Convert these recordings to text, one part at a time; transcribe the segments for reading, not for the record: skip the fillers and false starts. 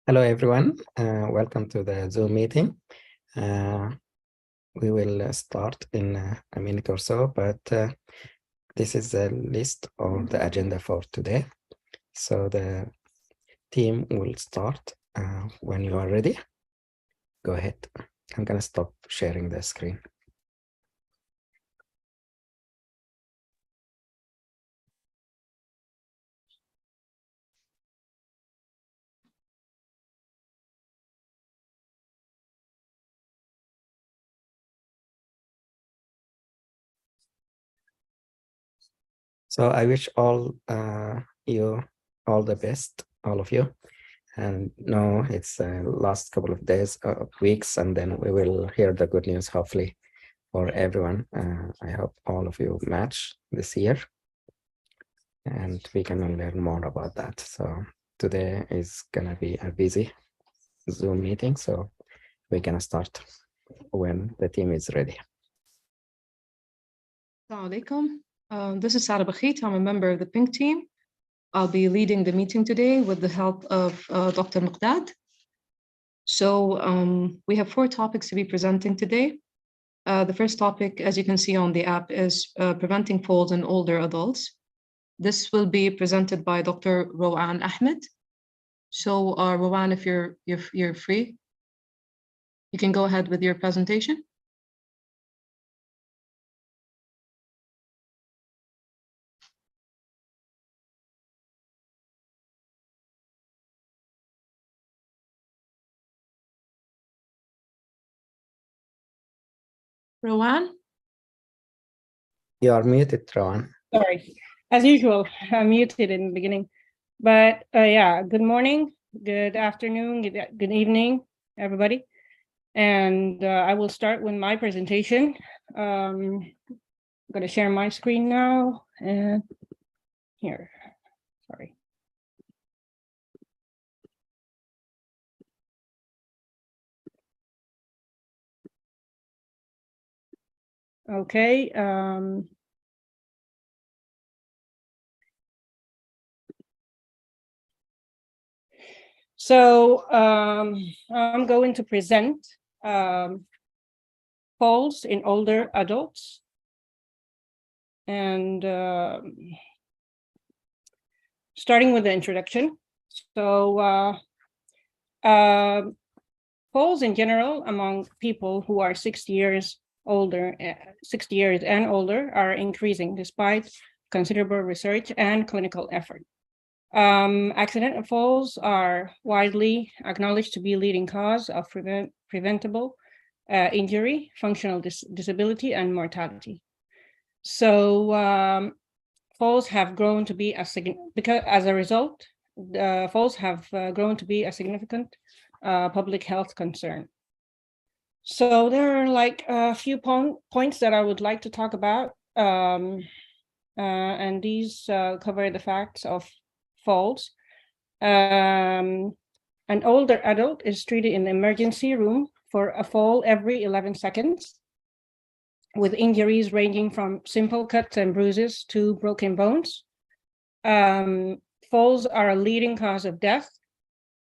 Hello, everyone. Welcome to the Zoom meeting. We will start in a minute or so, but this is a list of the agenda for today. So the team will start when you are ready. Go ahead. I'm going to stop sharing the screen. So I wish all you all the best, all of you. And no, it's last couple of days, weeks, and then we will hear the good news, hopefully, for everyone. I hope all of you match this year, and we can learn more about that. So today is gonna be a busy Zoom meeting, so we're gonna start when the team is ready. Assalamu alaikum. This is Bakheet. I'm a member of the Pink team. I'll be leading the meeting today with the help of Dr. Miqdad. So we have 4 topics to be presenting today. The first topic, as you can see on the app, is preventing falls in older adults. This will be presented by Dr. Rawan Ahmed. So Rawan, if you're free, you can go ahead with your presentation. Rawan? You are muted, Rawan. Sorry, as usual, I'm muted in the beginning. But yeah, good morning, good afternoon, good evening, everybody. And I will start with my presentation. I'm going to share my screen now. And here, sorry. Okay. So I'm going to present falls in older adults. And starting with the introduction. So falls in general among people who are 60 years older, 60 years and older are increasing despite considerable research and clinical effort. Accidental falls are widely acknowledged to be a leading cause of preventable injury, functional disability, and mortality. So falls have grown to be as a result, falls have grown to be a significant public health concern. So there are like a few points that I would like to talk about, and these cover the facts of falls. An older adult is treated in the emergency room for a fall every 11 seconds, with injuries ranging from simple cuts and bruises to broken bones. Falls are a leading cause of death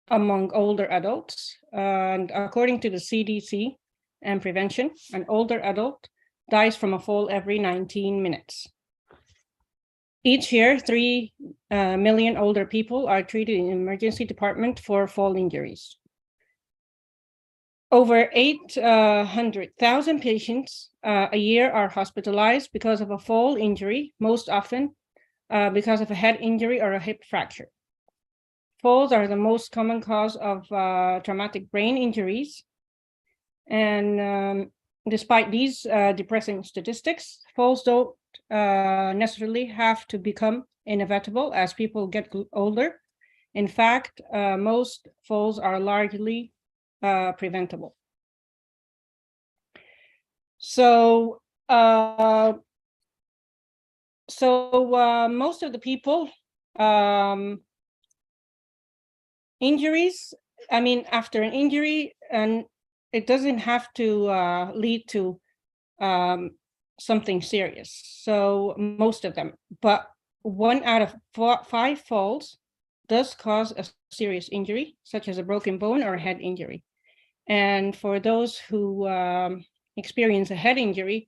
among older adults. And according to the CDC and prevention, an older adult dies from a fall every 19 minutes. Each year, 3 million older people are treated in emergency department for fall injuries. Over 800,000 patients a year are hospitalized because of a fall injury, most often because of a head injury or a hip fracture. Falls are the most common cause of traumatic brain injuries. And despite these depressing statistics, falls don't necessarily have to become inevitable as people get older. In fact, most falls are largely preventable. So most of the people, injuries, I mean, after an injury, and it doesn't have to lead to something serious. So most of them, but 1 out of 5 falls does cause a serious injury, such as a broken bone or a head injury. And for those who experience a head injury,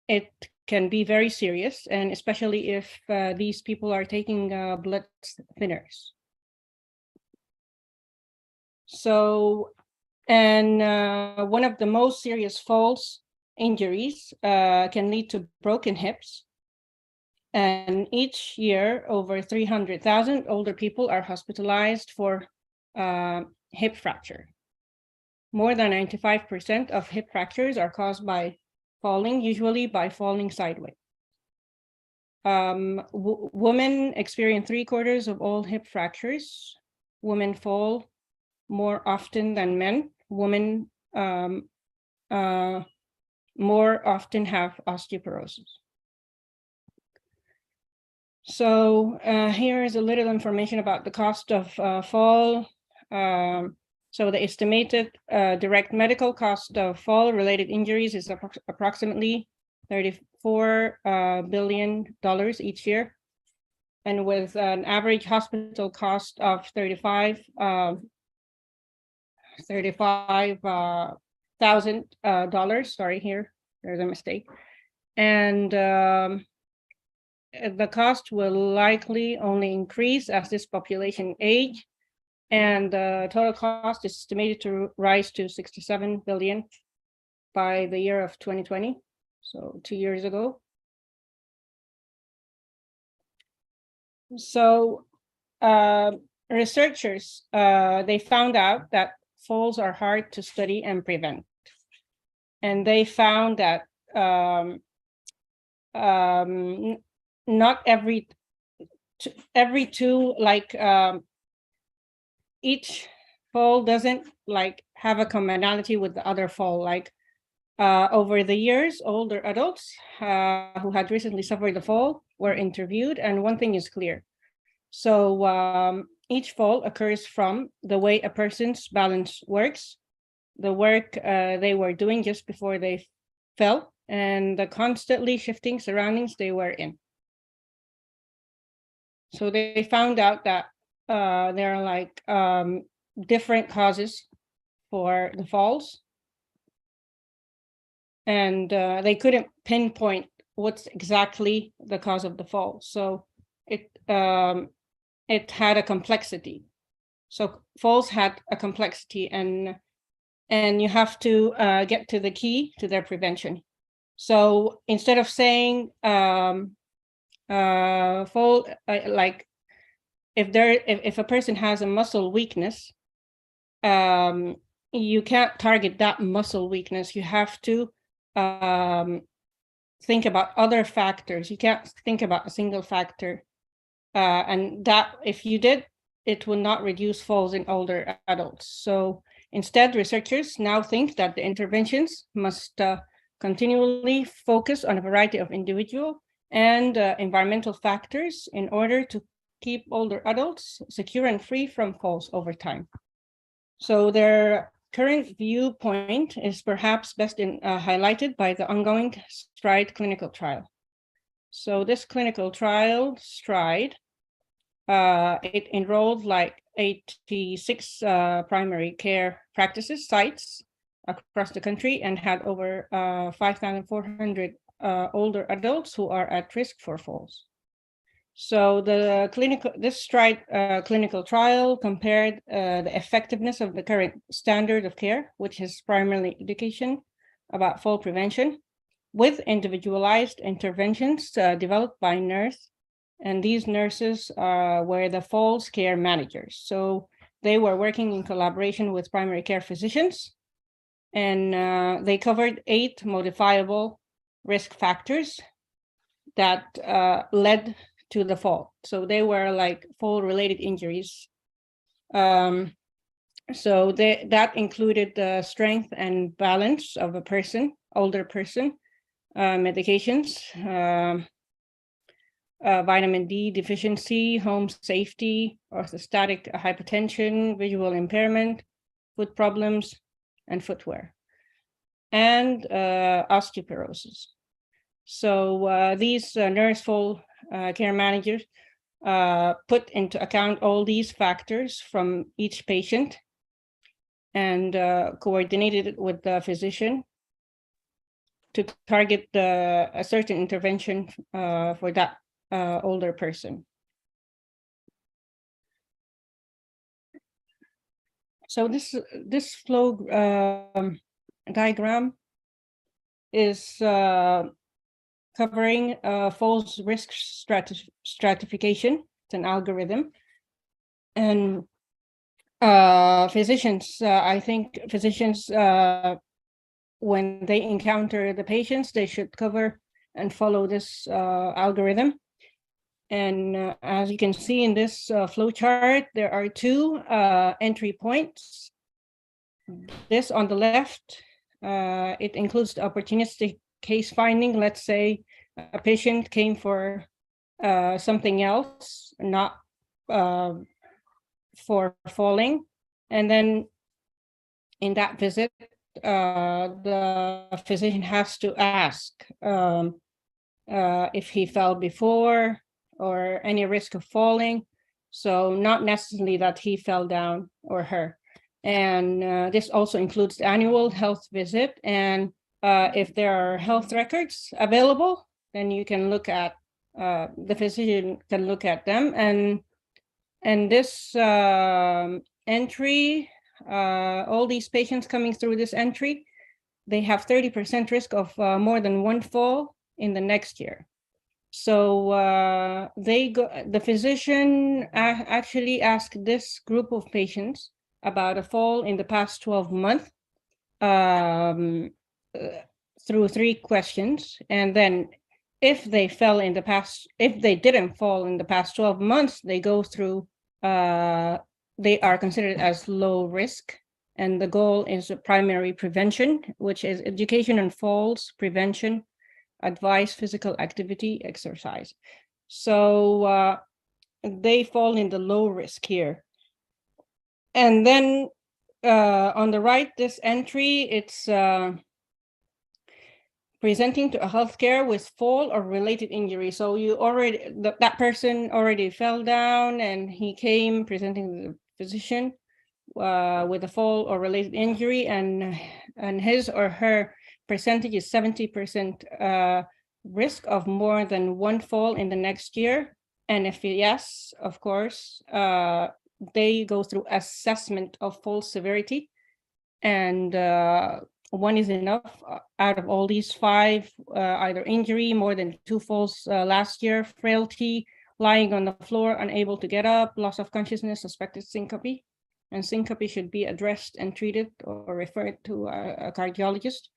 it can be very serious, and especially if these people are taking blood thinners. So, and one of the most serious falls injuries can lead to broken hips. And each year, over 300,000 older people are hospitalized for hip fracture. More than 95% of hip fractures are caused by falling, usually by falling sideways. Women experience 3/4 of all hip fractures. Women fall more often than men. Women more often have osteoporosis. So here is a little information about the cost of fall. So the estimated direct medical cost of fall-related injuries is approximately $34 billion each year. And with an average hospital cost of $35,000, sorry, here, there's a mistake. And the cost will likely only increase as this population age, and the total cost is estimated to rise to $67 billion by the year of 2020, so 2 years ago. So researchers, they found out that falls are hard to study and prevent. And they found that not every two, like each fall doesn't like have a commonality with the other fall. Like over the years, older adults who had recently suffered a fall were interviewed, and one thing is clear. So each fall occurs from the way a person's balance works, the work they were doing just before they fell, and the constantly shifting surroundings they were in. So they found out that there are like different causes for the falls, and they couldn't pinpoint what's exactly the cause of the fall. So it had a complexity. So falls had a complexity, and you have to get to the key to their prevention. So instead of saying fall, like if a person has a muscle weakness, you can't target that muscle weakness. You have to think about other factors. You can't think about a single factor, and that if you did, it will not reduce falls in older adults. So instead, researchers now think that the interventions must continually focus on a variety of individual and environmental factors in order to keep older adults secure and free from falls over time. So their current viewpoint is perhaps best highlighted by the ongoing STRIDE clinical trial. So this clinical trial, STRIDE, it enrolled like 86 primary care practices sites across the country and had over 5,400 older adults who are at risk for falls. So this STRIDE clinical trial compared the effectiveness of the current standard of care, which is primarily education about fall prevention, with individualized interventions developed by nurse. And these nurses were the falls care managers. So they were working in collaboration with primary care physicians, and they covered 8 modifiable risk factors that led to the fall. So they were like fall-related injuries. So that included the strength and balance of a person, older person, medications, vitamin D deficiency, home safety, orthostatic hypotension, visual impairment, foot problems, and footwear, and osteoporosis. So these nurse fall care managers put into account all these factors from each patient and coordinated it with the physician to target a certain intervention for that older person. So this flow diagram is covering falls risk stratification. It's an algorithm. And physicians, I think physicians, when they encounter the patients, they should cover and follow this algorithm. And as you can see in this flow chart, there are two entry points. This on the left, it includes the opportunistic case finding. Let's say a patient came for something else, not for falling. And then in that visit, the physician has to ask if he fell before or any risk of falling. So not necessarily that he fell down or her. And this also includes the annual health visit. And if there are health records available, then you can look at, the physician can look at them. And this entry, all these patients coming through this entry, they have 30% risk of more than one fall in the next year. So the physician actually asked this group of patients about a fall in the past 12 months through 3 questions. And then if they fell in the past, if they didn't fall in the past 12 months, they go through, they are considered as low risk. And the goal is primary prevention, which is education on falls, prevention, advice, physical activity, exercise. So they fall in the low risk here. And then on the right, this entry, it's presenting to a healthcare with fall or related injury. So you already, that person already fell down and he came presenting to the physician with a fall or related injury, and his or her percentage is 70% risk of more than one fall in the next year. And if yes, of course, they go through assessment of fall severity, and one is enough out of all these 5, either injury, more than 2 falls last year, frailty, lying on the floor, unable to get up, loss of consciousness, suspected syncope. And syncope should be addressed and treated or referred to a cardiologist.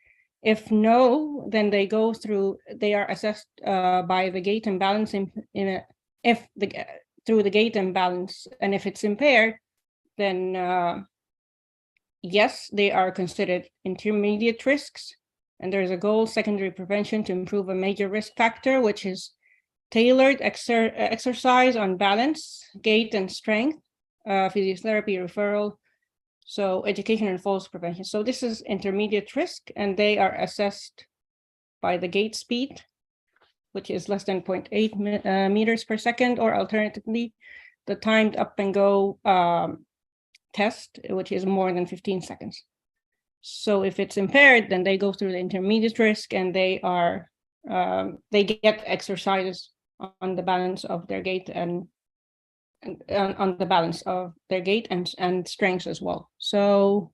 If no, then they go through, they are assessed by the gait and balance through the gait and balance. And if it's impaired, then yes, they are considered intermediate risks. And there's a goal, secondary prevention, to improve a major risk factor, which is tailored exercise on balance, gait and strength, physiotherapy referral, so education and falls prevention. So this is intermediate risk, and they are assessed by the gait speed, which is less than 0.8 meters per second, or alternatively, the timed up and go test, which is more than 15 seconds. So if it's impaired, then they go through the intermediate risk, and they are they get exercises on the balance of their gait and on the balance of their gait and strengths as well. So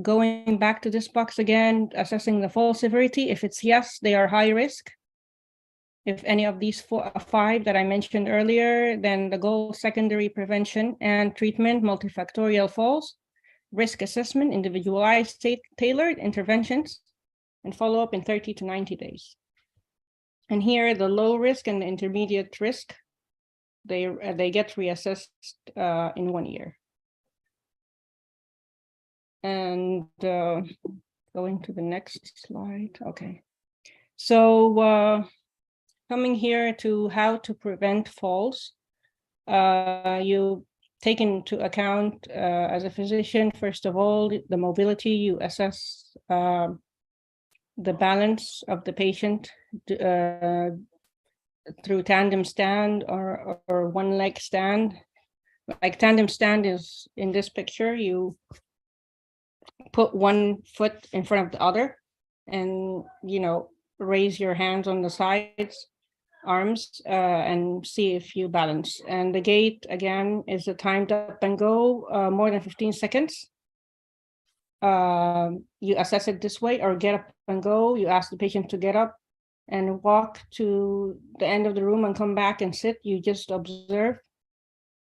going back to this box again, assessing the fall severity, if it's yes, they are high risk. If any of these 5 that I mentioned earlier, then the goal, secondary prevention and treatment, multifactorial falls, risk assessment, individualized tailored interventions, and follow up in 30 to 90 days. And here, the low risk and the intermediate risk, they get reassessed in 1 year. And going to the next slide. Okay. So coming here to how to prevent falls, you take into account as a physician, first of all, the mobility. You assess the balance of the patient through tandem stand or one leg stand. Like tandem stand is in this picture, you put one foot in front of the other and, raise your hands on the sides, arms, and see if you balance. And the gait, again, is a timed up and go, more than 15 seconds. You assess it this way, or get up and go. You ask the patient to get up and walk to the end of the room and come back and sit. You just observe.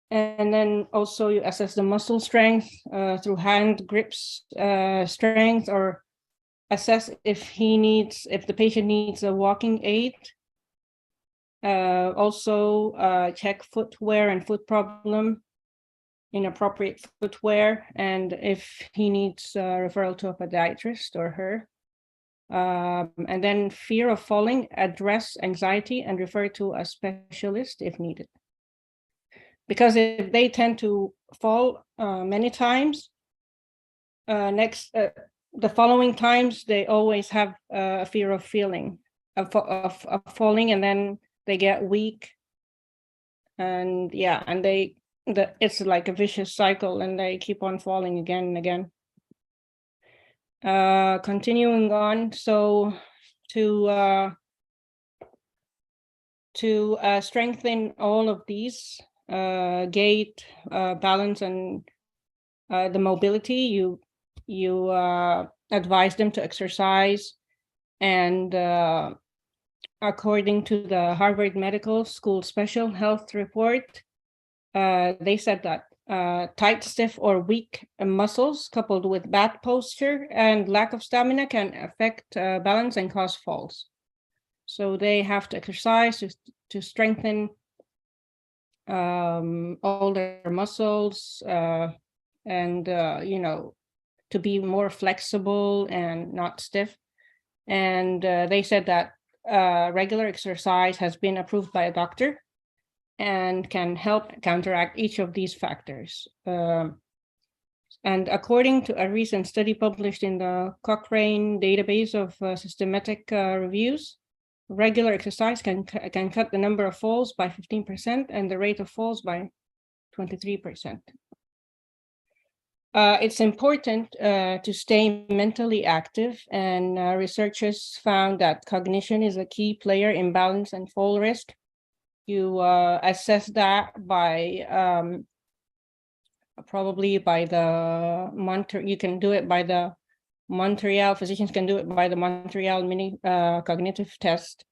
And then also you assess the muscle strength through hand grips strength, or assess if the patient needs a walking aid. Also check footwear and foot problem, inappropriate footwear, and if he needs referral to a podiatrist or her. And then fear of falling, address anxiety and refer to a specialist if needed. Because if they tend to fall many times, the following times, they always have a fear of falling, and then they get weak. And yeah, and it's like a vicious cycle, and they keep on falling again and again. Continuing on, so to strengthen all of these, gait, balance, and the mobility, you advise them to exercise. And according to the Harvard Medical School Special Health Report, they said that tight, stiff, or weak muscles coupled with bad posture and lack of stamina can affect balance and cause falls. So they have to exercise to strengthen all their muscles and to be more flexible and not stiff. And they said that regular exercise has been approved by a doctor and can help counteract each of these factors. And according to a recent study published in the Cochrane database of systematic reviews, regular exercise can cut the number of falls by 15% and the rate of falls by 23%. It's important to stay mentally active, and researchers found that cognition is a key player in balance and fall risk. You assess that by probably by the you can do it by the Montreal, physicians can do it by the Montreal mini cognitive test,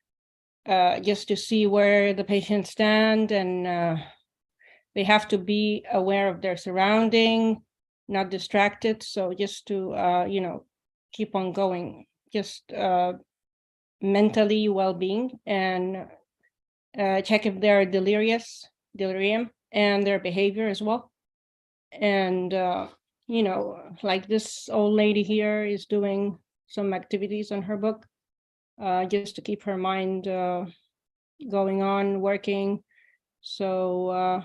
just to see where the patients stand, and they have to be aware of their surrounding, not distracted. So just to keep on going, just mentally well-being, and check if they're delirium, and their behavior as well. And like this old lady here is doing some activities on her book, just to keep her mind going on, working. So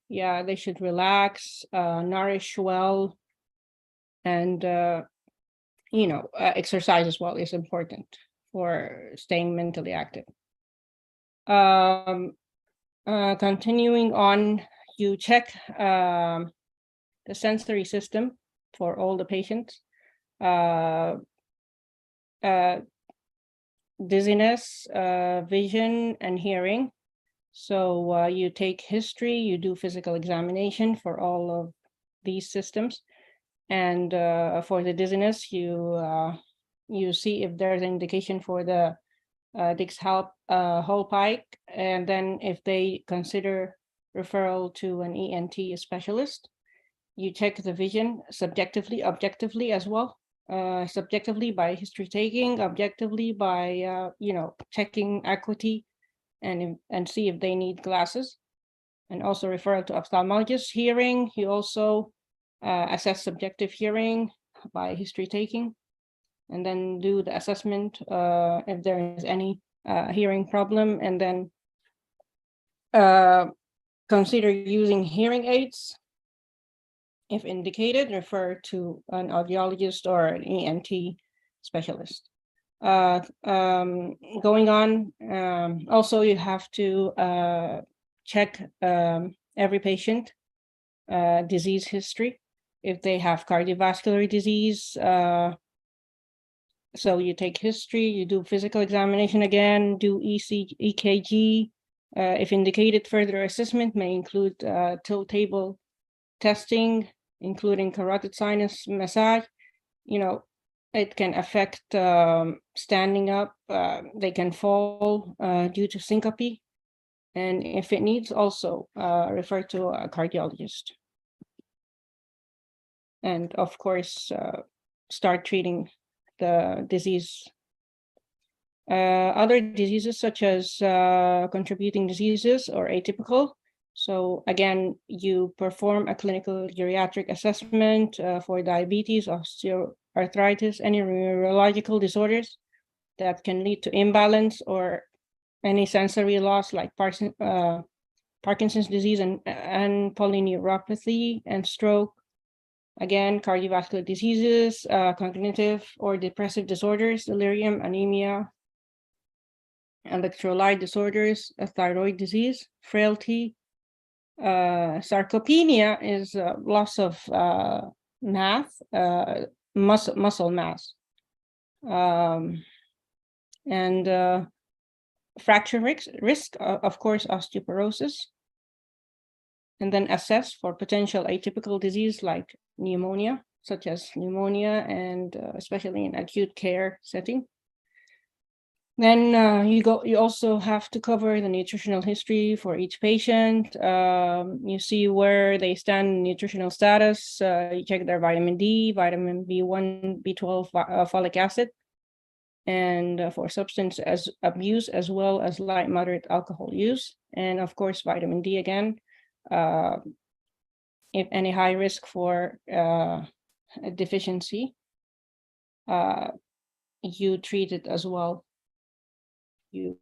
yeah, they should relax, nourish well, and exercise as well is important for staying mentally active. Continuing on, you check the sensory system for all the patients. Dizziness, vision, and hearing. So you take history, you do physical examination for all of these systems. And for the dizziness, you see if there's an indication for the Dix-Hallpike, and then if they consider referral to an ENT specialist. You check the vision subjectively, objectively as well. Subjectively by history taking, objectively by checking acuity, and see if they need glasses, and also referral to ophthalmologist. Hearing, you also assess subjective hearing by history taking, and then do the assessment if there is any hearing problem, and then consider using hearing aids. If indicated, refer to an audiologist or an ENT specialist. Going on, also you have to check every patient disease history. If they have cardiovascular disease, so you take history, you do physical examination again, do EKG. If indicated, further assessment may include tilt table testing, including carotid sinus massage. You know, it can affect standing up. They can fall due to syncope. And if it needs, also refer to a cardiologist. And of course, start treating the disease. Other diseases such as contributing diseases or atypical. So again, you perform a clinical geriatric assessment for diabetes, osteoarthritis, any neurological disorders that can lead to imbalance or any sensory loss like Parkinson's disease and polyneuropathy and stroke. Again, cardiovascular diseases, cognitive or depressive disorders, delirium, anemia, electrolyte disorders, a thyroid disease, frailty. Sarcopenia is loss of muscle mass. And fracture risk, of course, osteoporosis. And then assess for potential atypical disease like pneumonia, such as pneumonia, and especially in acute care setting. Then you also have to cover the nutritional history for each patient. You see where they stand in nutritional status. You check their vitamin D, vitamin B1, B12, folic acid, and for substance abuse, as well as light moderate alcohol use. And of course, vitamin D again. If any high risk for a deficiency, you treat it as well. You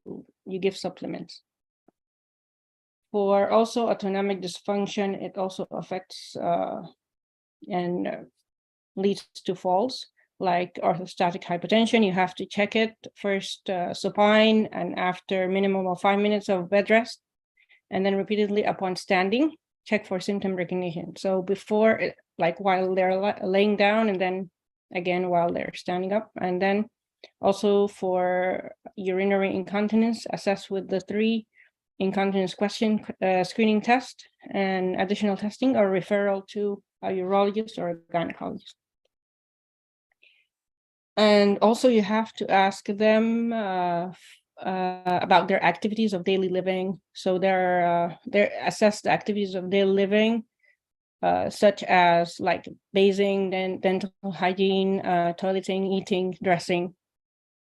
give supplements. For also autonomic dysfunction, it also affects and leads to falls, like orthostatic hypotension. You have to check it first supine and after minimum of 5 minutes of bed rest, and then repeatedly upon standing, check for symptom recognition. So before, like while they're laying down, and then again while they're standing up, and then also for urinary incontinence, assess with the 3 incontinence question screening test, and additional testing or referral to a urologist or a gynecologist. And also you have to ask them about their activities of daily living. So they're assess the activities of daily living, such as like bathing, then dental hygiene, toileting, eating, dressing,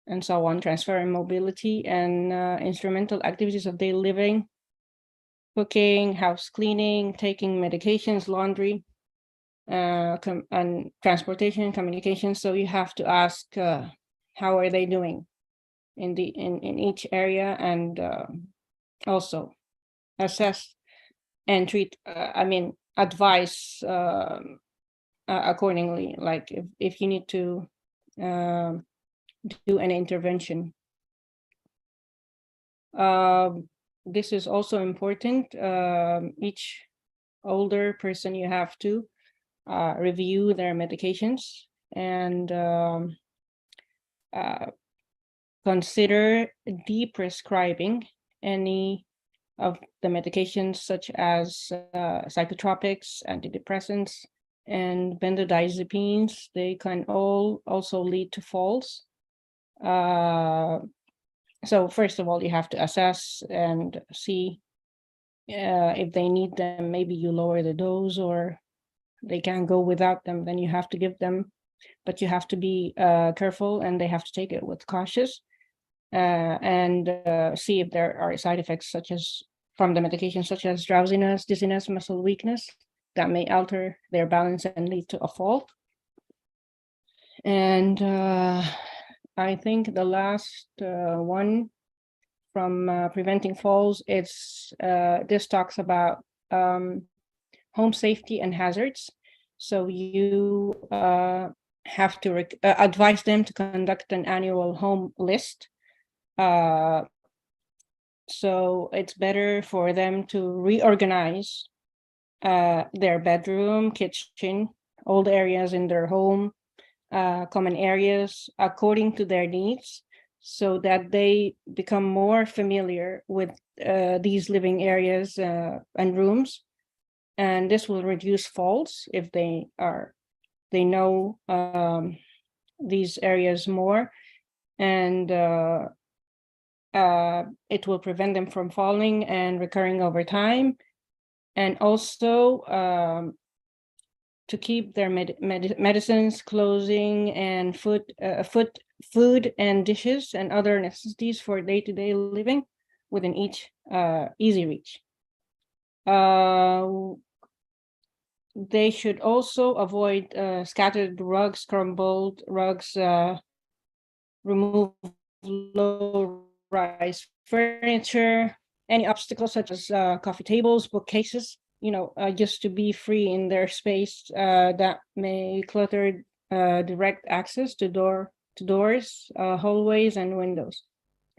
and so on, transfer and mobility, and instrumental activities of daily living, cooking, house cleaning, taking medications, laundry, and transportation, communication. So you have to ask how are they doing in each area, and also assess and treat, advise accordingly, like if you need to do an intervention. This is also important. Each older person, you have to review their medications and consider deprescribing any of the medications, such as psychotropics, antidepressants, and benzodiazepines. They can all also lead to falls. So first of all, you have to assess and see if they need them. Maybe you lower the dose, or they can't go without them, then you have to give them, but you have to be careful, and they have to take it with cautious, and see if there are side effects such as from the medication, such as drowsiness, dizziness, muscle weakness, that may alter their balance and lead to a fall. And I think the last one from preventing falls, it's this talks about home safety and hazards. So you have to advise them to conduct an annual home list. So it's better for them to reorganize their bedroom, kitchen, all the areas in their home, common areas according to their needs, so that they become more familiar with these living areas and rooms. And this will reduce falls if they know these areas more, and it will prevent them from falling and recurring over time. And also to keep their medicines, clothing, and food and dishes and other necessities for day-to-day living within each easy reach. They should also avoid scattered rugs, crumbled rugs, remove low-rise furniture, any obstacles such as coffee tables, bookcases, just to be free in their space that may clutter direct access to doors, hallways, and windows.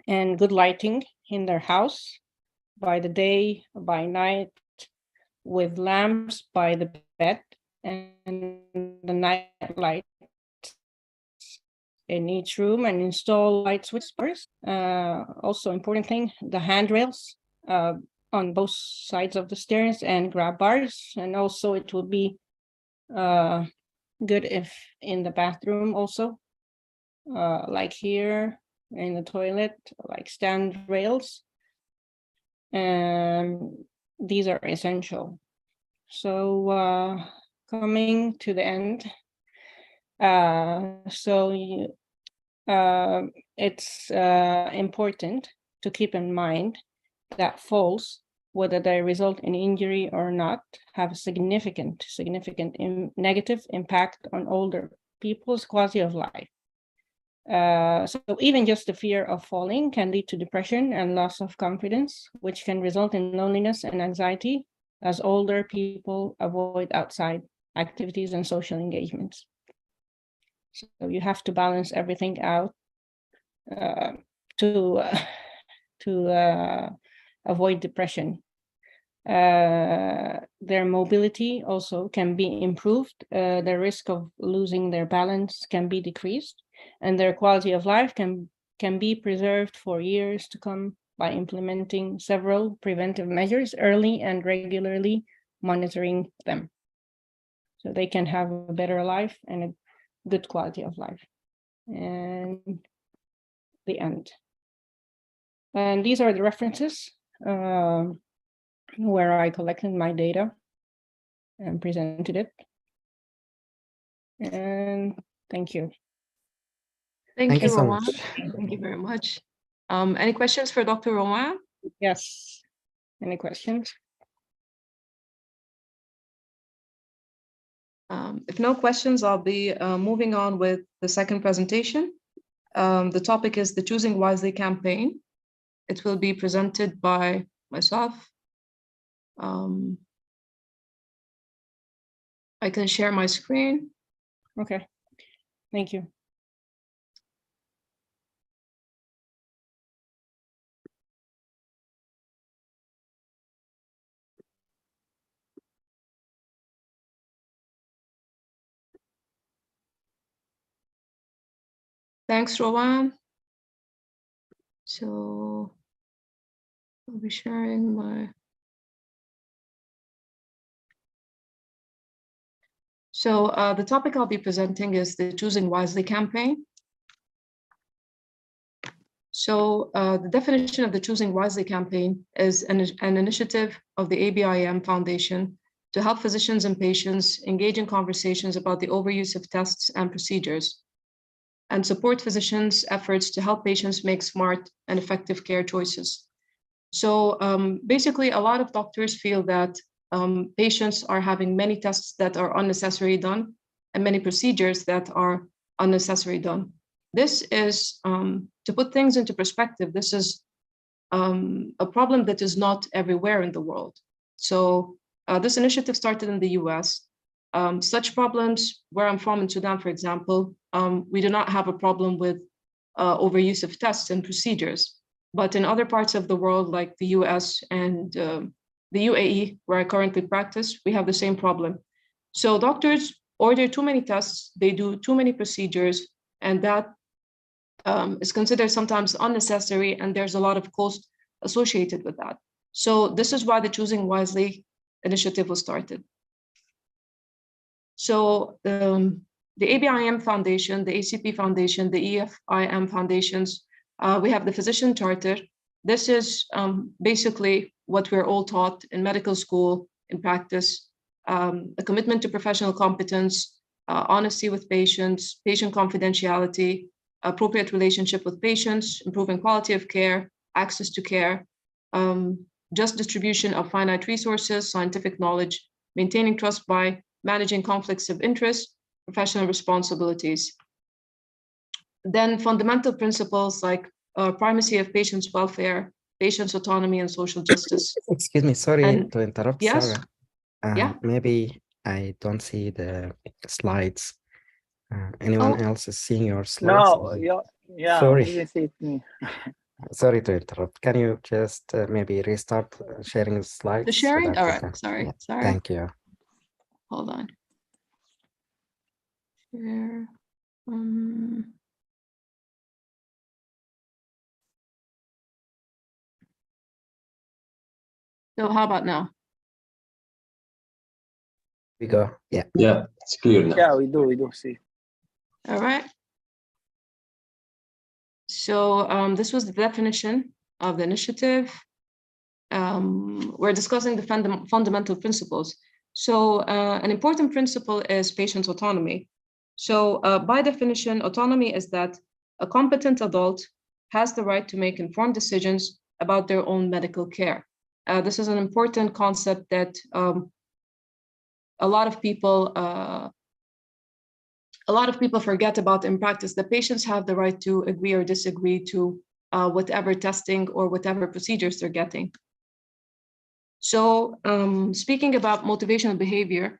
And good lighting in their house by the day, by night, with lamps by the bed and the night light in each room, and install light switches. Also important thing, the handrails on both sides of the stairs and grab bars. And also it will be good if in the bathroom also, like here in the toilet, like stand rails. And these are essential. So coming to the end, it's important to keep in mind that falls, whether they result in injury or not, have a significant negative impact on older people's quality of life. So even just the fear of falling can lead to depression and loss of confidence, which can result in loneliness and anxiety as older people avoid outside activities and social engagements. So you have to balance everything out to avoid depression. Their mobility also can be improved. The risk of losing their balance can be decreased, and their quality of life can be preserved for years to come by implementing several preventive measures early and regularly monitoring them, so they can have a better life and a good quality of life. And the end. And these are the references where I collected my data and presented it. And thank you. Thank you, so Rawan. much. Thank you very much. Any questions for Dr. Rawan? Yes. Any questions? If no questions, I'll be moving on with the second presentation. The topic is the Choosing Wisely campaign. It will be presented by myself. I can share my screen. Okay, thank you. Thanks, Rawan. So I'll be sharing my. So the topic I'll be presenting is the Choosing Wisely campaign. So the definition of the Choosing Wisely campaign is an initiative of the ABIM Foundation to help physicians and patients engage in conversations about the overuse of tests and procedures, and support physicians' efforts to help patients make smart and effective care choices. So basically, a lot of doctors feel that patients are having many tests that are unnecessarily done and many procedures that are unnecessarily done. This is, to put things into perspective, this is a problem that is not everywhere in the world. So this initiative started in the US, Such problems, where I'm from in Sudan, for example, we do not have a problem with overuse of tests and procedures. But in other parts of the world, like the US and the UAE, where I currently practice, we have the same problem. So doctors order too many tests, they do too many procedures, and that is considered sometimes unnecessary, and there's a lot of cost associated with that. So this is why the Choosing Wisely initiative was started. So the ABIM Foundation, the ACP Foundation, the EFIM Foundations, we have the Physician Charter. This is basically what we're all taught in medical school, in practice, a commitment to professional competence, honesty with patients, patient confidentiality, appropriate relationship with patients, improving quality of care, access to care, just distribution of finite resources, scientific knowledge, maintaining trust by managing conflicts of interest, professional responsibilities. Then fundamental principles like primacy of patients' welfare, patients' autonomy, and social justice. Excuse me, sorry to interrupt, yes, Sarah. yeah. Maybe I don't see the slides. Anyone else is seeing your slides? No, yeah, sorry. you see it me. Sorry to interrupt. Can you just maybe restart sharing the slides? The sharing? So all right, sorry, sorry. Thank you. Hold on. Share. So how about now? We go. Yeah. Yeah, it's clear now. Yeah, we do see. All right. So this was the definition of the initiative. We're discussing the fundamental principles. So an important principle is patient autonomy. So by definition, autonomy is that a competent adult has the right to make informed decisions about their own medical care. This is an important concept that a lot of people forget about in practice. The patients have the right to agree or disagree to whatever testing or whatever procedures they're getting. So speaking about motivational behavior,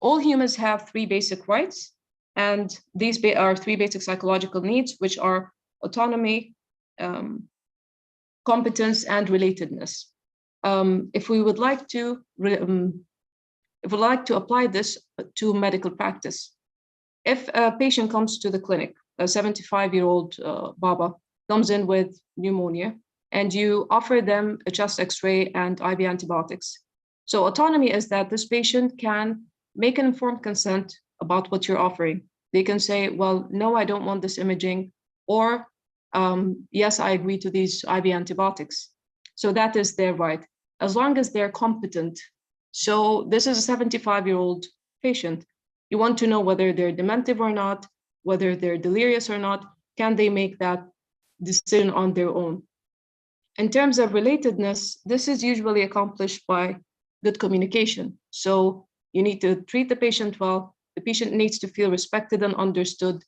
all humans have three basic rights, and these are three basic psychological needs, which are autonomy, competence, and relatedness. If we would like to apply this to medical practice, if a patient comes to the clinic, a 75-year-old Baba comes in with pneumonia, and you offer them a chest X-ray and IV antibiotics. So autonomy is that this patient can make an informed consent about what you're offering. They can say, well, no, I don't want this imaging, or yes, I agree to these IV antibiotics. So that is their right, as long as they're competent. So this is a 75-year-old patient. You want to know whether they're dementive or not, whether they're delirious or not. Can they make that decision on their own? In terms of relatedness, this is usually accomplished by good communication. So you need to treat the patient well. The patient needs to feel respected and understood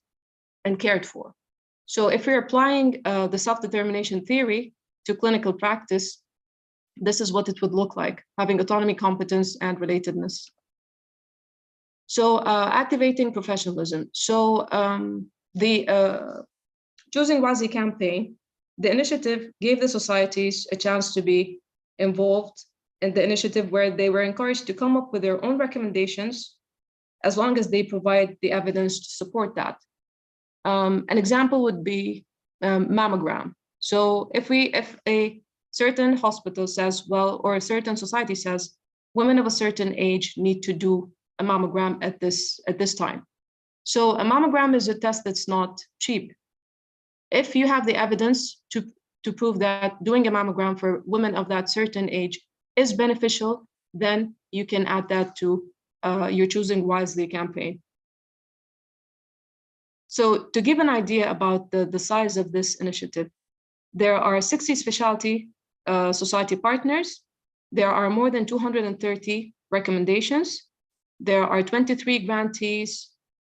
and cared for. So if we're applying the self-determination theory to clinical practice, this is what it would look like, having autonomy, competence, and relatedness. So activating professionalism. So the Choosing Wisely campaign, the initiative gave the societies a chance to be involved in the initiative, where they were encouraged to come up with their own recommendations, as long as they provide the evidence to support that. An example would be mammogram. So if a certain hospital says, well, or a certain society says, women of a certain age need to do a mammogram at this time. So a mammogram is a test that's not cheap. If you have the evidence to prove that doing a mammogram for women of that certain age is beneficial, then you can add that to your Choosing Wisely campaign. So to give an idea about the size of this initiative, there are 60 specialty society partners. There are more than 230 recommendations. There are 23 grantees,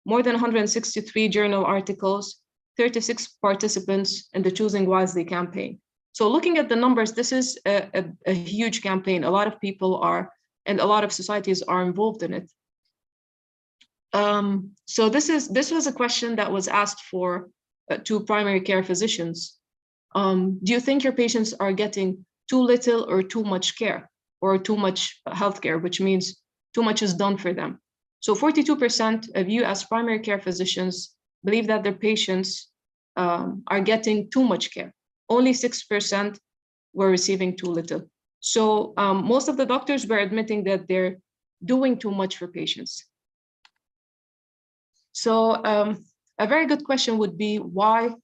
more than 163 journal articles, 36 participants in the Choosing Wisely campaign. So looking at the numbers, this is a huge campaign. A lot of people are and a lot of societies are involved in it. So this was a question that was asked for to primary care physicians. Do you think your patients are getting too little or too much care, or too much healthcare, which means too much is done for them? So 42% of you as primary care physicians believe that their patients are getting too much care. Only 6% were receiving too little. So most of the doctors were admitting that they're doing too much for patients. So a very good question would be, why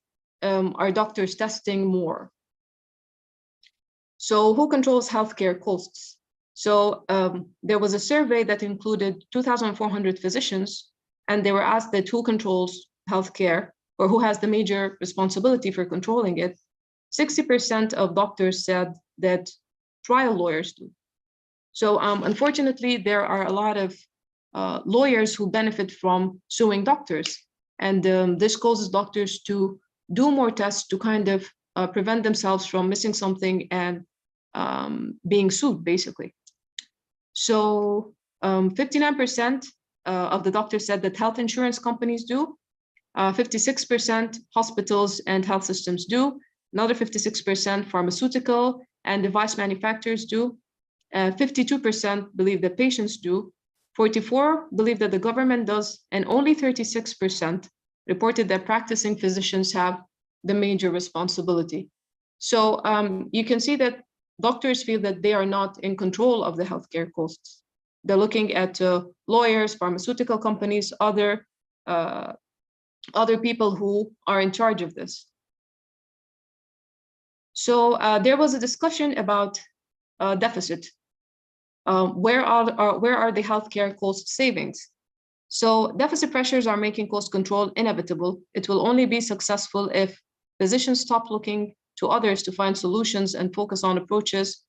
are doctors testing more? So who controls healthcare costs? So there was a survey that included 2,400 physicians, and they were asked that who controls healthcare, or who has the major responsibility for controlling it. 60% of doctors said that trial lawyers do. So unfortunately, there are a lot of lawyers who benefit from suing doctors. And this causes doctors to do more tests to kind of prevent themselves from missing something and being sued, basically. So 59% of the doctors said that health insurance companies do. 56% hospitals and health systems do. Another 56% pharmaceutical and device manufacturers do. 52% believe that patients do. 44% believe that the government does, and only 36% reported that practicing physicians have the major responsibility. So you can see that doctors feel that they are not in control of the healthcare costs. They're looking at lawyers, pharmaceutical companies, other people who are in charge of this. So there was a discussion about deficit. Where are the healthcare cost savings? So deficit pressures are making cost control inevitable. It will only be successful if physicians stop looking to others to find solutions and focus on approaches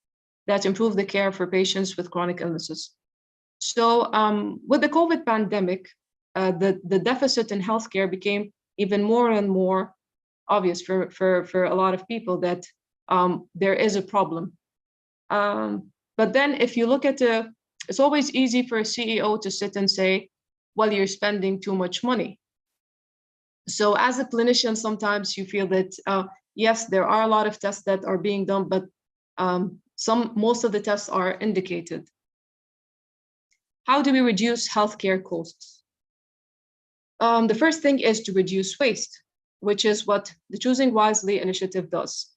that improve the care for patients with chronic illnesses. So with the COVID pandemic, the deficit in healthcare became even more and more obvious for a lot of people, that there is a problem. But then if you look at it's always easy for a CEO to sit and say, well, you're spending too much money. So as a clinician, sometimes you feel that, yes, there are a lot of tests that are being done, but most of the tests are indicated. How do we reduce healthcare costs? The first thing is to reduce waste, which is what the Choosing Wisely initiative does.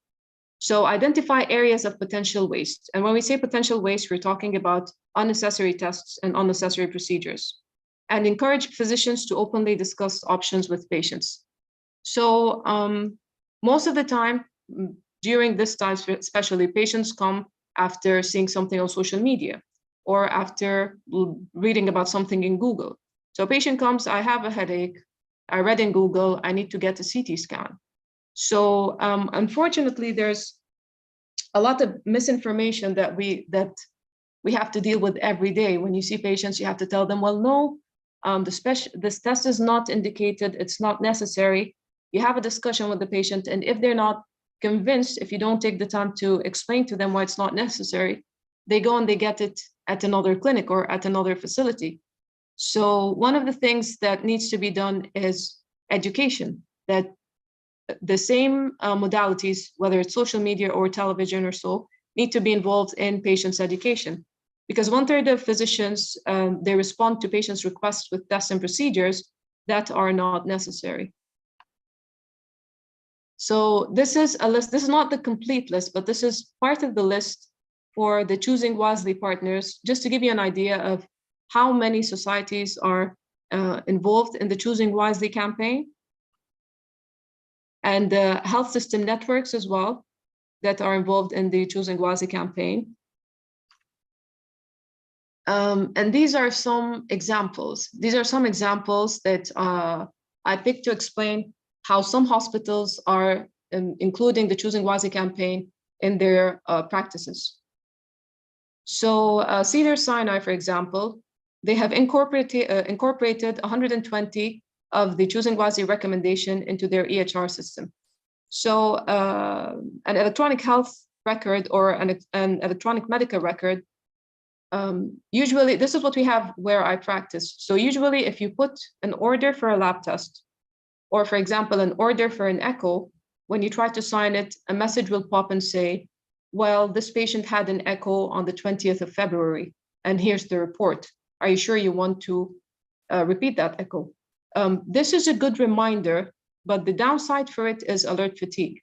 So identify areas of potential waste. And when we say potential waste, we're talking about unnecessary tests and unnecessary procedures. And encourage physicians to openly discuss options with patients. So most of the time, during this time, especially, patients come after seeing something on social media or after reading about something in Google. So a patient comes, I have a headache, I read in Google, I need to get a CT scan. So unfortunately, there's a lot of misinformation that we have to deal with every day. When you see patients, you have to tell them, well, no, this test is not indicated, it's not necessary. You have a discussion with the patient, and if they're not convinced, if you don't take the time to explain to them why it's not necessary, they go and they get it at another clinic or at another facility. So one of the things that needs to be done is education, that the same modalities, whether it's social media or television or so, need to be involved in patients' education. Because 1/3 of physicians, they respond to patients' requests with tests and procedures that are not necessary. So this is a list. This is not the complete list, but this is part of the list for the Choosing Wisely partners, just to give you an idea of how many societies are involved in the Choosing Wisely campaign, and the health system networks as well that are involved in the Choosing Wisely campaign. And these are some examples. These are some examples that I picked to explain how some hospitals are including the Choosing Wisely campaign in their practices. So Cedars-Sinai, for example, they have incorporated 120 of the Choosing Wisely recommendation into their EHR system. So an electronic health record or an electronic medical record Usually, this is what we have where I practice. So usually if you put an order for a lab test, or for example, an order for an echo, when you try to sign it, a message will pop and say, well, this patient had an echo on the 20th of February, and here's the report. Are you sure you want to repeat that echo? This is a good reminder, but the downside for it is alert fatigue.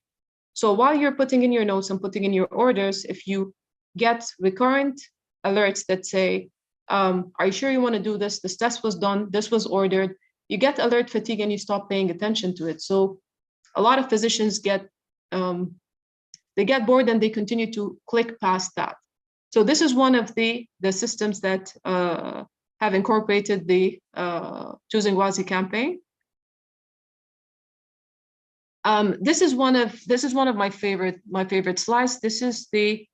So while you're putting in your notes and putting in your orders, if you get recurrent alerts that say, are you sure you want to do this? This test was done, this was ordered. You get alert fatigue and you stop paying attention to it. So a lot of physicians get, they get bored and they continue to click past that. So this is one of the systems that have incorporated the Choosing Wisely campaign. This is one of my favorite slides. This is the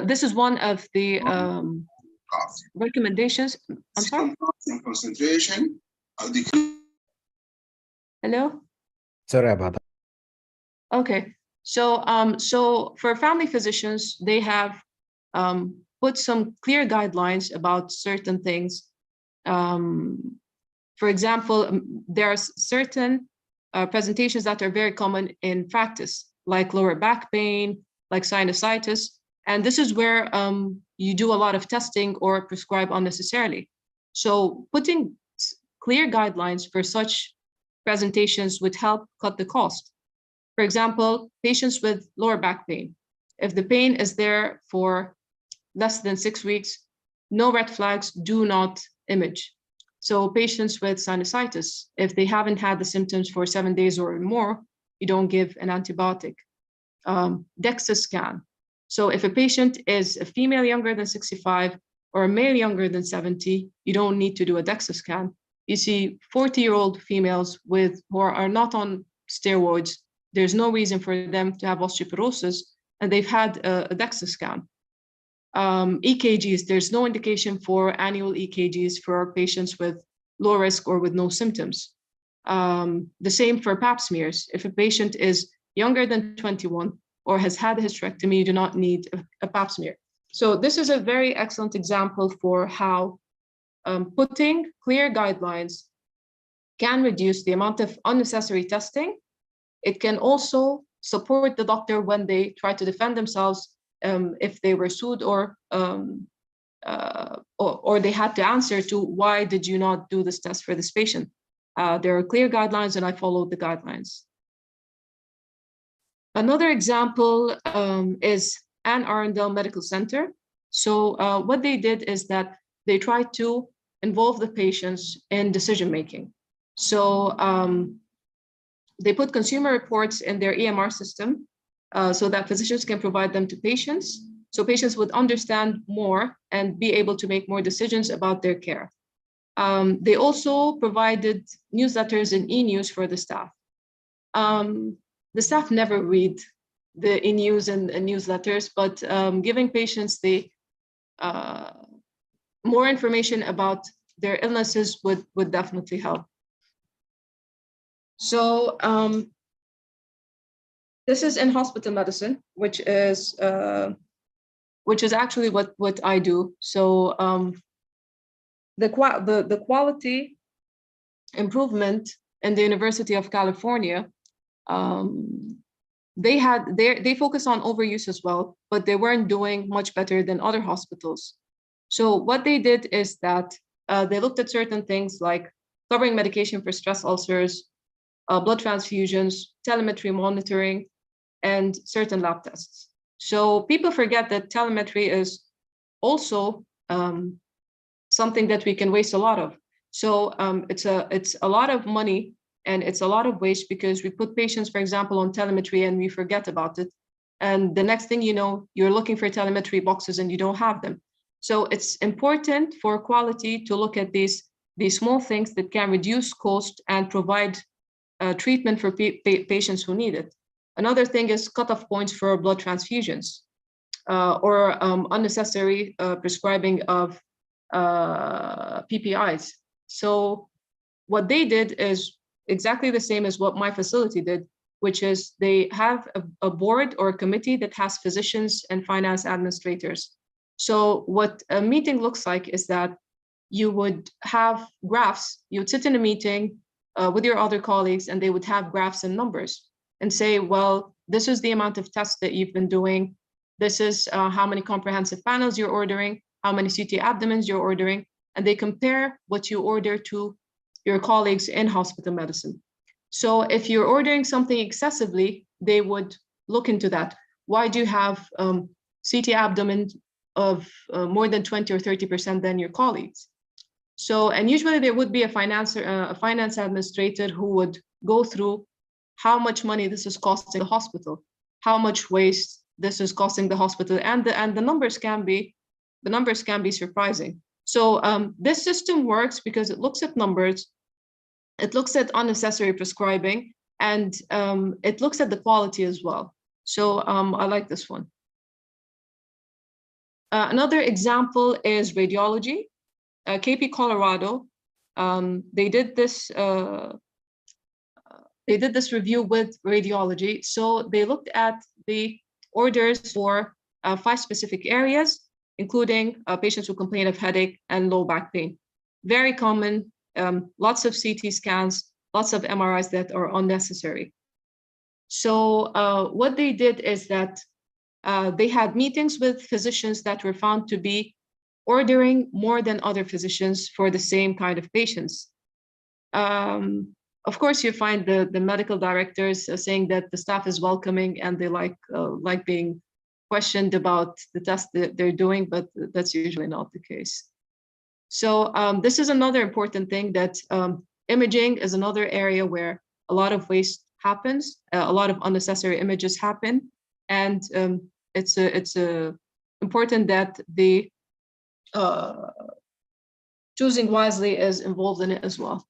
this is one of the recommendations. I'm sorry. Concentration. Hello. Sorry about that. Okay. So so for family physicians, they have put some clear guidelines about certain things. For example, there are certain presentations that are very common in practice, like lower back pain, like sinusitis. And this is where you do a lot of testing or prescribe unnecessarily. So putting clear guidelines for such presentations would help cut the cost. For example, patients with lower back pain. If the pain is there for less than 6 weeks, no red flags, do not image. So patients with sinusitis, if they haven't had the symptoms for 7 days or more, you don't give an antibiotic. DEXA scan. So if a patient is a female younger than 65 or a male younger than 70, you don't need to do a DEXA scan. You see 40-year-old females who are not on steroids, there's no reason for them to have osteoporosis, and they've had a DEXA scan. EKGs, there's no indication for annual EKGs for patients with low risk or with no symptoms. The same for pap smears. If a patient is younger than 21 or has had a hysterectomy, you do not need a pap smear. So this is a very excellent example for how putting clear guidelines can reduce the amount of unnecessary testing. It can also support the doctor when they try to defend themselves if they were sued or they had to answer to why did you not do this test for this patient. There are clear guidelines and I followed the guidelines. Another example is Anne Arundel Medical Center. So what they did is that they tried to involve the patients in decision-making. So they put consumer reports in their EMR system so that physicians can provide them to patients. So patients would understand more and be able to make more decisions about their care. They also provided newsletters and e-news for the staff. The staff never read the e-news and newsletters, but giving patients the more information about their illnesses would definitely help. So this is in hospital medicine, which is actually what I do. So the quality improvement in the University of California, they focus on overuse as well, but they weren't doing much better than other hospitals. So what they did is that they looked at certain things like covering medication for stress ulcers, blood transfusions, telemetry monitoring, and certain lab tests. So people forget that telemetry is also something that we can waste a lot of. So it's a lot of money and it's a lot of waste because we put patients, for example, on telemetry and we forget about it. And the next thing you know, you're looking for telemetry boxes and you don't have them. So it's important for quality to look at these small things that can reduce cost and provide treatment for patients who need it. Another thing is cutoff points for blood transfusions or unnecessary prescribing of PPIs. So what they did is exactly the same as what my facility did. which is they have a board or a committee that has physicians and finance administrators. So what a meeting looks like is that you would have graphs. You would sit in a meeting with your other colleagues, and they would have graphs and numbers and say, well, this is the amount of tests that you've been doing. This is how many comprehensive panels you're ordering, how many CT abdomens you're ordering, and they compare what you order to your colleagues in hospital medicine. So if you're ordering something excessively, they would look into that. Why do you have CT abdomen of more than 20 or 30% than your colleagues? So, and usually there would be a finance administrator who would go through how much money this is costing the hospital, how much waste this is costing the hospital, and the numbers can be surprising. So this system works because it looks at numbers, it looks at unnecessary prescribing, and it looks at the quality as well. So I like this one. Another example is radiology. KP Colorado, they did this review with radiology. So they looked at the orders for 5 specific areas, including patients who complain of headache and low back pain. Very common, lots of CT scans, lots of MRIs that are unnecessary. So what they did is that they had meetings with physicians that were found to be ordering more than other physicians for the same kind of patients. Of course, you find the medical directors saying that the staff is welcoming and they like being questioned about the test that they're doing, but that's usually not the case. So this is another important thing, that imaging is another area where a lot of waste happens, a lot of unnecessary images happen, and it's important that the Choosing Wisely is involved in it as well.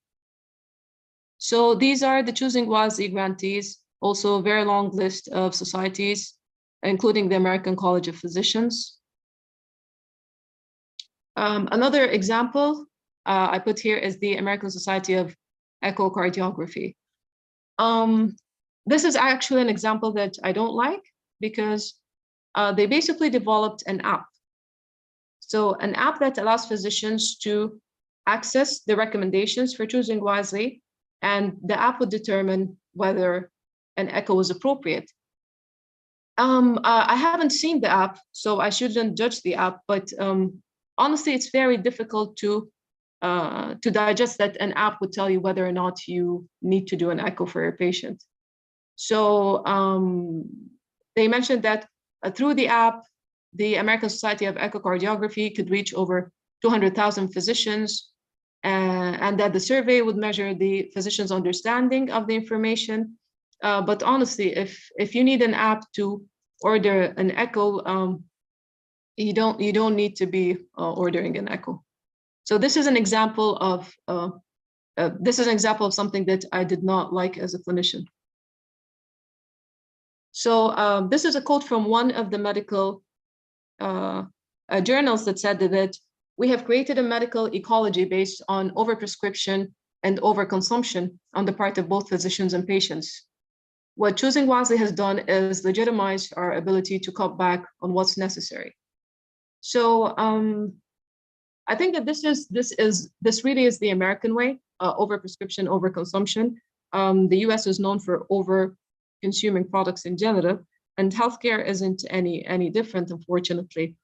So these are the Choosing Wisely grantees, also a very long list of societies, including the American College of Physicians. Another example I put here is the American Society of Echocardiography. This is actually an example that I don't like, because they basically developed an app. So an app that allows physicians to access the recommendations for Choosing Wisely, and the app would determine whether an echo is appropriate. I haven't seen the app, so I shouldn't judge the app, but honestly, it's very difficult to digest that an app would tell you whether or not you need to do an echo for your patient. So they mentioned that through the app, the American Society of Echocardiography could reach over 200,000 physicians, and that the survey would measure the physician's understanding of the information. But honestly, if you need an app to order an echo, you don't need to be ordering an echo. So this is an example of something that I did not like as a clinician. So this is a quote from one of the medical journals that said that we have created a medical ecology based on overprescription and overconsumption on the part of both physicians and patients. What Choosing Wisely has done is legitimize our ability to cut back on what's necessary. So I think that this really is the American way, overprescription, overconsumption. The US is known for over-consuming products in general, and healthcare isn't any different, unfortunately.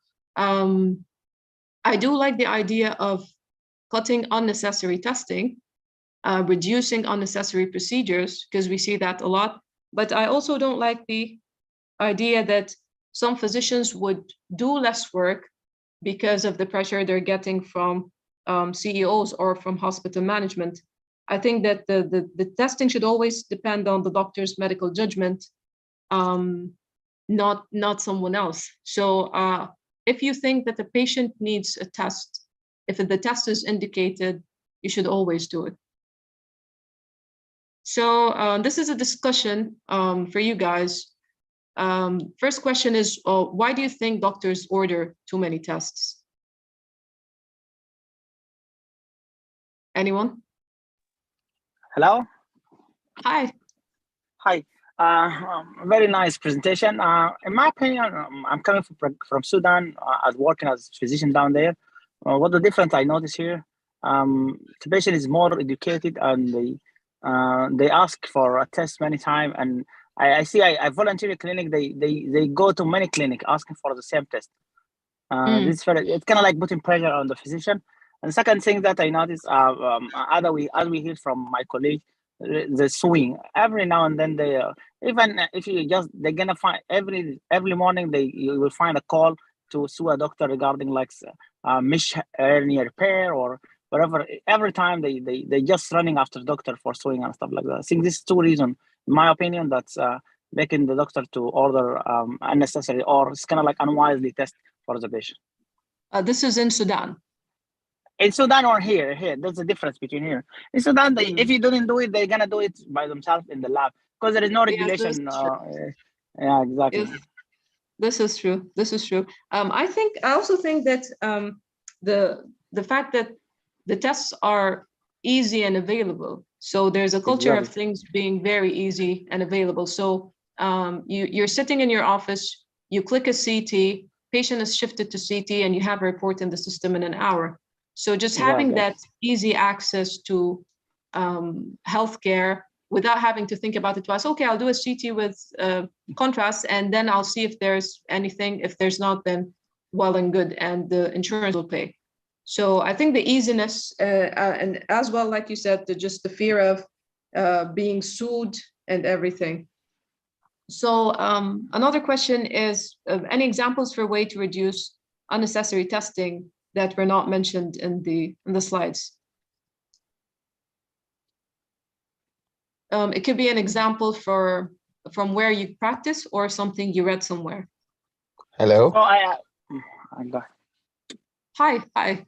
I do like the idea of cutting unnecessary testing, reducing unnecessary procedures, because we see that a lot. But I also don't like the idea that some physicians would do less work because of the pressure they're getting from CEOs or from hospital management. I think that the testing should always depend on the doctor's medical judgment, not someone else. So if you think that the patient needs a test, if the test is indicated, you should always do it. So this is a discussion for you guys. First question is, why do you think doctors order too many tests? Anyone? Hello? Hi. Hi. Very nice presentation. In my opinion, I'm coming from Sudan. As working as a physician down there. What the difference I notice here? The patient is more educated, and they ask for a test many times. And I see I volunteer a clinic. They go to many clinic asking for the same test. This it's kind of like putting pressure on the physician. And the second thing that I notice, as we hear from my colleague, the swing every now and then they even if you just they're gonna find every morning you will find a call to sue a doctor regarding like mesh hernia repair or whatever. Every time they just running after doctor for suing and stuff like that. I think this is two reasons, in my opinion, that's making the doctor to order unnecessary or it's kind of like unwisely test for the patient. This is in Sudan. In Sudan or here, there's a difference between here. In Sudan, if you don't do it, they're gonna do it by themselves in the lab because there is no regulation. Yeah, exactly. Yes, this is true. This is true. I also think that the fact that the tests are easy and available. So there's a culture of things being very easy and available. So you're sitting in your office, you click a CT, patient is shifted to CT, and you have a report in the system in an hour. So just having that easy access to healthcare without having to think about it twice. Okay, I'll do a CT with contrast, and then I'll see if there's anything. If there's not, then well and good, and the insurance will pay. So I think the easiness, and as well, like you said, just the fear of being sued and everything. So another question is, any examples for a way to reduce unnecessary testing that were not mentioned in the slides? It could be an example from where you practice or something you read somewhere. Hello. Oh, Hi.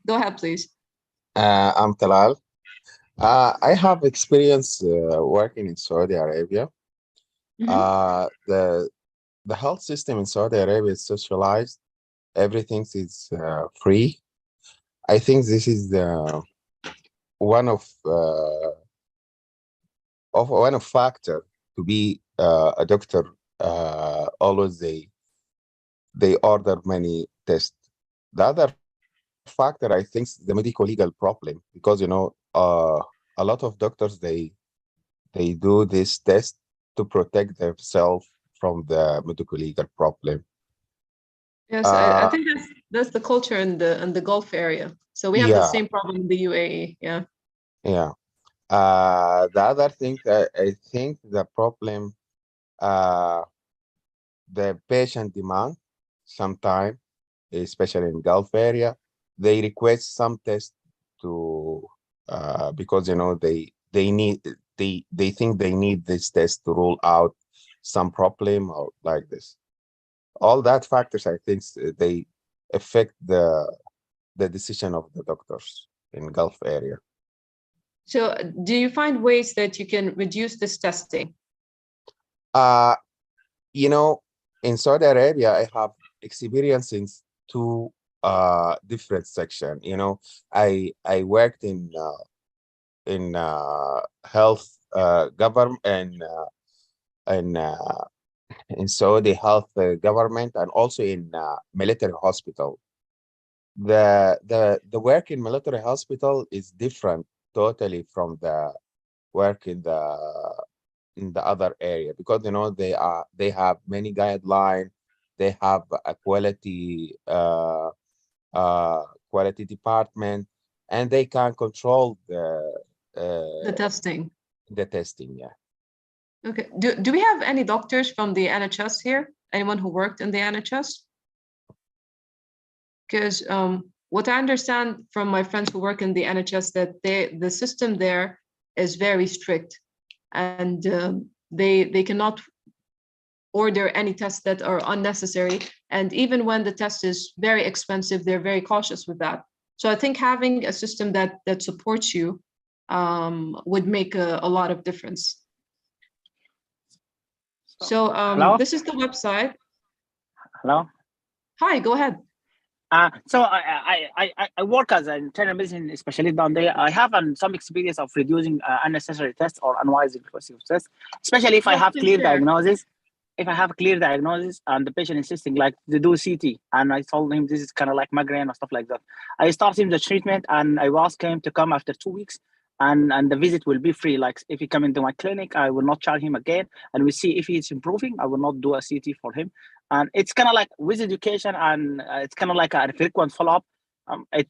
Go ahead, please. I'm Talal. I have experience working in Saudi Arabia. The health system in Saudi Arabia is socialized. Everything is free. I think this is one of factor to be a doctor. Always they order many tests. The other factor, I think, is the medical legal problem, because a lot of doctors they do this test to protect themselves from the medical legal problem. Yes, I think that's the culture in the Gulf area. So we have the same problem in the UAE. Yeah. The other thing, I think the problem, the patient demand sometimes, especially in Gulf area, they request some tests to because they think they need this test to rule out some problem or like this. All that factors, I think, they affect the decision of the doctors in Gulf area. So do you find ways that you can reduce this testing? In Saudi Arabia, I have experience in two different sections. I worked in health government and in Saudi health government, and also in military hospital. The work in military hospital is different totally from the work in the other area, because they have many guidelines, they have a quality department, and they can control The testing. The testing, yeah. Okay. Do we have any doctors from the NHS here? Anyone who worked in the NHS? Because what I understand from my friends who work in the NHS, that the system there is very strict, and they cannot order any tests that are unnecessary. And even when the test is very expensive, they're very cautious with that. So I think having a system that supports you would make a lot of difference. So this is the website. Hello. Hi, go ahead. So I work as an internal medicine specialist down there. I have some experience of reducing unnecessary tests or unwise requesting tests, especially if I Yes, have please clear share. diagnosis. If I have clear diagnosis and the patient insisting like to do CT, and I told him this is kind of like migraine or stuff like that, I start him the treatment and I ask him to come after 2 weeks, and the visit will be free. Like if he come into my clinic, I will not charge him again, and we see if he's improving. I will not do a CT for him, and it's kind of like with education, and it's kind of like a frequent follow up. It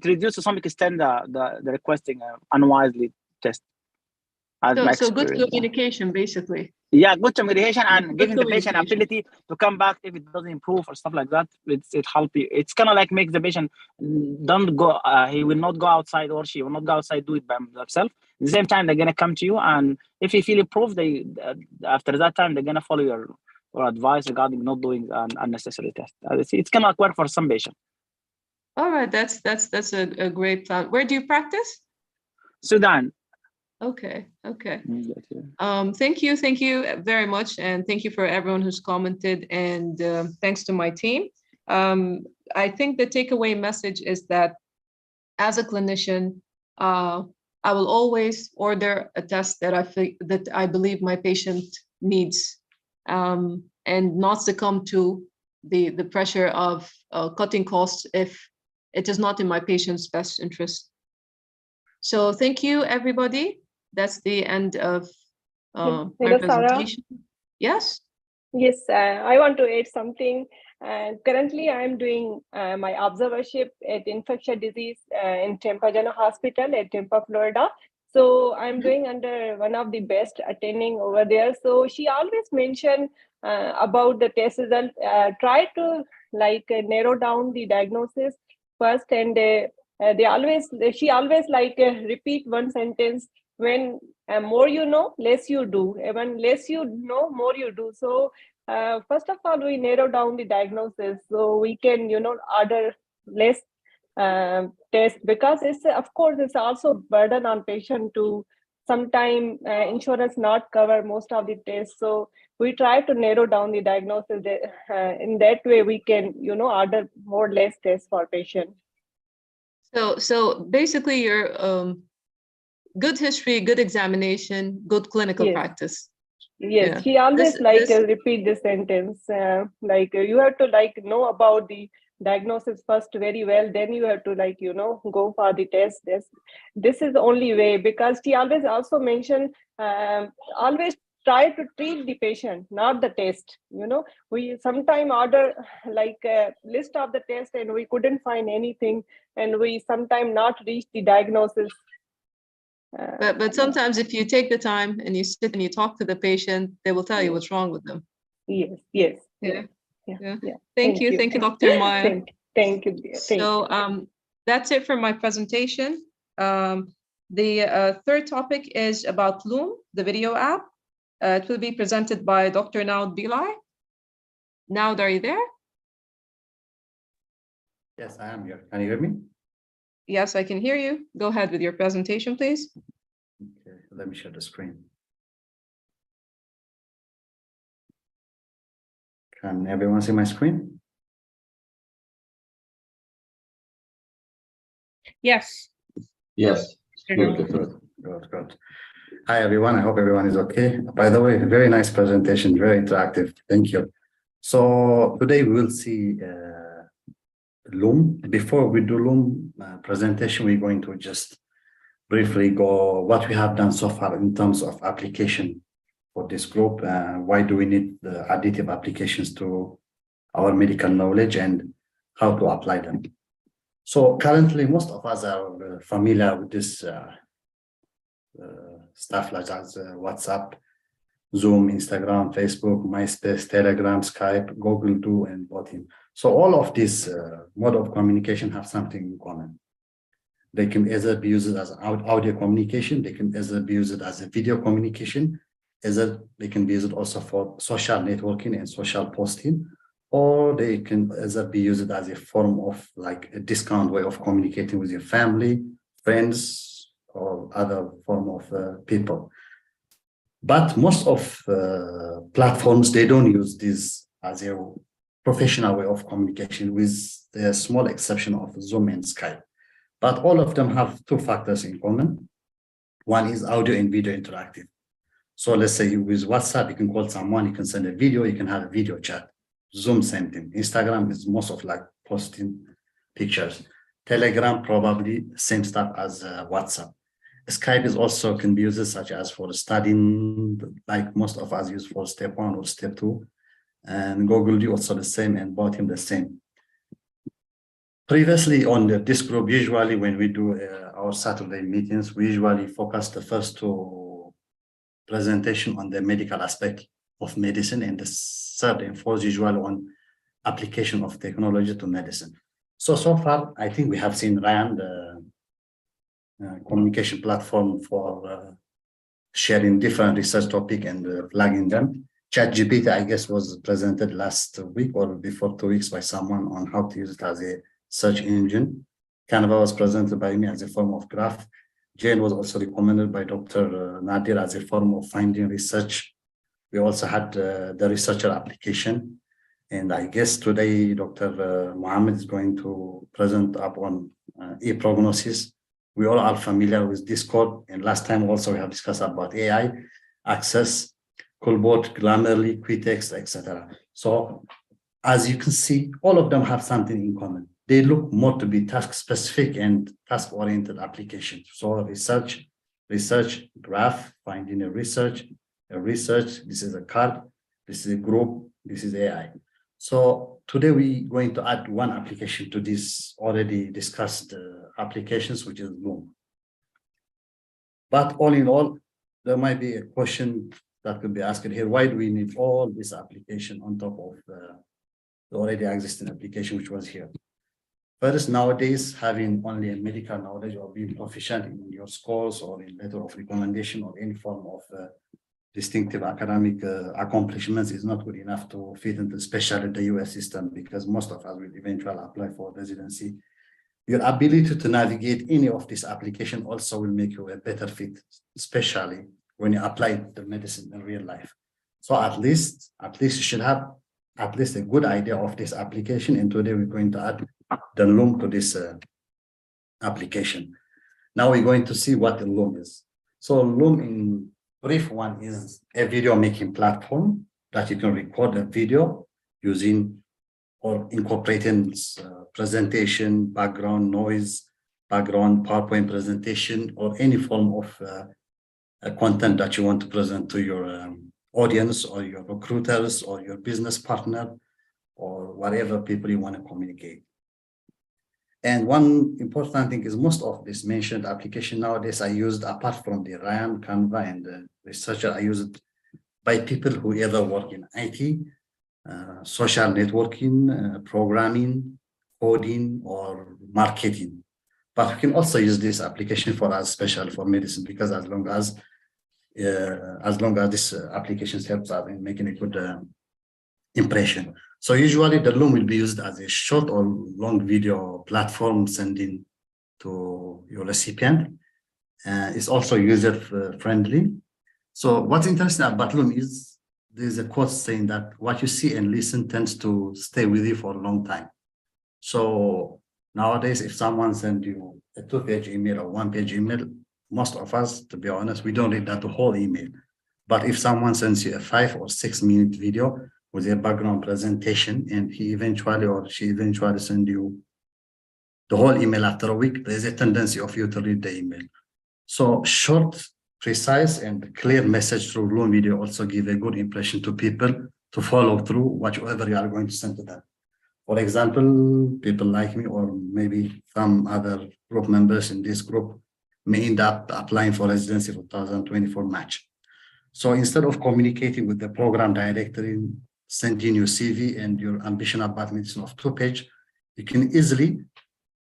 reduces to some extent the requesting unwisely test. As my So good experience. communication, basically. Yeah, good communication and Good giving the patient communication. ability to come back if it doesn't improve or stuff like that. It help you. It's kind of like make the patient don't go. He will not go outside or she will not go outside do it by themselves. At the same time, they're gonna come to you, and if you feel improved, they after that time they're gonna follow your advice regarding not doing an unnecessary test. It's gonna work for some patients. All right, that's a great plan. Where do you practice? Sudan. Okay. Thank you very much, and thank you for everyone who's commented, and thanks to my team. I think the takeaway message is that as a clinician, I will always order a test that I believe my patient needs, and not succumb to the pressure of cutting costs if it is not in my patient's best interest. So thank you, everybody. That's the end of my Hello, Sarah. presentation. Yes? Yes, I want to add something. Currently, I'm doing my observership at infectious disease in Tampa General Hospital at Tampa, Florida. So I'm doing under one of the best attending over there. So she always mentioned about the test result. Try to narrow down the diagnosis first, and she always repeat one sentence. When more you know, less you do. When less you know, more you do. So first of all, we narrow down the diagnosis so we can, order less tests, because it's, of course, it's also burden on patient to sometime insurance not cover most of the tests. So we try to narrow down the diagnosis. In that way, we can, order more less tests for patient. So basically, you're good history, good examination, good clinical practice. Yes, Yeah. he always repeat the sentence. You have to know about the diagnosis first very well. Then you have to go for the test. This is the only way, because he always also mentioned always try to treat the patient, not the test. We sometimes order a list of the test and we couldn't find anything, and we sometimes not reach the diagnosis. But sometimes if you take the time and you sit and you talk to the patient, they will tell you what's wrong with them. Yes. Yeah. Thank you, Dr. Maya. Thank you. So that's it for my presentation. The third topic is about Loom, the video app. It will be presented by Dr. Naod Belay. Naod, are you there? Yes, I am here. Can you hear me? Yes, I can hear you. Go ahead with your presentation, please. Okay, let me share the screen. Can everyone see my screen? Yes. Yes. Good. Hi, everyone. I hope everyone is okay. By the way, very nice presentation, very interactive. Thank you. So today we will see Loom. Before we do Loom presentation, we're going to just briefly go what we have done so far in terms of application for this group. Why do we need the additive applications to our medical knowledge and how to apply them? So currently, most of us are familiar with this stuff like as WhatsApp, Zoom, Instagram, Facebook, MySpace, Telegram, Skype, Google Duo, and Bottin. So all of these mode of communication have something in common. They can either be used as audio communication, they can either be used as a video communication, either they can be used also for social networking and social posting, or they can either be used as a form of a discount way of communicating with your family, friends, or other form of people. But most of platforms, they don't use this as a professional way of communication with the small exception of Zoom and Skype. But all of them have two factors in common. One is audio and video interactive. So let's say with WhatsApp, you can call someone, you can send a video, you can have a video chat. Zoom, same thing. Instagram is most of like posting pictures. Telegram, probably same stuff as WhatsApp. Skype is also can be used such as for studying, like most of us use for step 1 or step 2. And Google do also the same, and Bottom the same. Previously on this group, usually when we do our Saturday meetings, we usually focus the first two presentation on the medical aspect of medicine, and the third and fourth usually on application of technology to medicine. So far, I think we have seen Ryan, the communication platform for sharing different research topic and flagging them. ChatGPT, I guess, was presented last week or before 2 weeks by someone on how to use it as a search engine. Canva was presented by me as a form of graph. Jane was also recommended by Dr. Nadir as a form of finding research. We also had the researcher application. And I guess today, Dr. Mohammed is going to present up on ePrognosis. We all are familiar with Discord. And last time also we have discussed about AI, Access, Colbot, Grammarly, Quitext, etc. So as you can see, all of them have something in common. They look more to be task-specific and task-oriented applications. So research, graph, finding a research, this is a card, this is a group, this is AI. So today we're going to add one application to this already discussed applications, which is Loom. But all in all, there might be a question that could be asked here. Why do we need all this application on top of the already existing application, which was here? First, nowadays, having only a medical knowledge or being proficient in your scores or in letter of recommendation or any form of distinctive academic accomplishments is not good enough to fit into, especially the US system, because most of us will eventually apply for residency. Your ability to navigate any of this application also will make you a better fit, especially when you apply the medicine in real life. So at least you should have at least a good idea of this application. And today we're going to add the Loom to this application. Now we're going to see what the Loom is. So Loom in brief one is a video making platform that you can record a video using or incorporating presentation, background noise, background PowerPoint presentation, or any form of content that you want to present to your audience or your recruiters or your business partner or whatever people you want to communicate. And one important thing is most of this mentioned application nowadays are used apart from the Ryan, Canva, and the researcher are used by people who either work in IT, social networking, programming, coding, or marketing. But we can also use this application for us, especially for medicine, because as long as this application helps us in making a good impression. So usually the Loom will be used as a short or long video platform sending to your recipient. It's also user friendly. So what's interesting about Loom is there's a quote saying that what you see and listen tends to stay with you for a long time. So nowadays, if someone sends you a 2-page email or 1-page email, most of us, to be honest, we don't read that whole email. But if someone sends you a 5 or 6 minute video with a background presentation, and he eventually or she eventually send you the whole email after a week, there's a tendency of you to read the email. So short, precise, and clear message through Loom video also give a good impression to people to follow through whatever you are going to send to them. For example, people like me or maybe some other group members in this group may end up applying for residency for 2024 match. So instead of communicating with the program directly, sending your CV and your ambition about medicine of 2-page, you can easily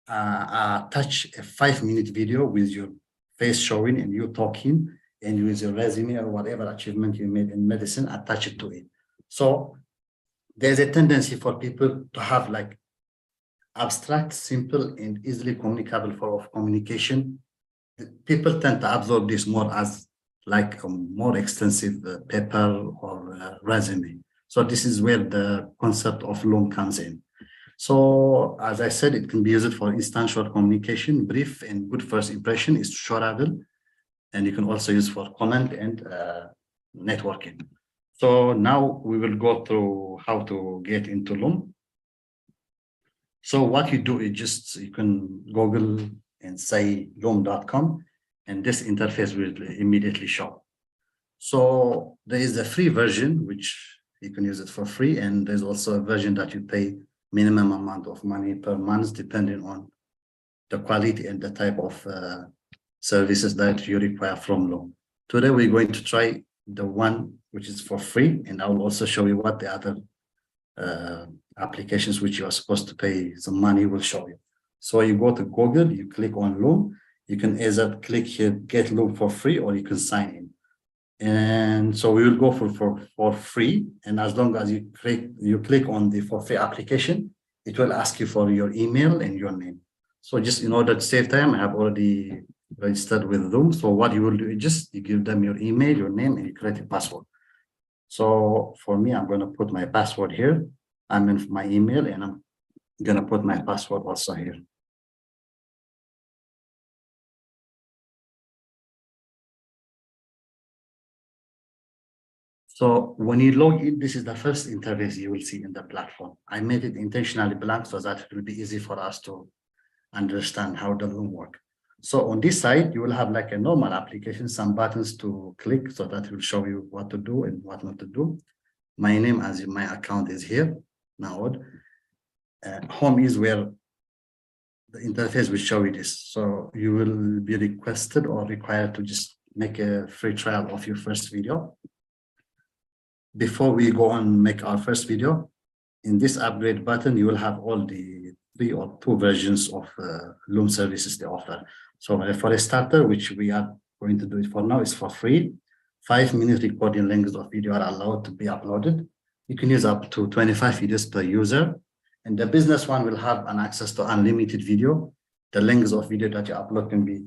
attach a 5-minute video with your face showing and you talking, and with your resume or whatever achievement you made in medicine, attach it to it. So there's a tendency for people to have like abstract, simple, and easily communicable form of communication. People tend to absorb this more as like a more extensive paper or resume. So this is where the concept of Loom comes in. So as I said, it can be used for instant short communication, brief and good first impression is shareable. And you can also use for comment and networking. So now we will go through how to get into Loom. So what you do is just, you can Google and say loom.com, and this interface will immediately show. So there is a free version, which you can use it for free. And there's also a version that you pay minimum amount of money per month, depending on the quality and the type of services that you require from Loom. Today, we're going to try the one which is for free, and I will also show you what the other applications which you are supposed to pay some money will show you. So you go to Google, you click on Loom, you can either click here, get Loom for free, or you can sign in. And so we will go for free. And as long as you click on the for free application, it will ask you for your email and your name. So just in order to save time, I have already registered with Loom. So what you will do is just you give them your email, your name, and you create a password. So for me, I'm going to put my password here. I'm in my email, and I'm going to put my password also here. So when you log in, this is the first interface you will see in the platform. I made it intentionally blank so that it will be easy for us to understand how the Loom works. So on this side, you will have like a normal application, some buttons to click, so that will show you what to do and what not to do. My name, as my account is here, Naod. Home is where the interface will show you this. So you will be requested or required to just make a free trial of your first video. Before we go on make our first video, in this upgrade button, you will have all the 3 or 2 versions of Loom services they offer. So for a starter, which we are going to do it for now, is for free. 5-minute recording lengths of video are allowed to be uploaded. You can use up to 25 videos per user. And the business one will have an access to unlimited video. The lengths of video that you upload can be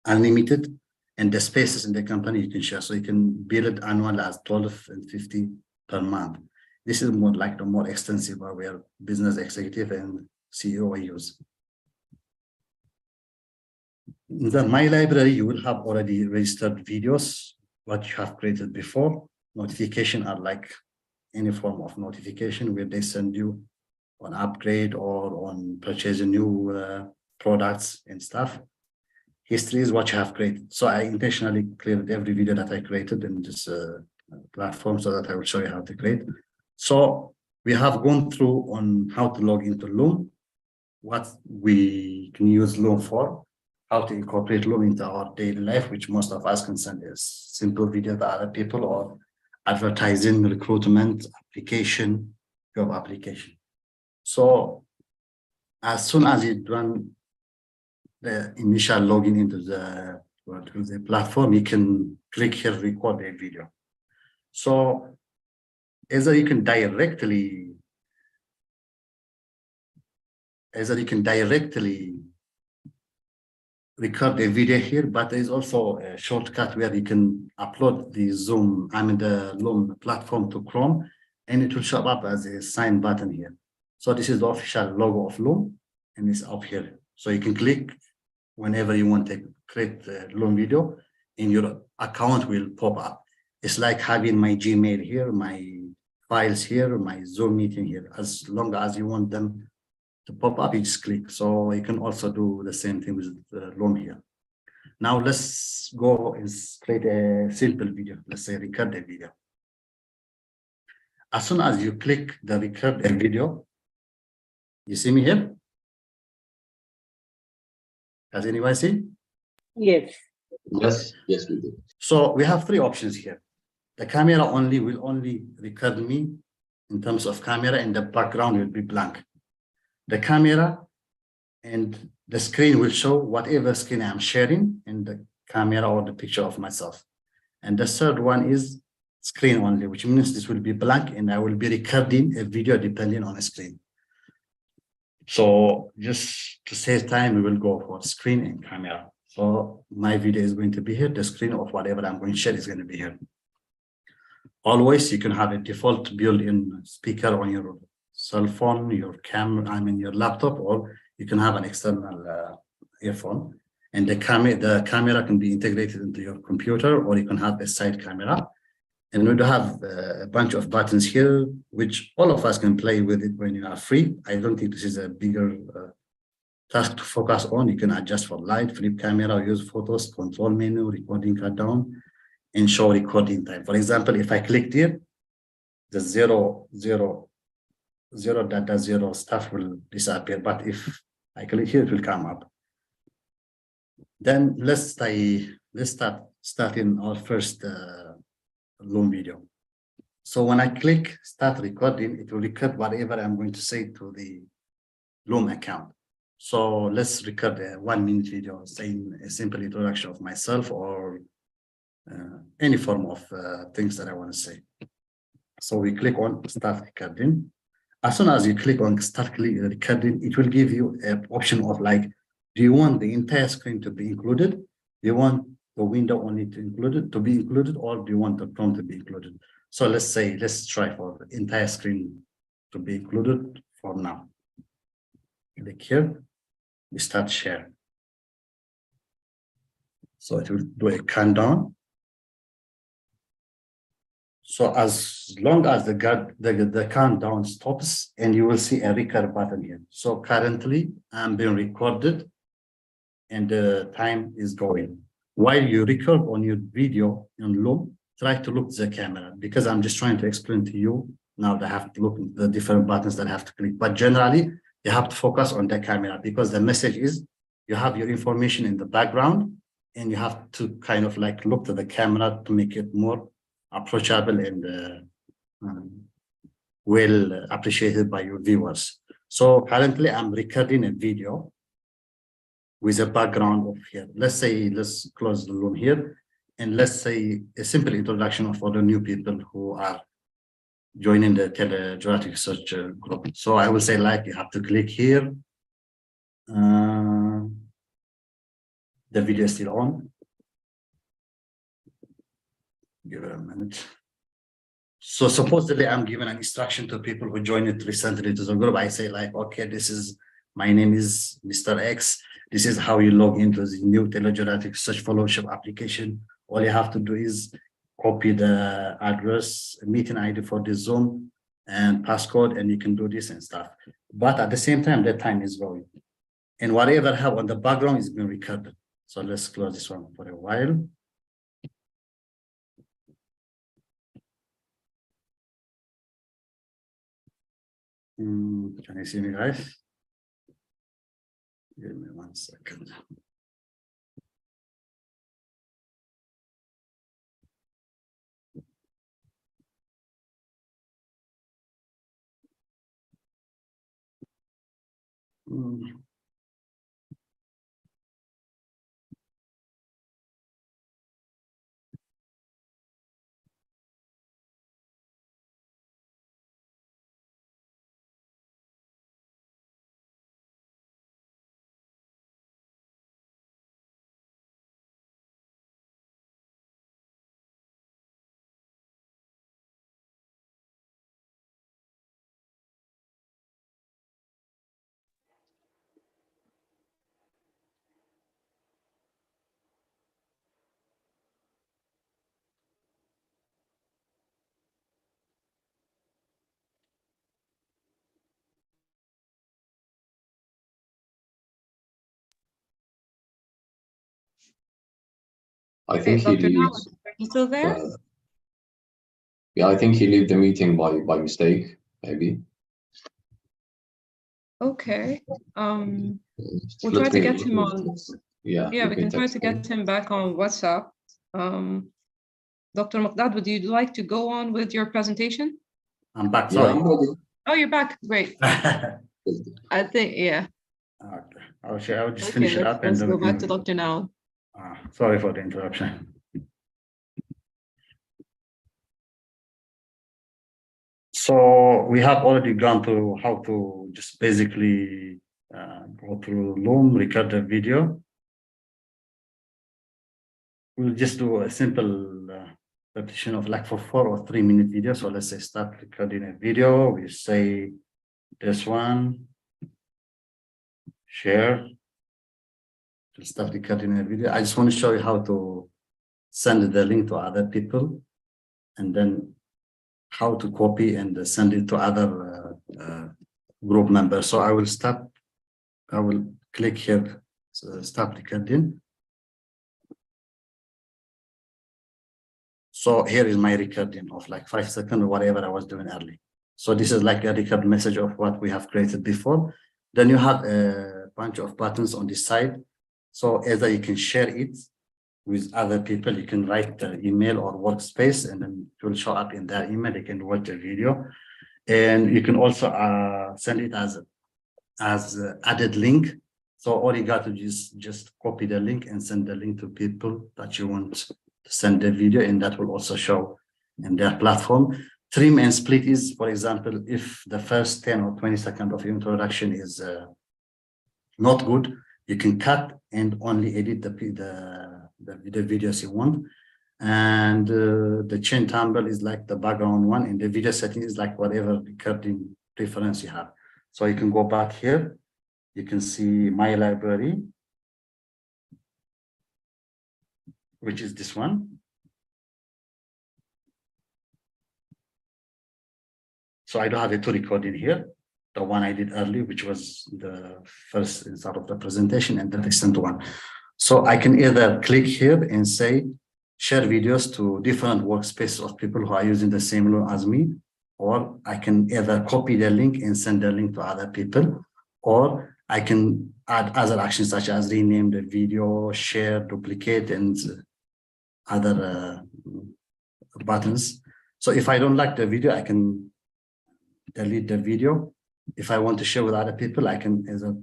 unlimited. And the spaces in the company you can share. So you can bill it annual as $12.50 per month. This is more like the more extensive where business executive and CEO use. In the My Library, you will have already registered videos, what you have created before. Notification are like any form of notification where they send you on upgrade or on purchasing new products and stuff. History is what you have created. So I intentionally cleared every video that I created in this platform so that I will show you how to create. So we have gone through on how to log into Loom, what we can use Loom for, how to incorporate Loom into our daily life, which most of us can send as simple video to other people, or advertising, recruitment, application, job application. So as soon as you run the initial login into the platform, you can click here, record a video. So either you can directly record a video here, but there is also a shortcut where you can upload the the Loom platform to Chrome, and it will show up as a sign button here. So this is the official logo of Loom, and it's up here. So you can click whenever you want to create a Loom video, and your account will pop up. It's like having my Gmail here, my files here, my Zoom meeting here. As long as you want them to pop up, you just click. So you can also do the same thing with Loom here. Now let's go and create a simple video. Let's say record a video. As soon as you click the record a video, you see me here? Does anyone see? Yes. Yes, yes, we do. So we have 3 options here. The camera will only record me in terms of camera, and the background will be blank. The camera and the screen will show whatever screen I'm sharing in the camera or the picture of myself. And the third one is screen only, which means this will be blank and I will be recording a video depending on a screen. So just to save time, we will go for screen and camera. So my video is going to be here. The screen of whatever I'm going to share is going to be here. Always, you can have a default built-in speaker on your cell phone, your camera, your laptop, or you can have an external earphone. And the camera can be integrated into your computer, or you can have a side camera. And we do have a bunch of buttons here, which all of us can play with it when you are free. I don't think this is a bigger task to focus on. You can adjust for light, flip camera, use photos, control menu, recording cut down, and show recording time. For example, if I clicked here, the 0.0 stuff will disappear. But if I click here, it will come up. Then let's start in our first Loom video. So when I click start recording, it will record whatever I'm going to say to the Loom account. So let's record a 1-minute video saying a simple introduction of myself, or any form of things that I want to say. So we click on start recording. As soon as you click on start recording, it will give you an option of like, do you want the entire screen to be included? Do you want the window only to be included, or do you want the prompt to be included? So let's try for the entire screen to be included for now. Click here, we start share. So it will do a countdown. So as long as the countdown stops, and you will see a record button here. So currently I'm being recorded and the time is going. While you record on your video in Loom, try to look at the camera, because I'm just trying to explain to you now that I have to look at the different buttons that I have to click. But generally, you have to focus on the camera, because the message is you have your information in the background, and you have to kind of like look to the camera to make it more approachable and well appreciated by your viewers. So currently I'm recording a video with a background of here. Let's close the Loom here, and let's say a simple introduction for the new people who are joining the TGRF research group. So I will say, like, you have to click here. The video is still on. Give it a minute. So supposedly I'm giving an instruction to people who joined it recently to the group. I say like, okay, my name is Mr. X. This is how you log into the new TGRF Research Fellowship application. All you have to do is copy the address, meeting ID for the Zoom, and passcode, and you can do this and stuff. But at the same time, that time is going. And whatever I have on the background is being recorded. So let's close this one for a while. Can you see me, guys? Give me 1 second. I think he Dr. Naod, leaves. are you still there? Yeah, I think he left the meeting by mistake, maybe. Okay. We'll Let try to me- get him on. Yeah, Yeah, we can try text to him. get him back on WhatsApp. Dr. Miqdad, would you like to go on with your presentation? I'm back. Yeah, Sorry. I'm ready. Oh, you're back. Great. I think, yeah. Okay. I'll just Okay, finish it up and let's then go we can- back to Dr. Naod. Sorry for the interruption. So we have already gone through how to just basically go through Loom, record the video. We'll just do a simple repetition of like for 4 or 3 minute video. So let's say start recording a video. We say This one, share. We'll start recording a video. I just want to show you how to send the link to other people, and then how to copy and send it to other group members. So I will click here, stop recording. So here is my recording of like 5 seconds or whatever I was doing early. So this is like a record message of what we have created before. Then you have a bunch of buttons on this side. So either you can share it with other people, you can write the email or workspace, and then it will show up in their email. They can watch the video, and you can also send it as added link. So all you got to just copy the link and send the link to people that you want to send the video, and that will also show in their platform. Trim and split is, for example, if the first 10 or 20 seconds of your introduction is not good, you can cut and only edit the videos you want. And the chain tumble is like the background one, and the video setting is like whatever recording preference you have. So you can go back here. You can see my library, which is this one. So I don't have a two recording here. The one I did early, which was the first inside of the presentation, and the recent one. So I can either click here and say, share videos to different workspaces of people who are using the same Loom as me, or I can either copy the link and send the link to other people, or I can add other actions such as rename the video, share, duplicate, and other buttons. So if I don't like the video, I can delete the video. If I want to share with other people, I can either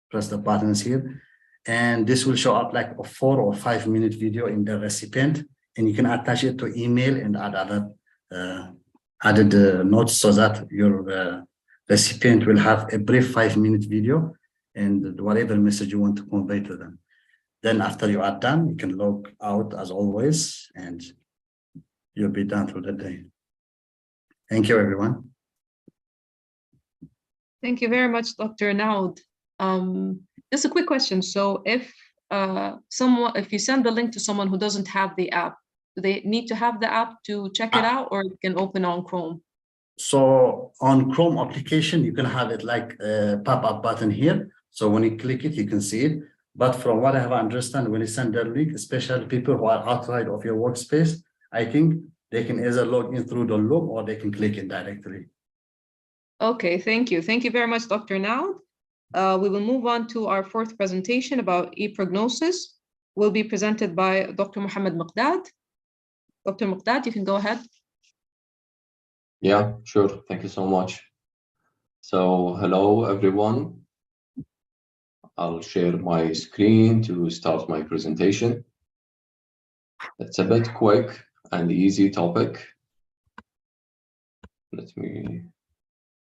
press the buttons here, and this will show up like a 4 or 5 minute video in the recipient, and you can attach it to email and add other added notes so that your recipient will have a brief 5-minute video and whatever message you want to convey to them. Then after you are done, you can log out as always, and you'll be done for the day. Thank you, everyone. Thank you very much, Dr. Naod. Just a quick question. So if you send the link to someone who doesn't have the app, do they need to have the app to check it out, or it can open on Chrome? So on Chrome application, you can have it like a pop-up button here. So when you click it, you can see it. But from what I have understand, when you send the link, especially people who are outside of your workspace, I think they can either log in through the Loom or they can click it directly. Okay, thank you. Thank you very much, Dr. Naod. We will move on to our fourth presentation about ePrognosis. Will be presented by Dr. Mohammed Miqdad. Dr. Miqdad, you can go ahead. Yeah, sure. Thank you so much. So, hello, everyone. I'll share my screen to start my presentation. It's a bit quick and easy topic. Let me,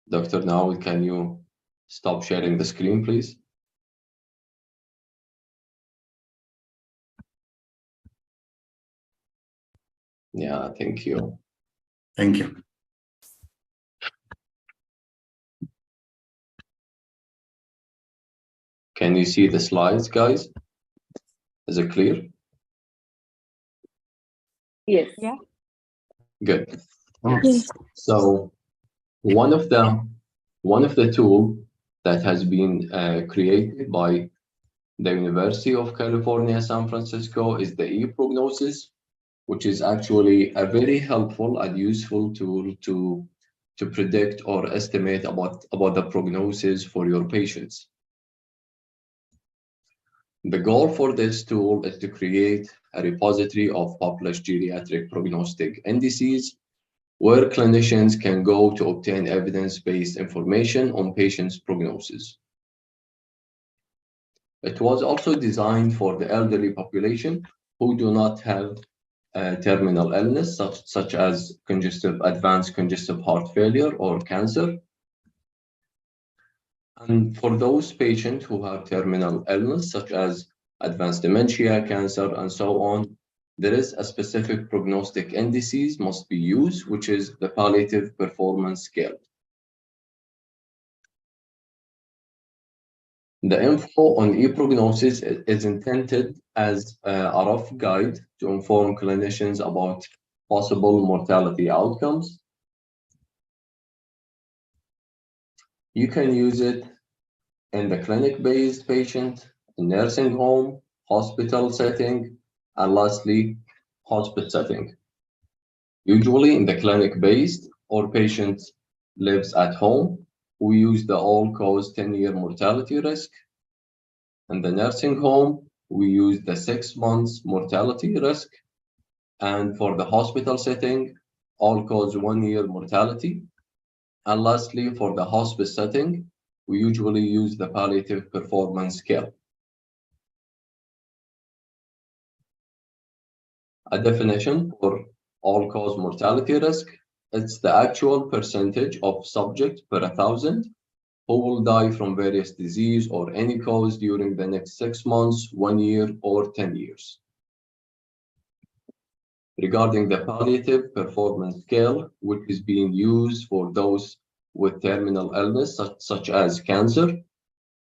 Dr. Naod, can you stop sharing the screen, please? Yeah, thank you. Thank you. Can you see the slides, guys? Is it clear? Yes. Yeah. Good. Yes. So one of the tools that has been created by the University of California, San Francisco is the ePrognosis, which is actually a very helpful and useful tool to predict or estimate about the prognosis for your patients. The goal for this tool is to create a repository of published geriatric prognostic indices where clinicians can go to obtain evidence-based information on patients' prognosis. It was also designed for the elderly population who do not have terminal illness, such as advanced congestive heart failure or cancer. And for those patients who have terminal illness, such as advanced dementia, cancer, and so on, there is a specific prognostic indices must be used, which is the palliative performance scale. The info on ePrognosis is intended as a rough guide to inform clinicians about possible mortality outcomes. You can use it in the clinic-based patient, nursing home, hospital setting, and lastly, hospice setting. Usually in the clinic-based or patient lives at home, we use the all-cause 10-year mortality risk. In the nursing home, we use the 6 months mortality risk. And for the hospital setting, all-cause 1-year mortality. And lastly, for the hospice setting, we usually use the palliative performance scale. A definition for all-cause mortality risk, it's the actual percentage of subjects per 1,000 who will die from various disease or any cause during the next 6 months, 1 year, or 10 years. Regarding the palliative performance scale, which is being used for those with terminal illness, such as cancer,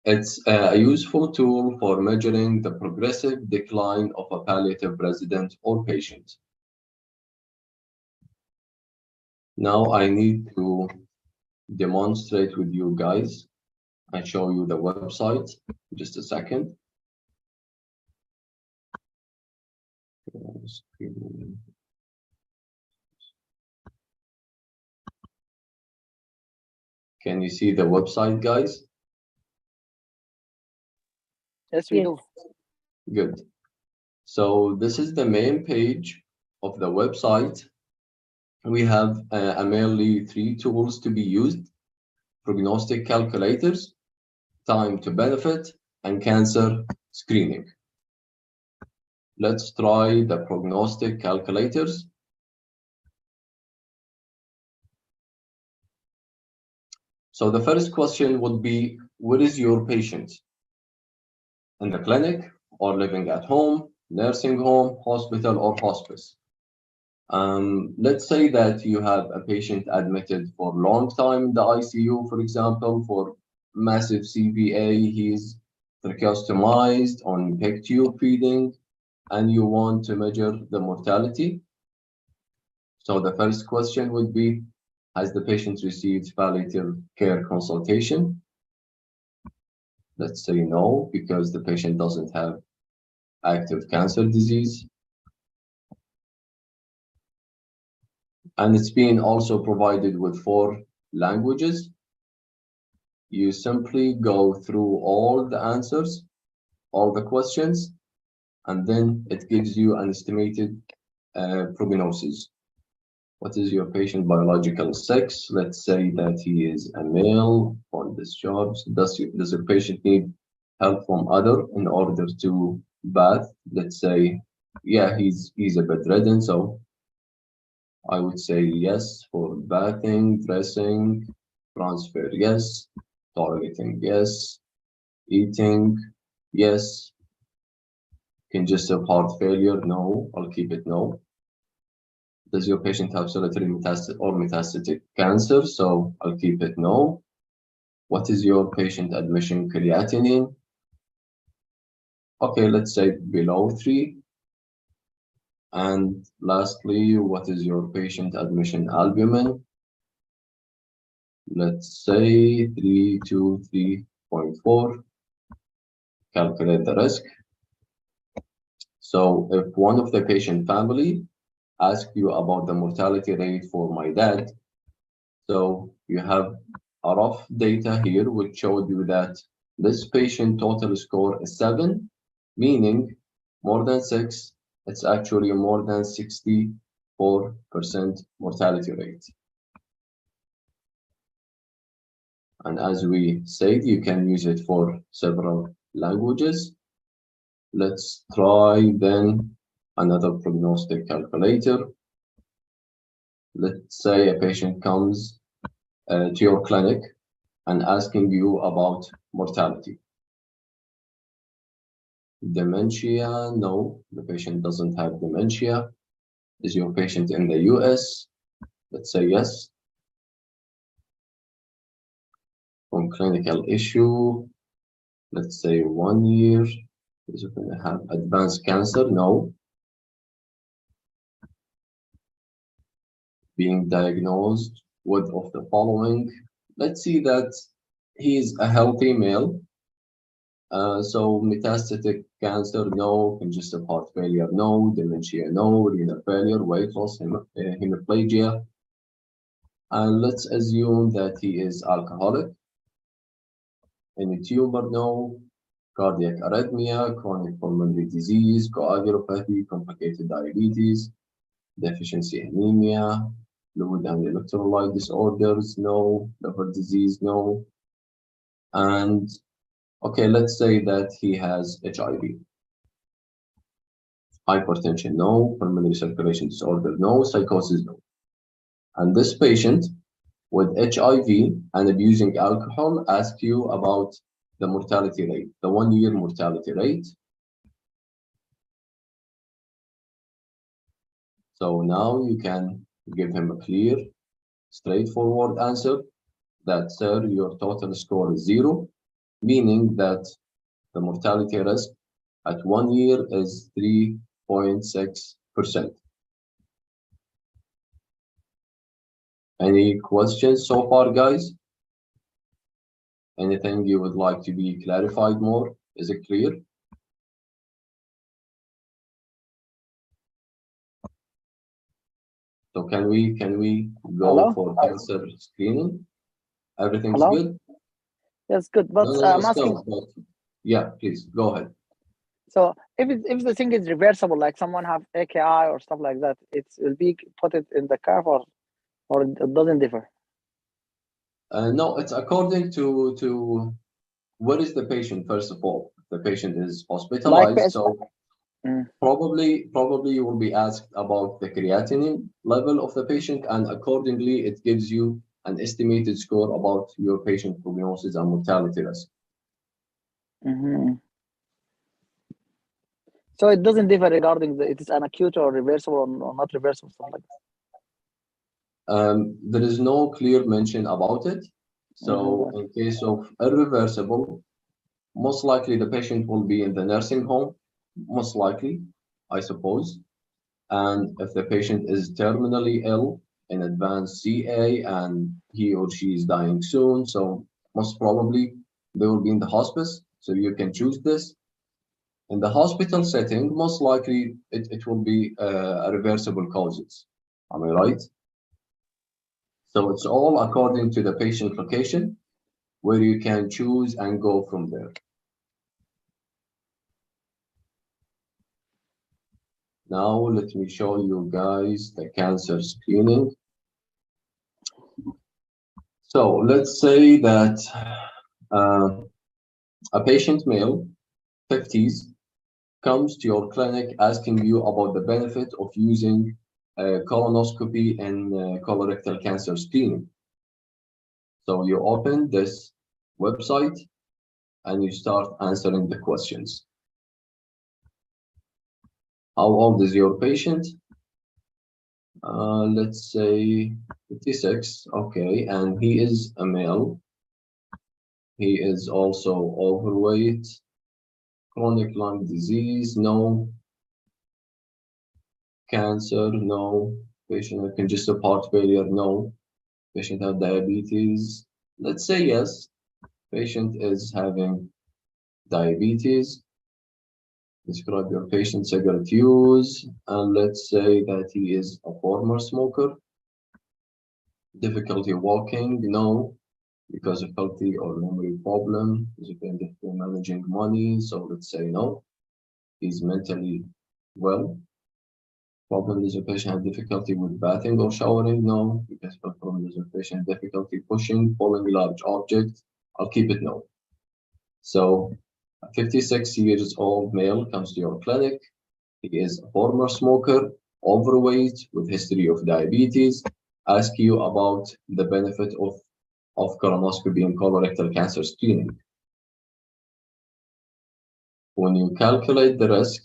it's a useful tool for measuring the progressive decline of a palliative resident or patient. Now I need to demonstrate with you guys and show you the website. Just a second. Can you see the website, guys? Yes, we do. Good. So this is the main page of the website. We have mainly 3 tools to be used: prognostic calculators, time to benefit, and cancer screening. Let's try the prognostic calculators. So the first question would be, where is your patient? In the clinic, or living at home, nursing home, hospital, or hospice? Let's say that you have a patient admitted for a long time in the ICU, for example, for massive CVA, he's tracheostomized on PEG tube feeding, and you want to measure the mortality. So the first question would be, has the patient received palliative care consultation? Let's say no, because the patient doesn't have active cancer disease. And it's been also provided with 4 languages. You simply go through all the answers, all the questions, and then it gives you an estimated prognosis. What is your patient biological sex? Let's say that he is a male on discharge. Does the patient need help from other in order to bath? Let's say, yeah, he's a bedridden, so I would say yes for bathing, dressing, transfer, yes, toileting, yes, eating, yes, congestive heart failure, no, I'll keep it no. Does your patient have solitary metastatic cancer? So I'll keep it no. What is your patient admission creatinine? Okay, let's say below 3. And lastly, what is your patient admission albumin? Let's say 3 to 3.4. Calculate the risk. So if one of the patient family ask you about the mortality rate for my dad, so you have a rough data here which showed you that this patient total score is 7, meaning more than 6, it's actually more than 64% mortality rate. And as we said, you can use it for several languages. Let's try then another prognostic calculator. Let's say a patient comes to your clinic and asking you about mortality. Dementia, no, the patient doesn't have dementia. Is your patient in the US? Let's say yes. From clinical issue, let's say 1 year. Is it going to have advanced cancer? No. Being diagnosed with of the following. Let's see that he's a healthy male. So metastatic cancer, no. Congestive heart failure, no. Dementia, no. Renal failure, weight loss, hemiplegia. And let's assume that he is alcoholic. Any tumor, no. Cardiac arrhythmia, chronic pulmonary disease, coagulopathy, complicated diabetes, deficiency anemia, fluid and electrolyte disorders, no. Liver disease, no. And okay, let's say that he has HIV. Hypertension, no. Pulmonary circulation disorder, no. Psychosis, no. And this patient with HIV and abusing alcohol asked you about the mortality rate, the 1 year mortality rate. So now you can give him a clear, straightforward answer that, sir, your total score is 0, meaning that the mortality risk at 1 year is 3.6%. Any questions so far, guys? Anything you would like to be clarified more? Is it clear? So can we go Hello? for cancer screening? Everything's Hello? good? Yes, good. But No, I'm still, asking, but yeah, please go ahead. so if the thing is reversible, like someone have AKI or stuff like that, it will be put it in the curve, or it doesn't differ? No, it's according to where is the patient, first of all. The patient is Like hospitalized, so Mm. probably you will be asked about the creatinine level of the patient, and accordingly it gives you an estimated score about your patient prognosis and mortality risk. Mhm. So it doesn't differ regarding it is an acute or reversible or not reversible, stuff like that. There is no clear mention about it. So Mhm. in case of irreversible, most likely the patient will be in the nursing home, most likely, I suppose. And if the patient is terminally ill in advanced CA and he or she is dying soon, so most probably they will be in the hospice. So you can choose this. In the hospital setting, most likely it will be a reversible causes. Am I right? So it's all according to the patient location, where you can choose and go from there. Now let me show you guys the cancer screening. So let's say that a patient male, 50s, comes to your clinic asking you about the benefit of using colonoscopy and colorectal cancer screening. So you open this website and you start answering the questions. How old is your patient? Let's say 56, okay, and he is a male. He is also overweight. Chronic lung disease, no. Cancer, no. Patient with congestive heart failure, no. Patient have diabetes. Let's say yes. Patient is having diabetes. Describe your patient's cigarette use, and let's say that he is a former smoker. Difficulty walking, no, because of healthy or memory problem. Difficulty managing money, so let's say no. He's mentally well. Problem does the patient have difficulty with bathing or showering? No, because problem does the patient have difficulty pushing, pulling large objects? I'll keep it no. So a 56 years old male comes to your clinic. He is a former smoker, overweight, with history of diabetes. Ask you about the benefit of colonoscopy and colorectal cancer screening. When you calculate the risk,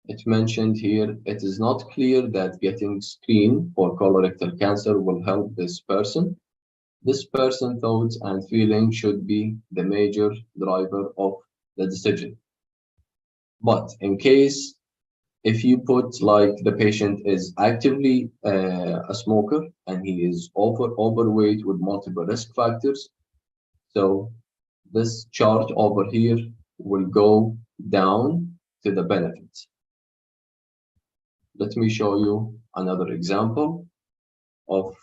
it's mentioned here, it is not clear that getting screened for colorectal cancer will help this person this person's thoughts and feelings should be the major driver of the decision. But in case if you put like the patient is actively a smoker and he is overweight with multiple risk factors, so this chart over here will go down to the benefits. Let me show you another example of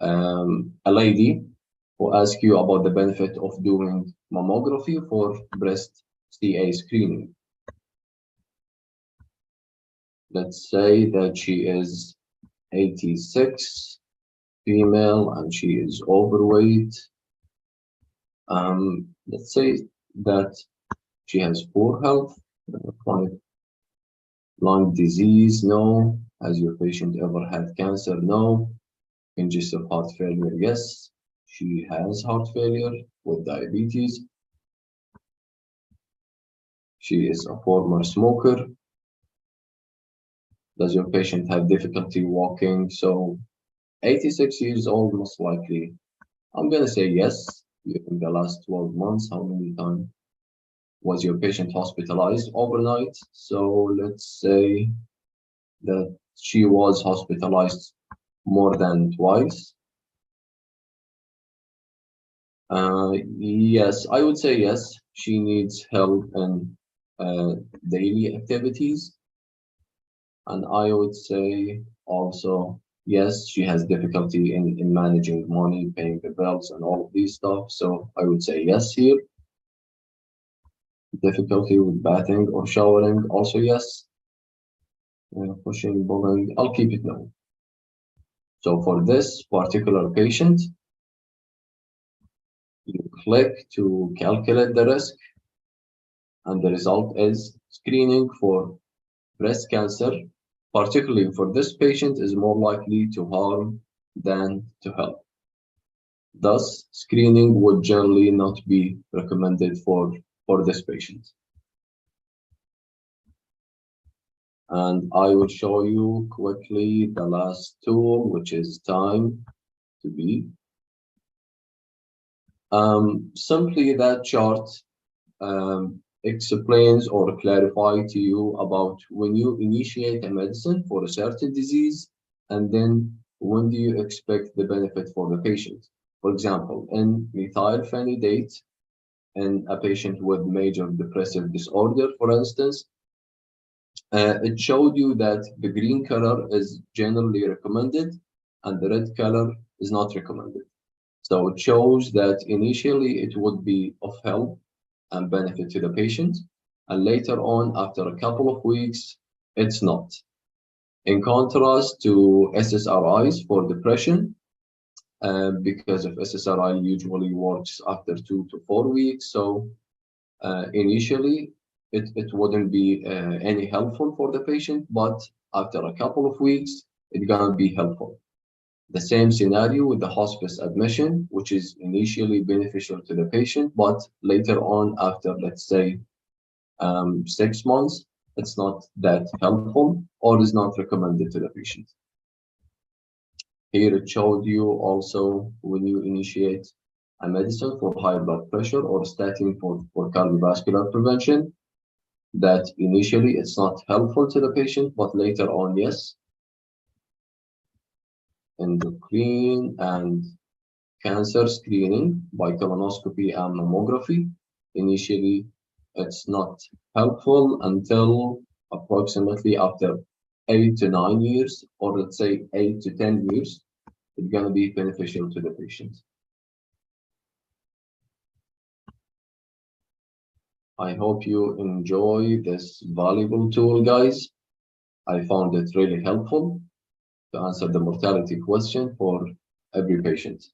a lady who asks you about the benefit of doing mammography for breast CA screening. Let's say that she is 86, female, and she is overweight. Let's say that she has poor health, chronic lung disease, no. Has your patient ever had cancer? No. Congestive heart failure, yes. She has heart failure with diabetes. She is a former smoker. Does your patient have difficulty walking? So 86 years old, most likely. I'm gonna say yes. In the last 12 months, how many times was your patient hospitalized overnight? So let's say that she was hospitalized more than twice. Yes, I would say yes. She needs help in daily activities. And I would say also, yes, she has difficulty in managing money, paying the bills, and all of these stuff. So I would say yes here. Difficulty with bathing or showering, also yes. Pushing, pulling, I'll keep it no. So for this particular patient, you click to calculate the risk, and the result is screening for breast cancer, particularly for this patient, is more likely to harm than to help. Thus, screening would generally not be recommended for this patient. And I will show you quickly the last tool, which is time to beat. Simply that chart explains or clarify to you about when you initiate a medicine for a certain disease, and then when do you expect the benefit for the patient. For example, in methylphenidate, in a patient with major depressive disorder, for instance, it showed you that the green color is generally recommended and the red color is not recommended. So it shows that initially it would be of help and benefit to the patient, and later on, after a couple of weeks, it's not. In contrast to SSRIs for depression, because of SSRI usually works after 2 to 4 weeks, so initially it wouldn't be any helpful for the patient, but after a couple of weeks, it's gonna be helpful. The same scenario with the hospice admission, which is initially beneficial to the patient, but later on, after let's say 6 months, it's not that helpful or is not recommended to the patient. Here it showed you also when you initiate a medicine for high blood pressure or statin for cardiovascular prevention, that initially it's not helpful to the patient, but later on, yes. Endocrine and cancer screening by colonoscopy and mammography. Initially, it's not helpful until approximately after 8 to 9 years, or let's say 8 to 10 years, it's going to be beneficial to the patient. I hope you enjoy this valuable tool, guys. I found it really helpful to answer the mortality question for every patient.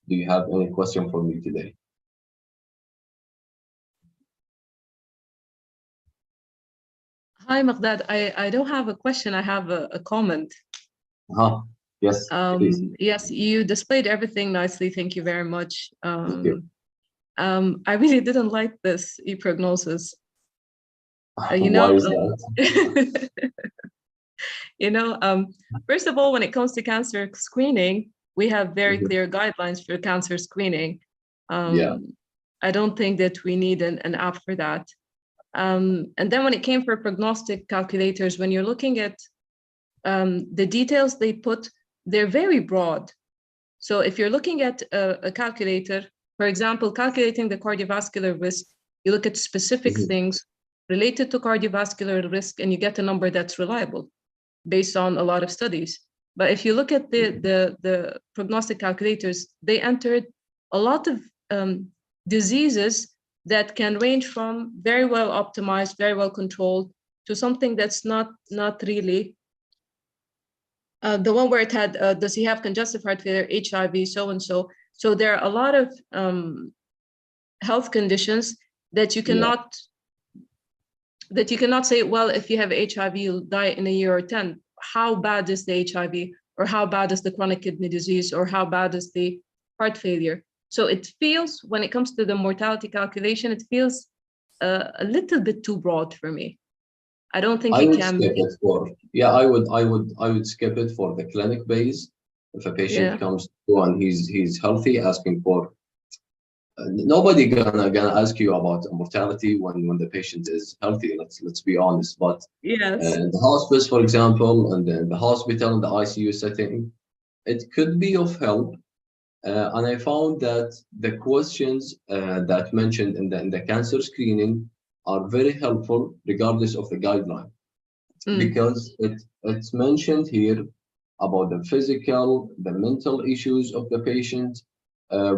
Do you have any question for me today? Hi, Miqdad. I don't have a question. I have a comment. Yes, please. Yes, you displayed everything nicely. Thank you very much. Thank you. I really didn't like this ePrognosis. Why is that? First of all, when it comes to cancer screening, we have very Mhm. clear guidelines for cancer screening. Yeah. I don't think that we need an app for that. And then when it came for prognostic calculators, when you're looking at the details they put, they're very broad. So if you're looking at a calculator, for example, calculating the cardiovascular risk, you look at specific Mhm. things related to cardiovascular risk, and you get a number that's reliable based on a lot of studies. But if you look at the prognostic calculators, they entered a lot of diseases that can range from very well optimized, very well controlled, to something that's not really. The one where it had, does he have congestive heart failure, HIV, so and so. So there are a lot of health conditions that you cannot say, well, if you have HIV, you'll die in a year or 10. How bad is the HIV, or how bad is the chronic kidney disease, or how bad is the heart failure? So it feels, when it comes to the mortality calculation, it feels a little bit too broad for me. I don't think I it would can skip be. it for, yeah, I would skip it for the clinic base. If a patient Yeah. comes to and he's healthy, asking for, nobody gonna ask you about mortality when the patient is healthy. Let's be honest. But Yes. the hospice, for example, and then the hospital and the ICU setting, it could be of help. And I found that the questions that mentioned in the cancer screening are very helpful, regardless of the guideline, because it's mentioned here about the physical, the mental issues of the patient, uh,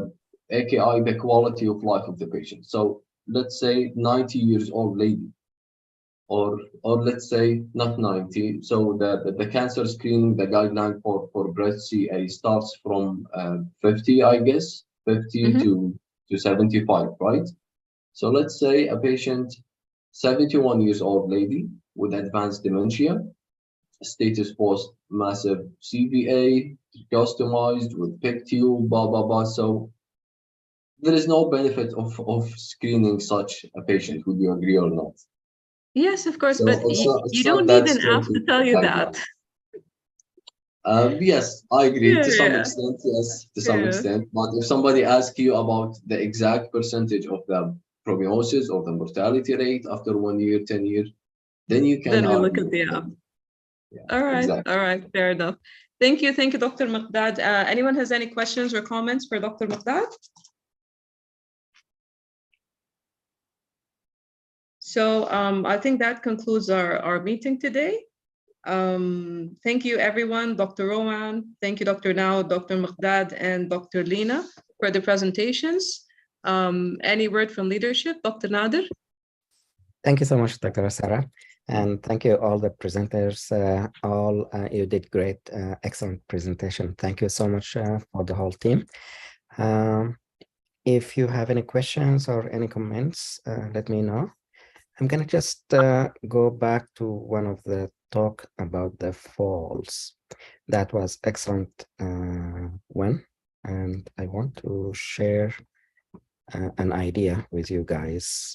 aka the quality of life of the patient. So let's say 90 years old lady, or let's say not 90. So the cancer screening, the guideline for breast CA starts from 50, I guess, 50 to 75, right? So let's say a patient, 71 years old lady with advanced dementia, status post massive CVA, customized with PIC tube, blah, blah, blah. So there is no benefit of screening such a patient. Would you agree or not? Yes, of course, So but it's you not don't need that an app strict to tell you that. guideline. Yes, I agree to some Yeah, extent, yes, to some yeah. extent. But if somebody asks you about the exact percentage of the prognosis or the mortality rate after 1 year, 10 years, then you can Then we look argue at the with app. them. Yeah, All exactly. right, fair enough. Thank you, Dr. Miqdad. Anyone has any questions or comments for Dr. Miqdad? So I think that concludes our meeting today. Thank you, everyone. Dr. Rowan, thank you, Dr. Naod, Dr. Miqdad, and Dr. Lina for the presentations. Any word from leadership, Dr. Nader? Thank you so much, Dr. Sarah. And thank you all the presenters. You did great, excellent presentation. Thank you so much for the whole team. If you have any questions or any comments, let me know. I'm gonna just go back to one of the talk about the falls. That was excellent one, and I want to share an idea with you guys.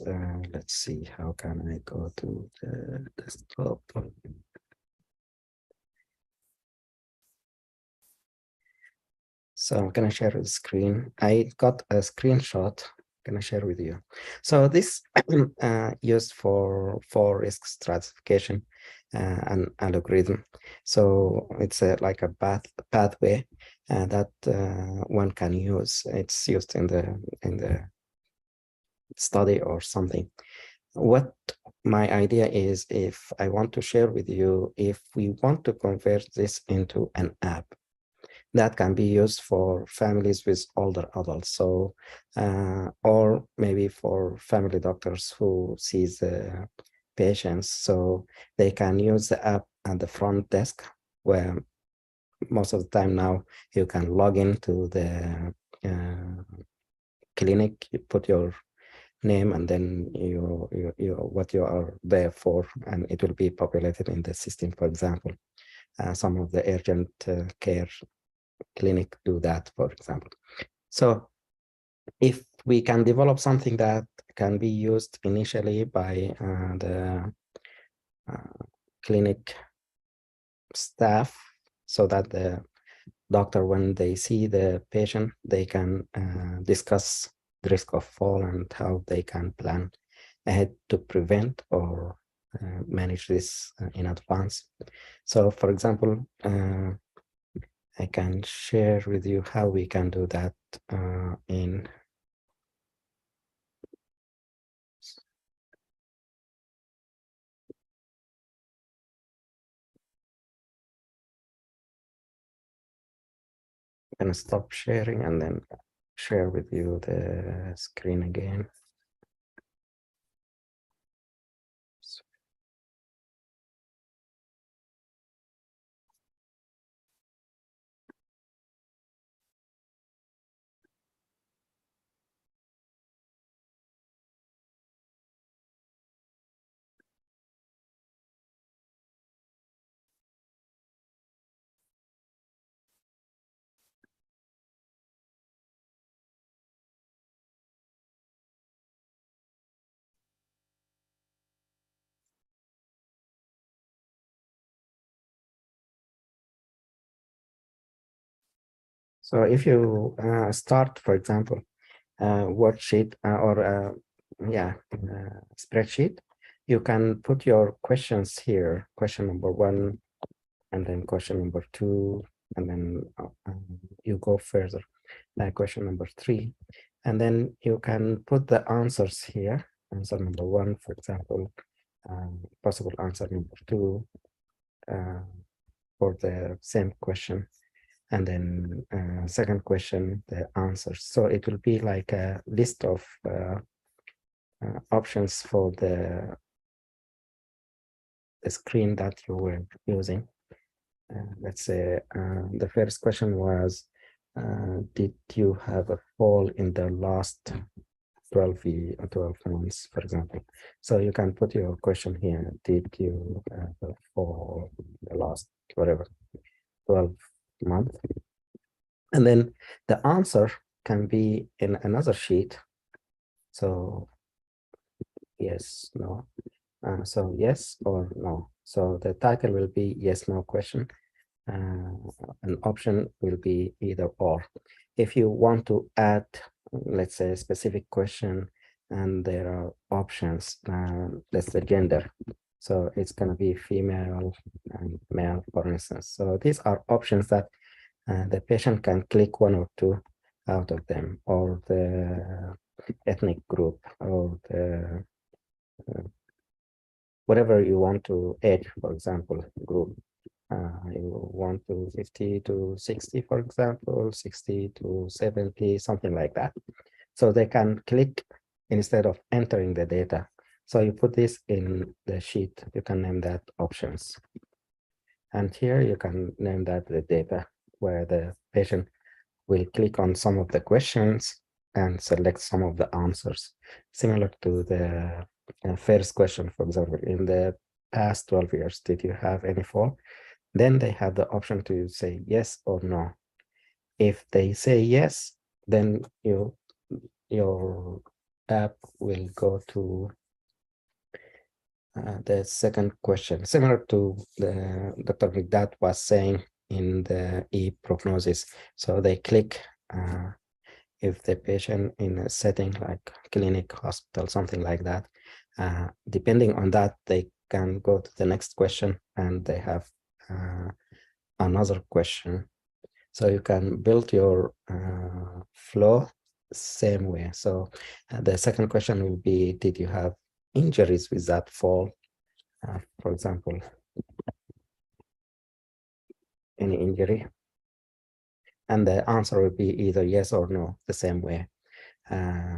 Let's see, how can I go to the desktop? So I'm gonna share the screen. I got a screenshot. I'm gonna share with you. So this used for risk stratification and algorithm. So it's like a pathway that one can use. It's used in the study or something. What my idea is, if I want to share with you, if we want to convert this into an app that can be used for families with older adults, so or maybe for family doctors who sees the patients, so they can use the app at the front desk, where most of the time now you can log into the clinic, you put your name and then you what you are there for, and it will be populated in the system. For example, some of the urgent care clinic do that, for example. So if we can develop something that can be used initially by the clinic staff, so that the doctor, when they see the patient, they can discuss the risk of fall and how they can plan ahead to prevent or manage this in advance. So, for example, I can share with you how we can do that in I'm gonna stop sharing and then share with you the screen again. So if you start, for example, worksheet or spreadsheet, you can put your questions here, question number 1, and then question number 2, and then you go further, question number 3, and then you can put the answers here, answer number 1, for example, possible answer number 2 for the same question, and then second question, the answers. So it will be like a list of options for the screen that you were using. Let's say the first question was, did you have a fall in the last 12 months, for example? So you can put your question here, did you have a fall in the last, whatever, 12 months? And then the answer can be in another sheet. So yes, no. So yes or no. So the title will be yes, no question. An option will be either or. If you want to add, let's say, a specific question and there are options, let's say gender. So it's going to be female and male, for instance. So these are options that the patient can click 1 or 2 out of them, or the ethnic group, or the whatever you want to add, for example, group. You want to 50 to 60, for example, 60 to 70, something like that. So they can click instead of entering the data. So you put this in the sheet, you can name that options. And here you can name that the data, where the patient will click on some of the questions and select some of the answers. Similar to the first question, for example, in the past 12 years, did you have any fall? Then they have the option to say yes or no. If they say yes, then your app will go to the second question, similar to the Dr. Miqdad was saying in the ePrognosis. So they click if the patient in a setting like clinic, hospital, something like that, depending on that, they can go to the next question and they have another question. So you can build your flow same way. So the second question will be, did you have injuries with that fall? For example, any injury? And the answer will be either yes or no, the same way.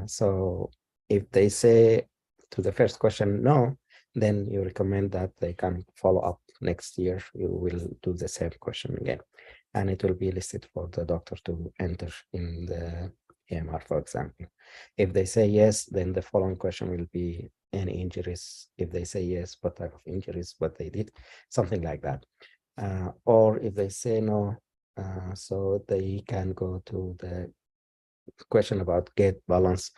So if they say to the first question no, then you recommend that they can follow up next year. You will do the same question again, and it will be listed for the doctor to enter in the EMR, for example. If they say yes, then the following question will be any injuries. If they say yes, what type of injuries, what they did, something like that. Or if they say no, so they can go to the question about gait balance,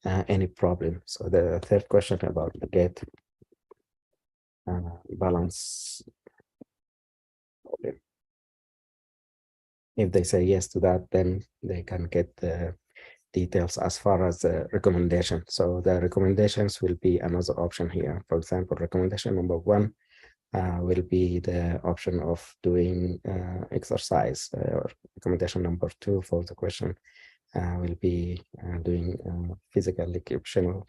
any problem. So the third question about the gait balance problem. If they say yes to that, then they can get the details as far as the recommendation. So the recommendations will be another option here. For example, recommendation number 1 will be the option of doing exercise. Recommendation number 2 for the question will be doing physical occupational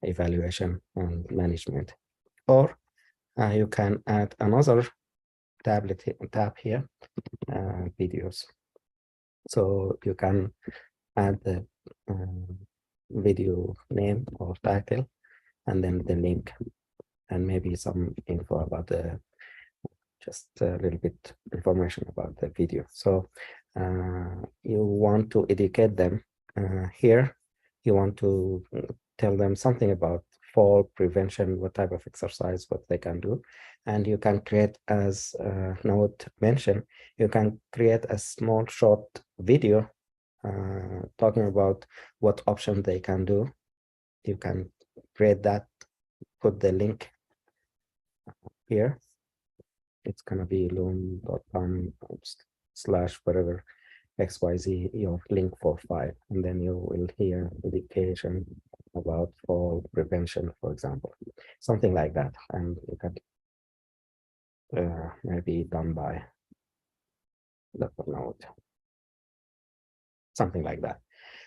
evaluation and management. Or you can add another tab here, videos. So you can add the video name or title, and then the link, and maybe some info about the, just a little bit information about the video. So you want to educate them here. You want to tell them something about fall prevention, what type of exercise, what they can do. And you can create, as Naod mentioned, you can create a small short video talking about what option they can do. You can create that, put the link here. It's going to be loom.com/whatever XYZ, your link for 5. And then you will hear education about fall prevention, for example, something like that. And you can maybe done by Dr. Naod, something like that.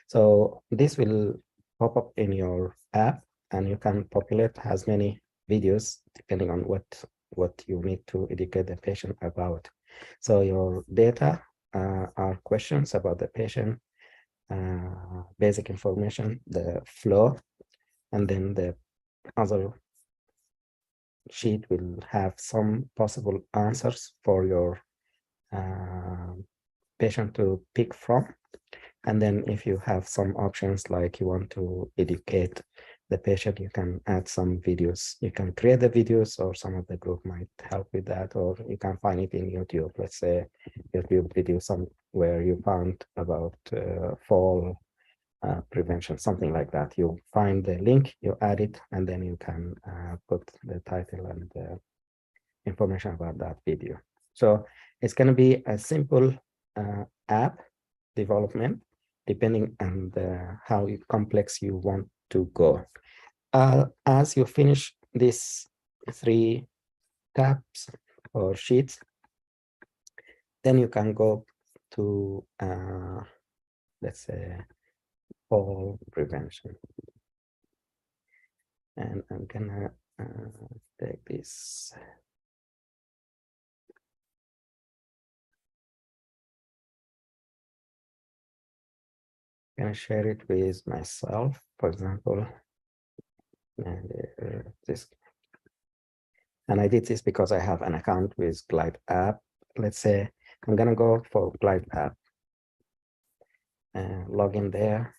So this will pop up in your app, and you can populate as many videos depending on what you need to educate the patient about. So your data are questions about the patient, basic information, the flow, and then the other sheet will have some possible answers for your patient to pick from. And then if you have some options, like you want to educate the patient, you can add some videos. You can create the videos, or some of the group might help with that, or you can find it in YouTube. Let's say YouTube video somewhere you found about fall prevention, something like that. You find the link, you add it, and then you can put the title and the information about that video. So it's going to be a simple app development, depending on how complex you want to go. As you finish these 3 tabs or sheets, then you can go to, let's say, fall prevention. And I'm gonna take this. I'm gonna share it with myself, for example. And this. And I did this because I have an account with Glide app. Let's say I'm gonna go for Glide app and log in there.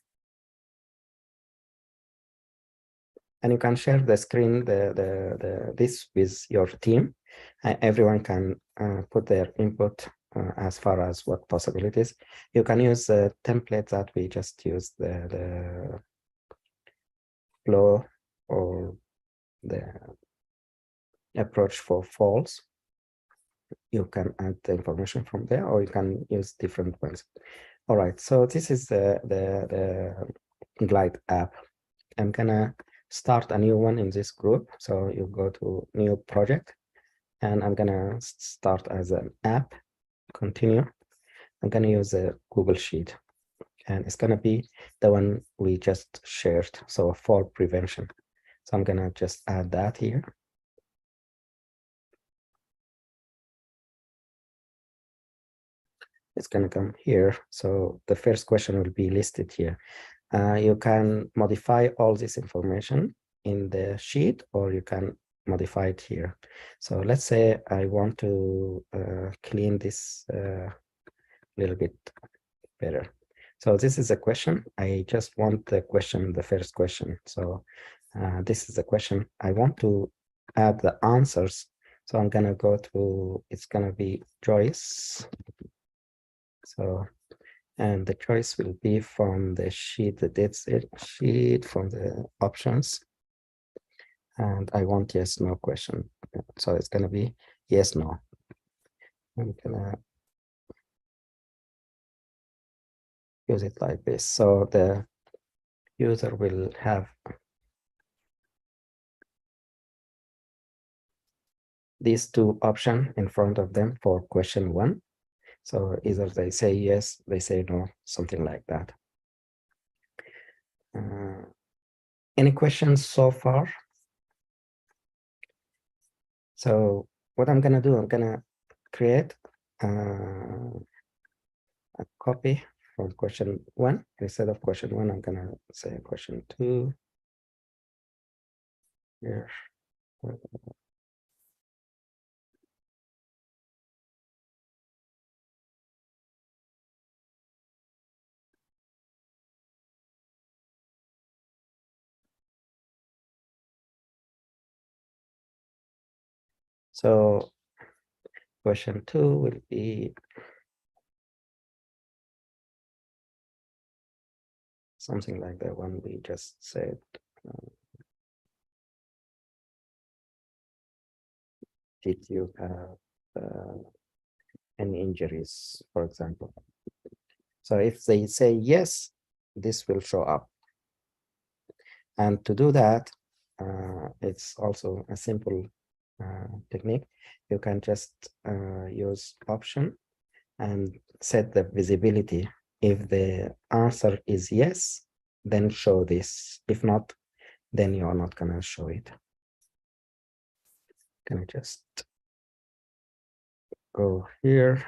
And you can share the screen, this with your team. Everyone can put their input as far as what possibilities. You can use the template that we just used, the flow or the approach for falls. You can add the information from there, or you can use different ones. All right, so this is the Glide app. I'm gonna start a new one in this group. So you go to new project, and I'm gonna start as an app, continue. I'm gonna use a Google Sheet, and it's gonna be the one we just shared, so fall prevention. So I'm gonna just add that here. It's gonna come here. So the first question will be listed here. You can modify all this information in the sheet, or you can modify it here. So let's say I want to clean this a little bit better. So this is a question. I just want the question, the first question. So this is a question. I want to add the answers. So I'm gonna go to, it's gonna be choice. So, and the choice will be from the sheet, the dates sheet, from the options. And I want yes, no question. So it's gonna be yes, no. I'm gonna use it like this. So the user will have these two options in front of them for question 1. So either they say yes, they say no, something like that. Any questions so far? So what I'm gonna do, I'm gonna create a copy from question 1. Instead of question 1, I'm gonna say question 2 here. So question 2 will be something like the one we just said. Did you have any injuries, for example? So if they say yes, this will show up. And to do that, it's also a simple technique. You can just use option and set the visibility. If the answer is yes, then show this. If not, then you're not gonna show it. Can I just go here?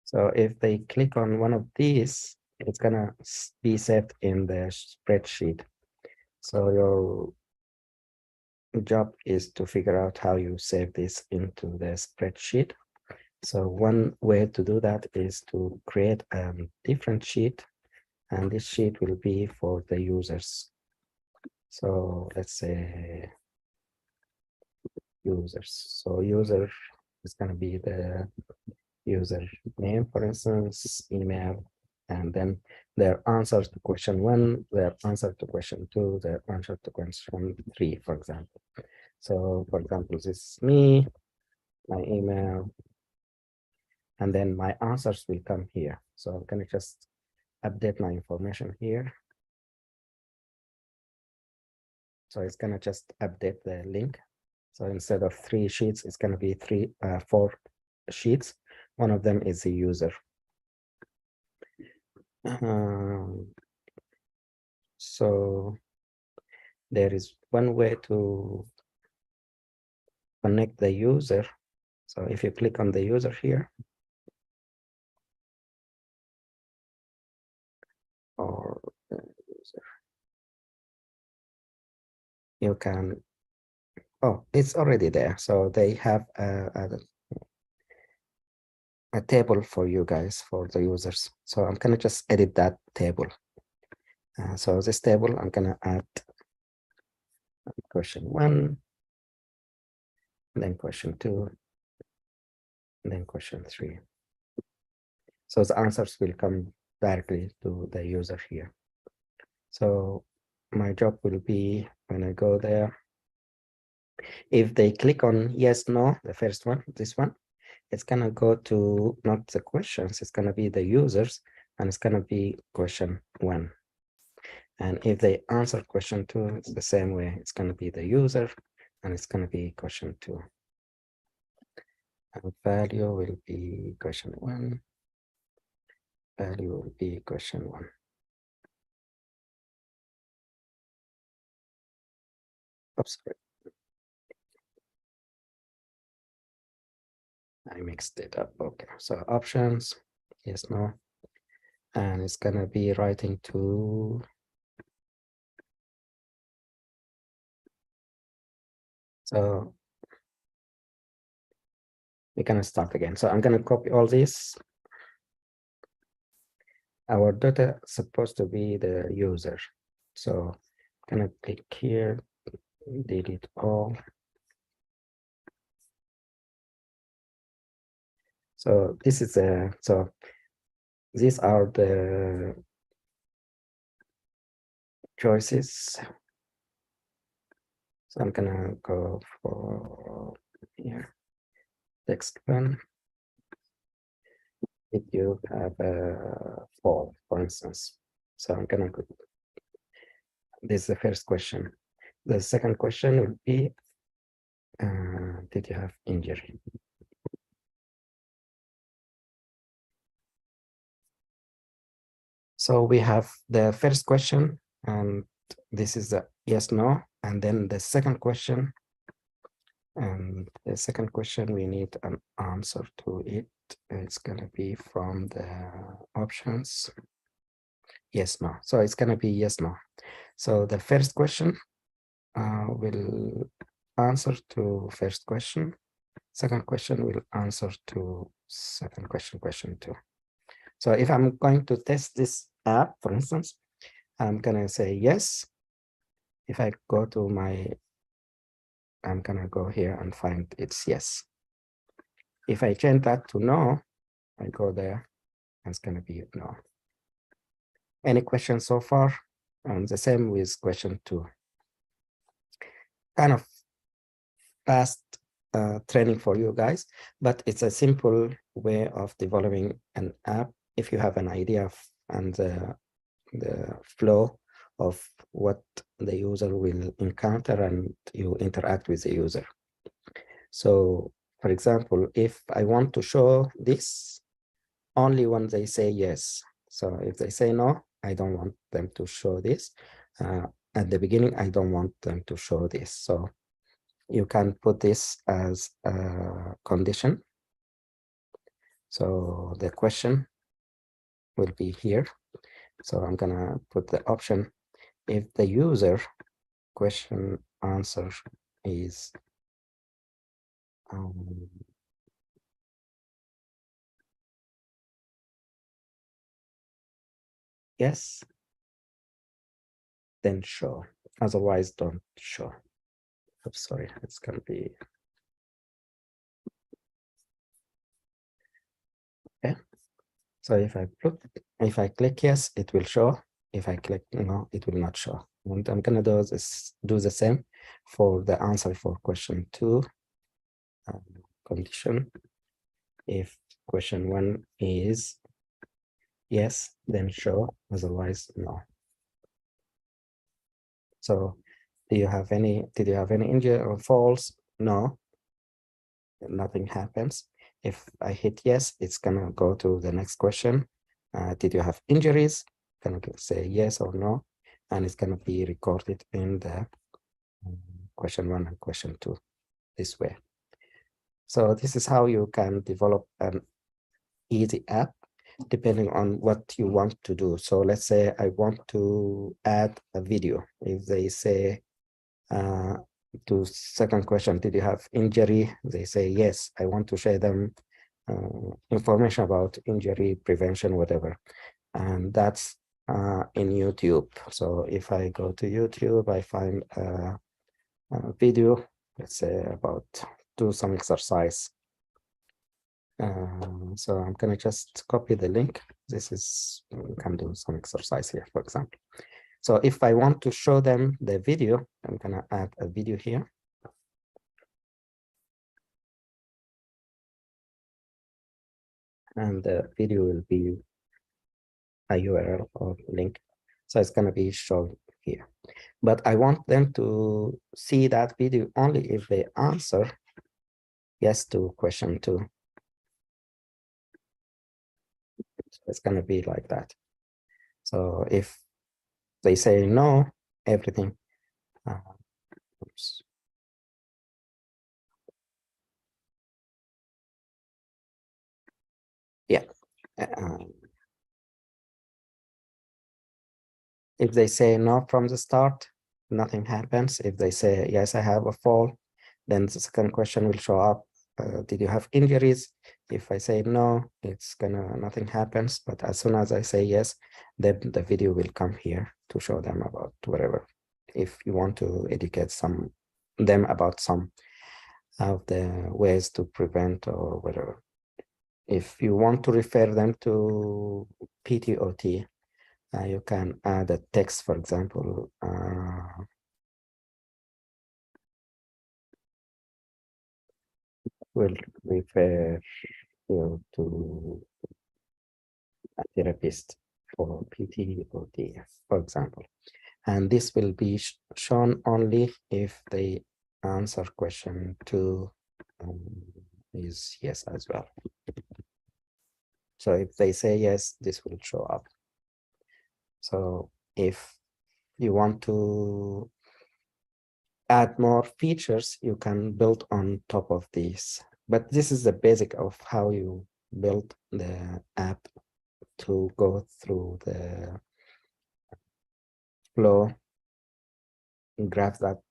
So if they click on one of these, it's gonna be set in the spreadsheet. So your job is to figure out how you save this into the spreadsheet. So one way to do that is to create a different sheet, and this sheet will be for the users. So let's say users. So user is going to be the user name, for instance, email, and then their answers to question 1, their answer to question 2, their answer to question 3, for example. So for example, this is me, my email, and then my answers will come here. So I'm going to just update my information here. So it's going to just update the link. So instead of 3 sheets, it's going to be 4 sheets. One of them is the user. So there is one way to connect the user. So if you click on the user here, or the user, you can, oh, it's already there. So they have a table for you guys, for the users. So I'm gonna just edit that table. So this table, I'm gonna add question 1, then question 2, and then question 3. So the answers will come directly to the user here. So my job will be, when I go there, if they click on yes, no, the first one, this one, it's gonna go to not the questions, it's gonna be the users, and it's gonna be question 1. And if they answer question 2, it's the same way. It's gonna be the user, and it's gonna be question 2. And value will be question 1. Value will be question 1. Oops, sorry. I mixed it up. Okay, so options, yes, no. And it's gonna be writing to so we're gonna start again. So I'm gonna copy all this. Our data is supposed to be the user. So I'm gonna click here, delete all. So this is so these are the choices. So I'm gonna go for here, text one. If you have a fall, for instance. So I'm gonna go. This is the first question. The second question would be, did you have injury? So we have the first question, and this is the yes, no. And then the second question, and the second question, we need an answer to it. It's gonna be from the options. Yes, no. So it's gonna be yes, no. So the first question will answer to first question. Second question will answer to second question, question two. So if I'm going to test this app, for instance, I'm gonna say yes. If I go to my, I'm gonna go here and find it's yes. If I change that to no, I go there, and it's gonna be no. Any questions so far? And the same with question two. Kind of fast training for you guys, but it's a simple way of developing an app if you have an idea of, and the flow of what the user will encounter and you interact with the user. So for example, if I want to show this only when they say yes. So if they say no, I don't want them to show this. At the beginning, I don't want them to show this. So you can put this as a condition. So the question will be here. So I'm gonna put the option if the user question answer is yes, then show. Otherwise, don't show. I'm sorry, it's gonna be okay. So if I click yes, it will show. If I click no, it will not show. And I'm gonna do the same for the answer for question two. Condition. If question one is yes, then show. Otherwise, no. So did you have any injury or falls? No, nothing happens. If I hit yes, it's gonna go to the next question. Did you have injuries? Gonna say yes or no, and it's gonna be recorded in the question one and question two this way. So this is how you can develop an easy app depending on what you want to do. So let's say I want to add a video. If they say to second question, did you have injury? They say yes. I want to share them information about injury prevention, whatever. And that's in YouTube. So if I go to YouTube, I find a video, let's say about do some exercise. So I'm gonna just copy the link. This is, we can do some exercise here, for example. So if I want to show them the video, I'm gonna add a video here. And the video will be a URL or link. So it's gonna be shown here. But I want them to see that video only if they answer yes to question two. So it's gonna be like that. So if they say no, everything. Oops. Yeah. If they say no from the start, nothing happens. If they say, yes, I have a fall, then the second question will show up. Did you have injuries? If I say no, it's gonna, nothing happens. But as soon as I say yes, then the video will come here to show them about whatever. If you want to educate them about some of the ways to prevent or whatever. If you want to refer them to PTOT, you can add a text, for example, will refer you to a therapist for PT or DF, for example. And this will be shown only if they answer question 2 is yes as well. So if they say yes, this will show up. So if you want to add more features, you can build on top of these. But this is the basic of how you build the app to go through the flow graph that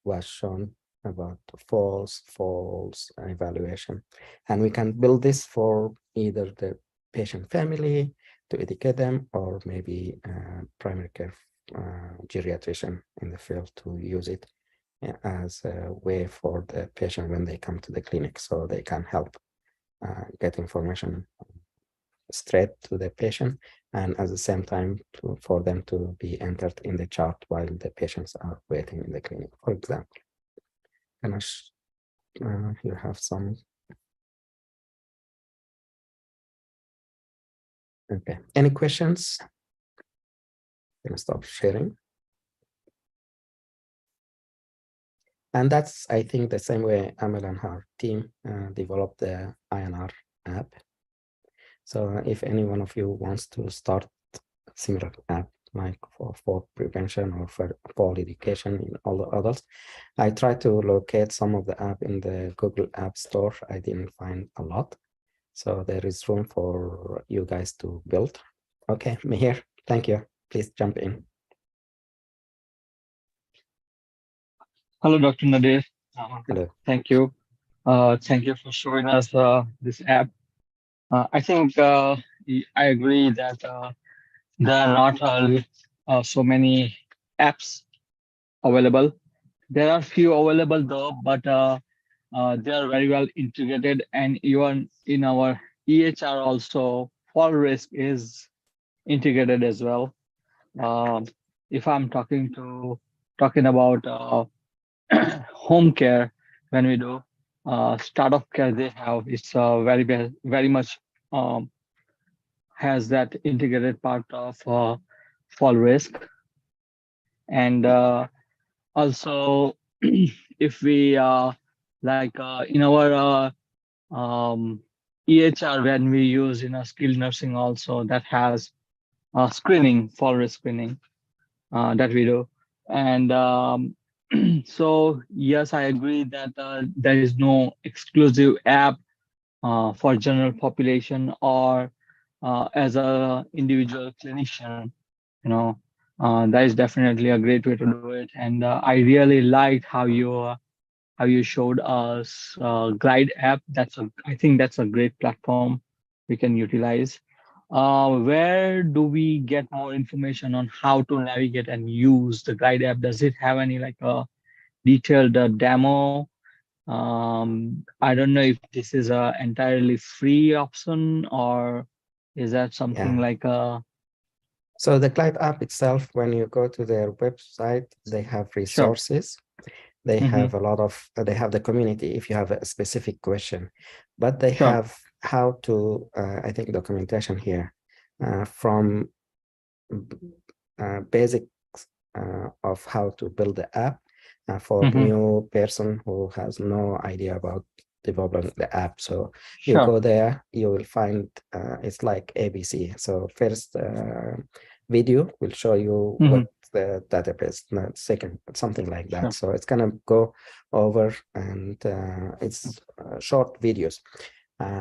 was shown about false evaluation. And we can build this for either the patient family to educate them, or maybe primary care geriatrician in the field to use it as a way for the patient when they come to the clinic, so they can help get information straight to the patient, and at the same time for them to be entered in the chart while the patients are waiting in the clinic, for example. And you have some. Okay, any questions? I'm gonna stop sharing. And that's, I think, the same way Amel and her team developed the INR app. So if any one of you wants to start a similar app, like for fall prevention or for fall education in all the adults, I tried to locate some of the app in the Google App Store. I didn't find a lot. So there is room for you guys to build. Okay, Mihir, thank you. Please jump in. Hello, Dr. Nadir. Hello. Thank you. Thank you for showing us this app. I think I agree that there are not so many apps available. There are few available though, but they are very well integrated, and even in our EHR also, fall risk is integrated as well. If I'm talking about home care, when we do startup care, they have it's very much has that integrated part of fall risk. And also if we in our EHR, when we use in a skilled nursing also, that has screening, fall risk screening that we do. And so yes, I agree that there is no exclusive app for general population or as a individual clinician. That is definitely a great way to do it. And I really liked how you showed us Glide app. I think that's a great platform we can utilize. Where do we get more information on how to navigate and use the Glide app? Does it have any like a detailed demo? I don't know if this is a entirely free option, or is that something like a... So the Glide app itself, when you go to their website, they have resources. Sure. They have a lot of, they have the community if you have a specific question, but they have how to, I think, documentation here from basics of how to build the app for new person who has no idea about developing the app. So you go there, you will find it's like ABC. So first video will show you what the database, second, something like that. So it's gonna go over, and it's short videos.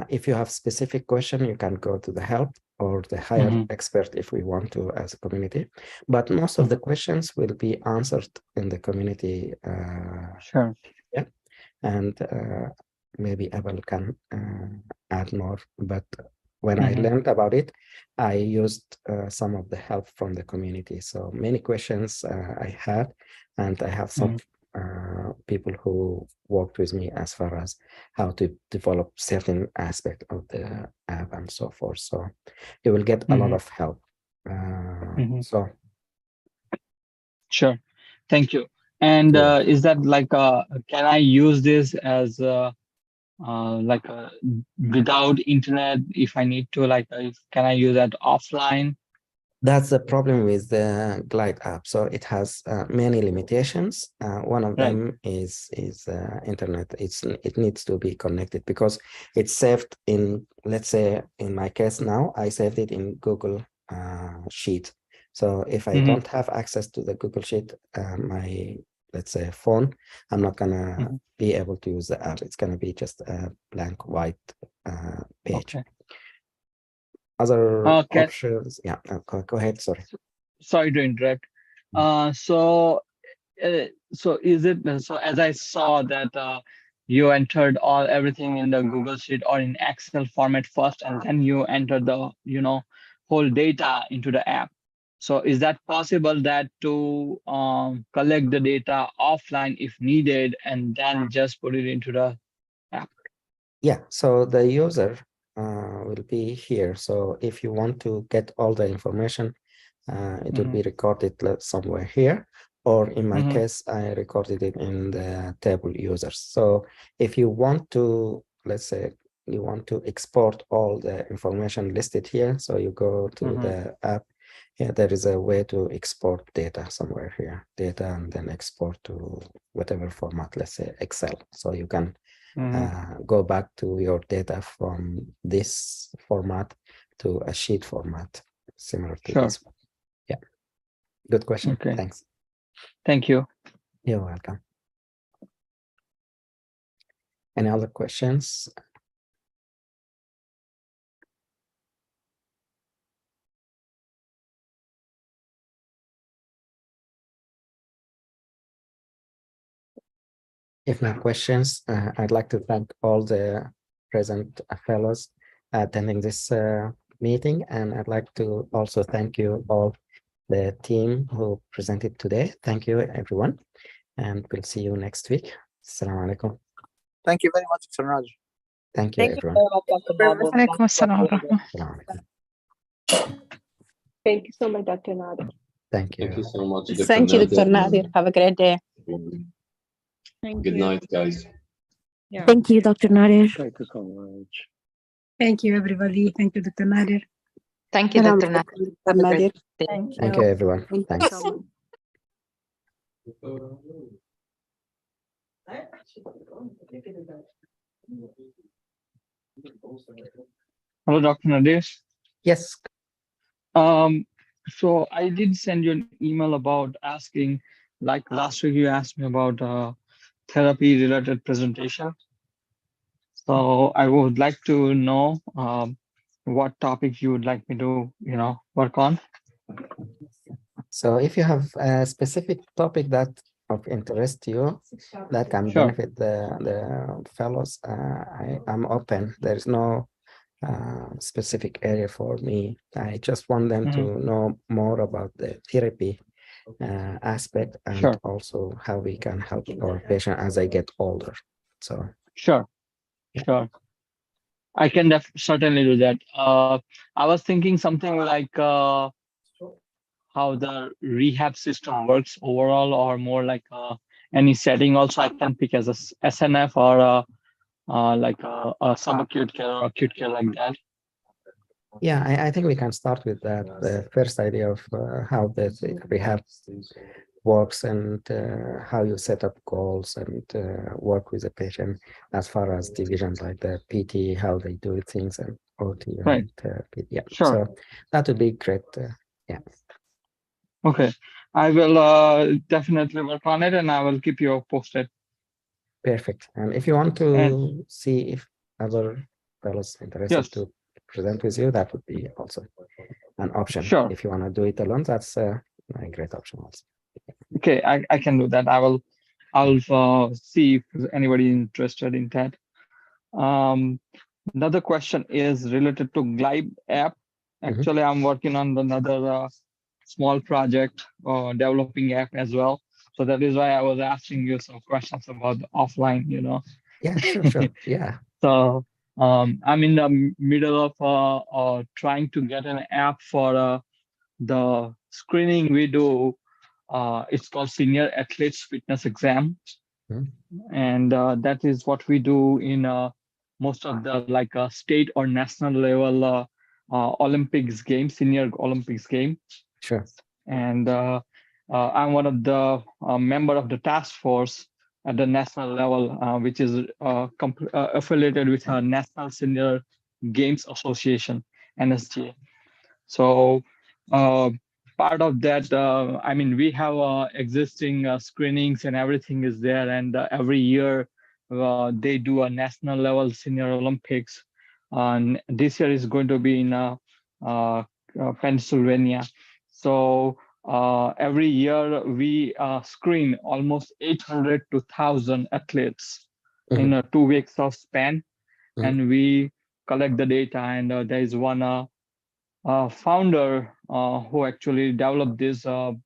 If you have specific question, you can go to the help or the higher expert if we want to as a community. But most of the questions will be answered in the community. Yeah, and maybe Abel can add more. But when I learned about it, I used some of the help from the community. So many questions I had, and I have some people who worked with me as far as how to develop certain aspect of the app and so forth. So you will get a lot of help. So sure, thank you. And is that like can I use this as without internet, if I need to, can I use that offline? That's the problem with the Glide app. So it has many limitations. One of Right. them is internet. It needs to be connected because it's saved in, let's say in my case now, I saved it in Google Sheet. So if I don't have access to the Google Sheet, my, let's say, phone, I'm not gonna be able to use the app. It's gonna be just a blank white page. Okay. Other Okay. options, yeah, go ahead, sorry. Sorry to interrupt. So is it, so as I saw that you entered everything in the Google Sheet or in Excel format first, and then you entered the, whole data into the app. So is that possible that to collect the data offline if needed and then just put it into the app? Yeah, so the user will be here. So if you want to get all the information, it will be recorded somewhere here, or in my case, I recorded it in the table users. So if you want to, let's say, you want to export all the information listed here, so you go to the app. Yeah, there is a way to export data somewhere here, data, and then export to whatever format, let's say Excel. So you can go back to your data from this format to a sheet format, similar to this one. Yeah, good question. Okay. Thanks. Thank you. You're welcome. Any other questions? If no questions, I'd like to thank all the present fellows attending this meeting, and I'd like to also thank you all, the team who presented today. Thank you, everyone, and we'll see you next week. Assalamu alaikum. Thank you very much, Dr. Nader. Thank you, everyone. عليكم السلام ورحمة. Assalamu alaikum. Thank you so much, Dr. Nader. Thank you. Thank you so much, Thank you, Dr. Nader. Have a great day. Good night, guys. Yeah. Thank you, Dr. Nader. Thank you so much. Thank you, everybody. Thank you, Dr. Nader. Thank you, Dr. Nader. Have a great day. Thank you, everyone. Thank you Thanks. so much. Hello, Dr. Nadir. Yes. So I did send you an email about asking, like last week you asked me about therapy related presentation. So I would like to know what topic you would like me to, work on. So if you have a specific topic that of interest to you that can Sure. benefit the fellows, I'm open. There is no specific area for me. I just want them to know more about the therapy aspect, and Sure. also how we can help our patient as they get older. So Sure. Sure. I can certainly do that. I was thinking something like how the rehab system works overall, or more like any setting. Also, I can pick as a SNF or like a subacute care or acute care like that. yeah, I think we can start with that. The first idea of how the rehab works, and how you set up goals and work with the patient as far as divisions like the PT, how they do things, and OT. Right. And, yeah. Sure. So that would be great. Yeah. Okay. I will definitely work on it, and I will keep you posted. Perfect. And if you want to see if other fellows interested to present with you, that would be also an option. Sure. If you want to do it alone, that's a great option also. Okay, I can do that. I'll see if there's anybody interested in that. Another question is related to Glide app. Actually, I'm working on another small project, developing app as well. So that is why I was asking you some questions about the offline, Yeah, sure. Yeah. So I'm in the middle of trying to get an app for the screening we do. It's called Senior Athletes Fitness Exam. And that is what we do in most of the like state or national level Olympics game, senior Olympics game. Sure. And I'm one of the member of the task force at the national level, which is affiliated with our National Senior Games Association, NSGA. So part of that, I mean, we have existing screenings and everything is there. And every year they do a national level senior Olympics. And this year is going to be in Pennsylvania. So every year we screen almost 800 to 1,000 athletes in a 2 weeks of span. And we collect the data, and there is one founder who actually developed these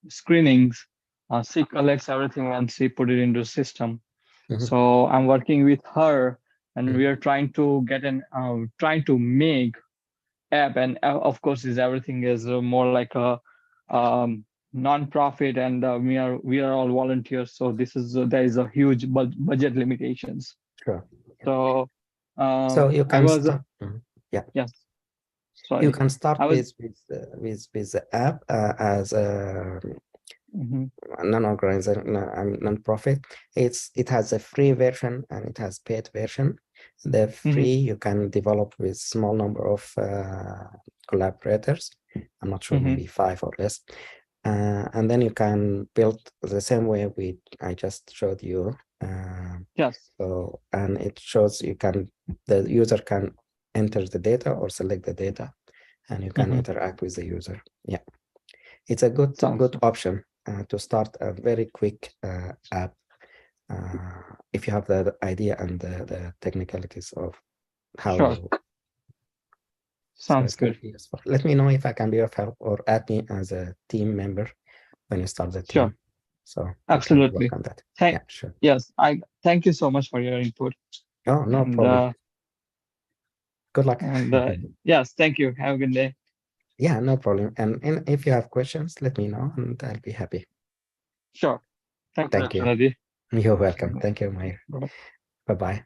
screenings. She collects everything and she put it into the system. So I'm working with her, and we are trying to get trying to make app. And of course, everything is more like a non-profit, and we are all volunteers. So this is there is a huge budget limitations. Sure. So so you can start. Yeah. Yes. Sorry. You can start with the app as a non-organization, non-profit. It has a free version and it has paid version. The free you can develop with small number of collaborators. I'm not sure, maybe 5 or less. And then you can build the same way I just showed you. Yes. So, and it shows the user can enter the data or select the data, and you can interact with the user. Yeah, it's a good option to start a very quick app if you have the idea and the technicalities of how. Sure. Sounds good. Useful. Let me know if I can be of help, or add me as a team member when you start the team. Sure. So absolutely. Work on that. Sure. Yes, I thank you so much for your input. Oh, no problem. Good luck. And yes, thank you. Have a good day. Yeah, no problem. And if you have questions, let me know and I'll be happy. Sure. Thank you. You're welcome. Thank you, Mayer. Bye-bye.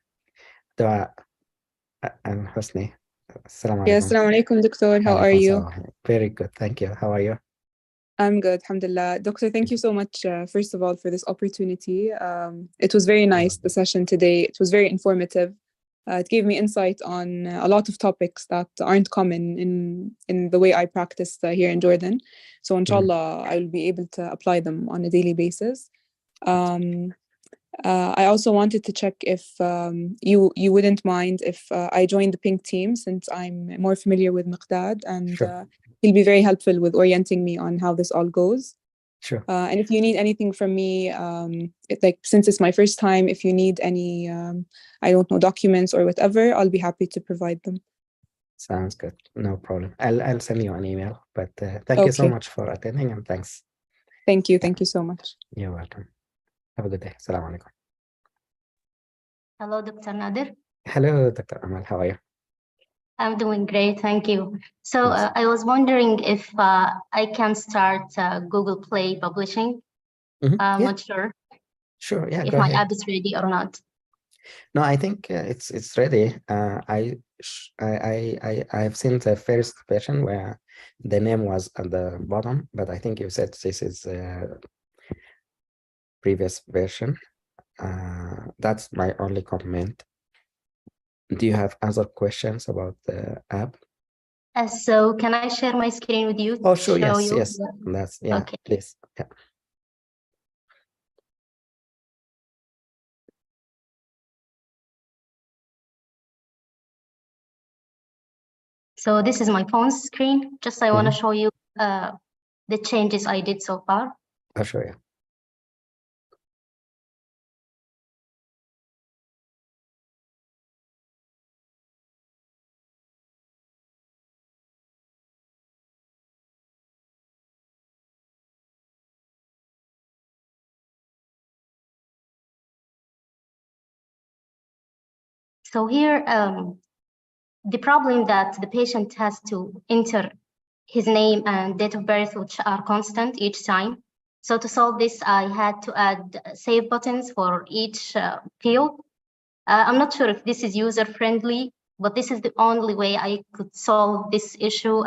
I'm Hosni. Assalamu alaikum. Yes, assalamu alaikum, Doctor. How are you? Very good. Thank you. How are you? I'm good, alhamdulillah. Doctor, thank you so much, first of all, for this opportunity. It was very nice, the session today. It was very informative. It gave me insight on a lot of topics that aren't common in the way I practice here in Jordan. So inshallah, I will be able to apply them on a daily basis. I also wanted to check if you wouldn't mind if I join the Pink team, since I'm more familiar with Miqdad, and he'll be very helpful with orienting me on how this all goes. Sure. And if you need anything from me, since it's my first time, if you need any, I don't know, documents or whatever, I'll be happy to provide them. Sounds good. No problem. I'll send you an email. But thank you so much for attending, and thanks. Thank you. Thank you so much. You're welcome. Have a good day. Assalamu alaikum. Hello, Dr. Nader. Hello, Dr. Amal. How are you? I'm doing great, thank you. So I was wondering if I can start Google Play publishing. I'm not sure. Sure, yeah, if go my ahead. app is ready or not. No, I think it's ready. I've seen the first version where the name was at the bottom, but I think you said this is the previous version. That's my only comment. Do you have other questions about the app? So can I share my screen with you? Oh, sure. Yes. That's Okay. Please. Yeah. So this is my phone screen. Just I want to show you the changes I did so far. I'll show you. So here, the problem that the patient has to enter his name and date of birth, which are constant each time. So to solve this, I had to add save buttons for each field. I'm not sure if this is user-friendly, but this is the only way I could solve this issue.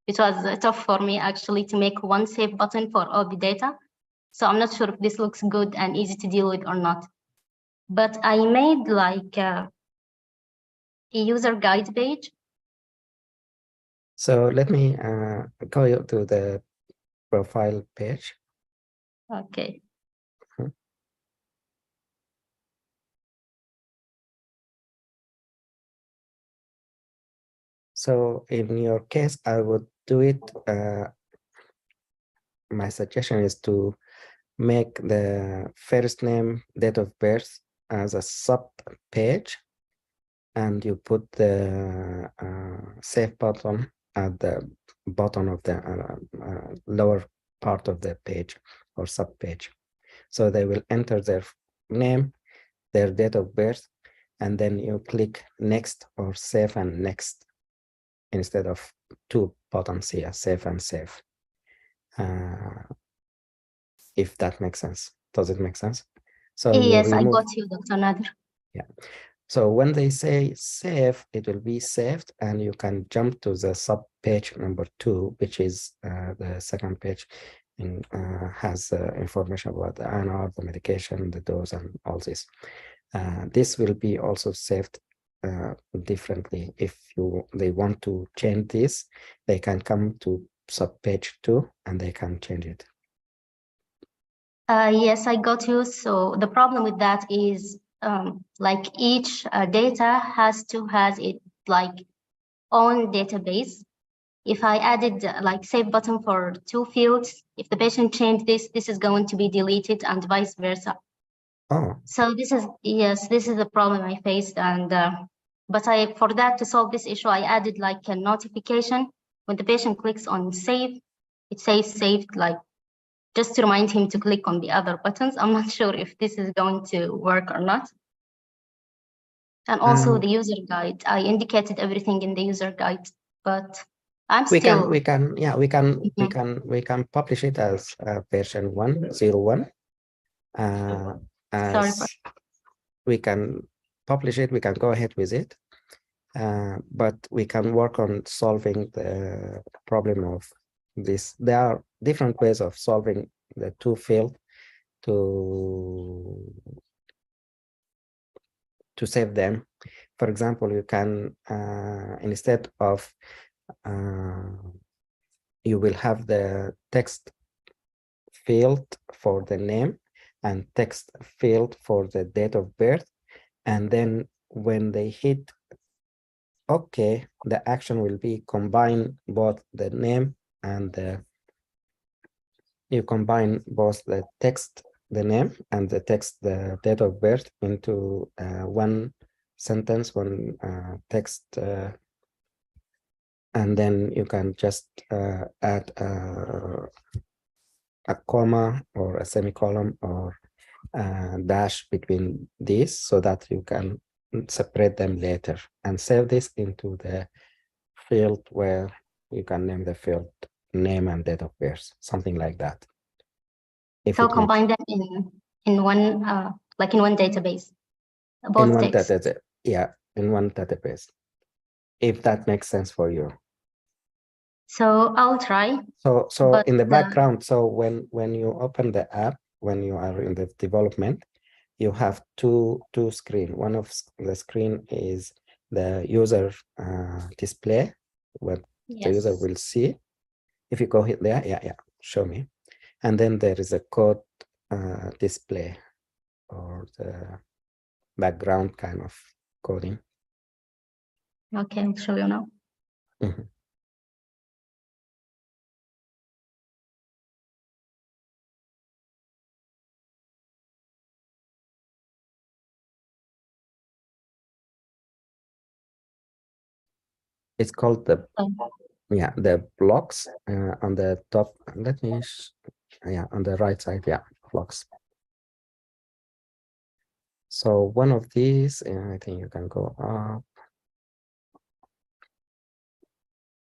It was tough for me actually to make one save button for all the data. So I'm not sure if this looks good and easy to deal with or not. But I made like a user guide page. So let me go you to the profile page. Okay. So in your case, I would do it. My suggestion is to make the first name, date of birth as a sub page, and you put the save button at the bottom of the lower part of the page or sub page. So they will enter their name, their date of birth, and then you click next or save and next instead of two buttons here, save and save. If that makes sense. Does it make sense? So yes, I got you, Dr. Nader. Yeah. So when they say save, it will be saved, and you can jump to the sub page number 2, which is the second page, and has information about the INR, the medication, the dose, and all this. This will be also saved differently. If they want to change this, they can come to sub page 2 and they can change it. Yes, I got you. So the problem with that is like each data has its like own database. If I added like save button for 2 fields, if the patient changed this is going to be deleted and vice versa. Oh. So this is the problem I faced, and but for that to solve this issue, I added like a notification when the patient clicks on save, it says saved, like just to remind him to click on the other buttons. I'm not sure if this is going to work or not. And also the user guide, I indicated everything in the user guide, but we can publish it as version 101. We can publish it, we can go ahead with it, but we can work on solving the problem of this. There are different ways of solving the 2 field to save them. For example, you can instead of you will have the text field for the name and text field for the date of birth, and then when they hit OK, the action will be combine both the name and you combine both the text, the name, and the text, the date of birth, into one sentence, one text, and then you can just add a comma or a semicolon or a dash between these so that you can separate them later and save this into the field where you can name the field name and date of birth, something like that. So combine them in one like in one database. In one database, yeah, in one database. If that makes sense for you. So I'll try. So in the background, so when you open the app, when you are in the development, you have two screens. One of the screen is the user display, what the user will see. If you go hit there, yeah, show me. And then there is a code display or the background kind of coding. Okay, I'll show you now. Mm-hmm. It's called the the blocks on the top. Let me on the right side, blocks. So one of these, I think you can go up.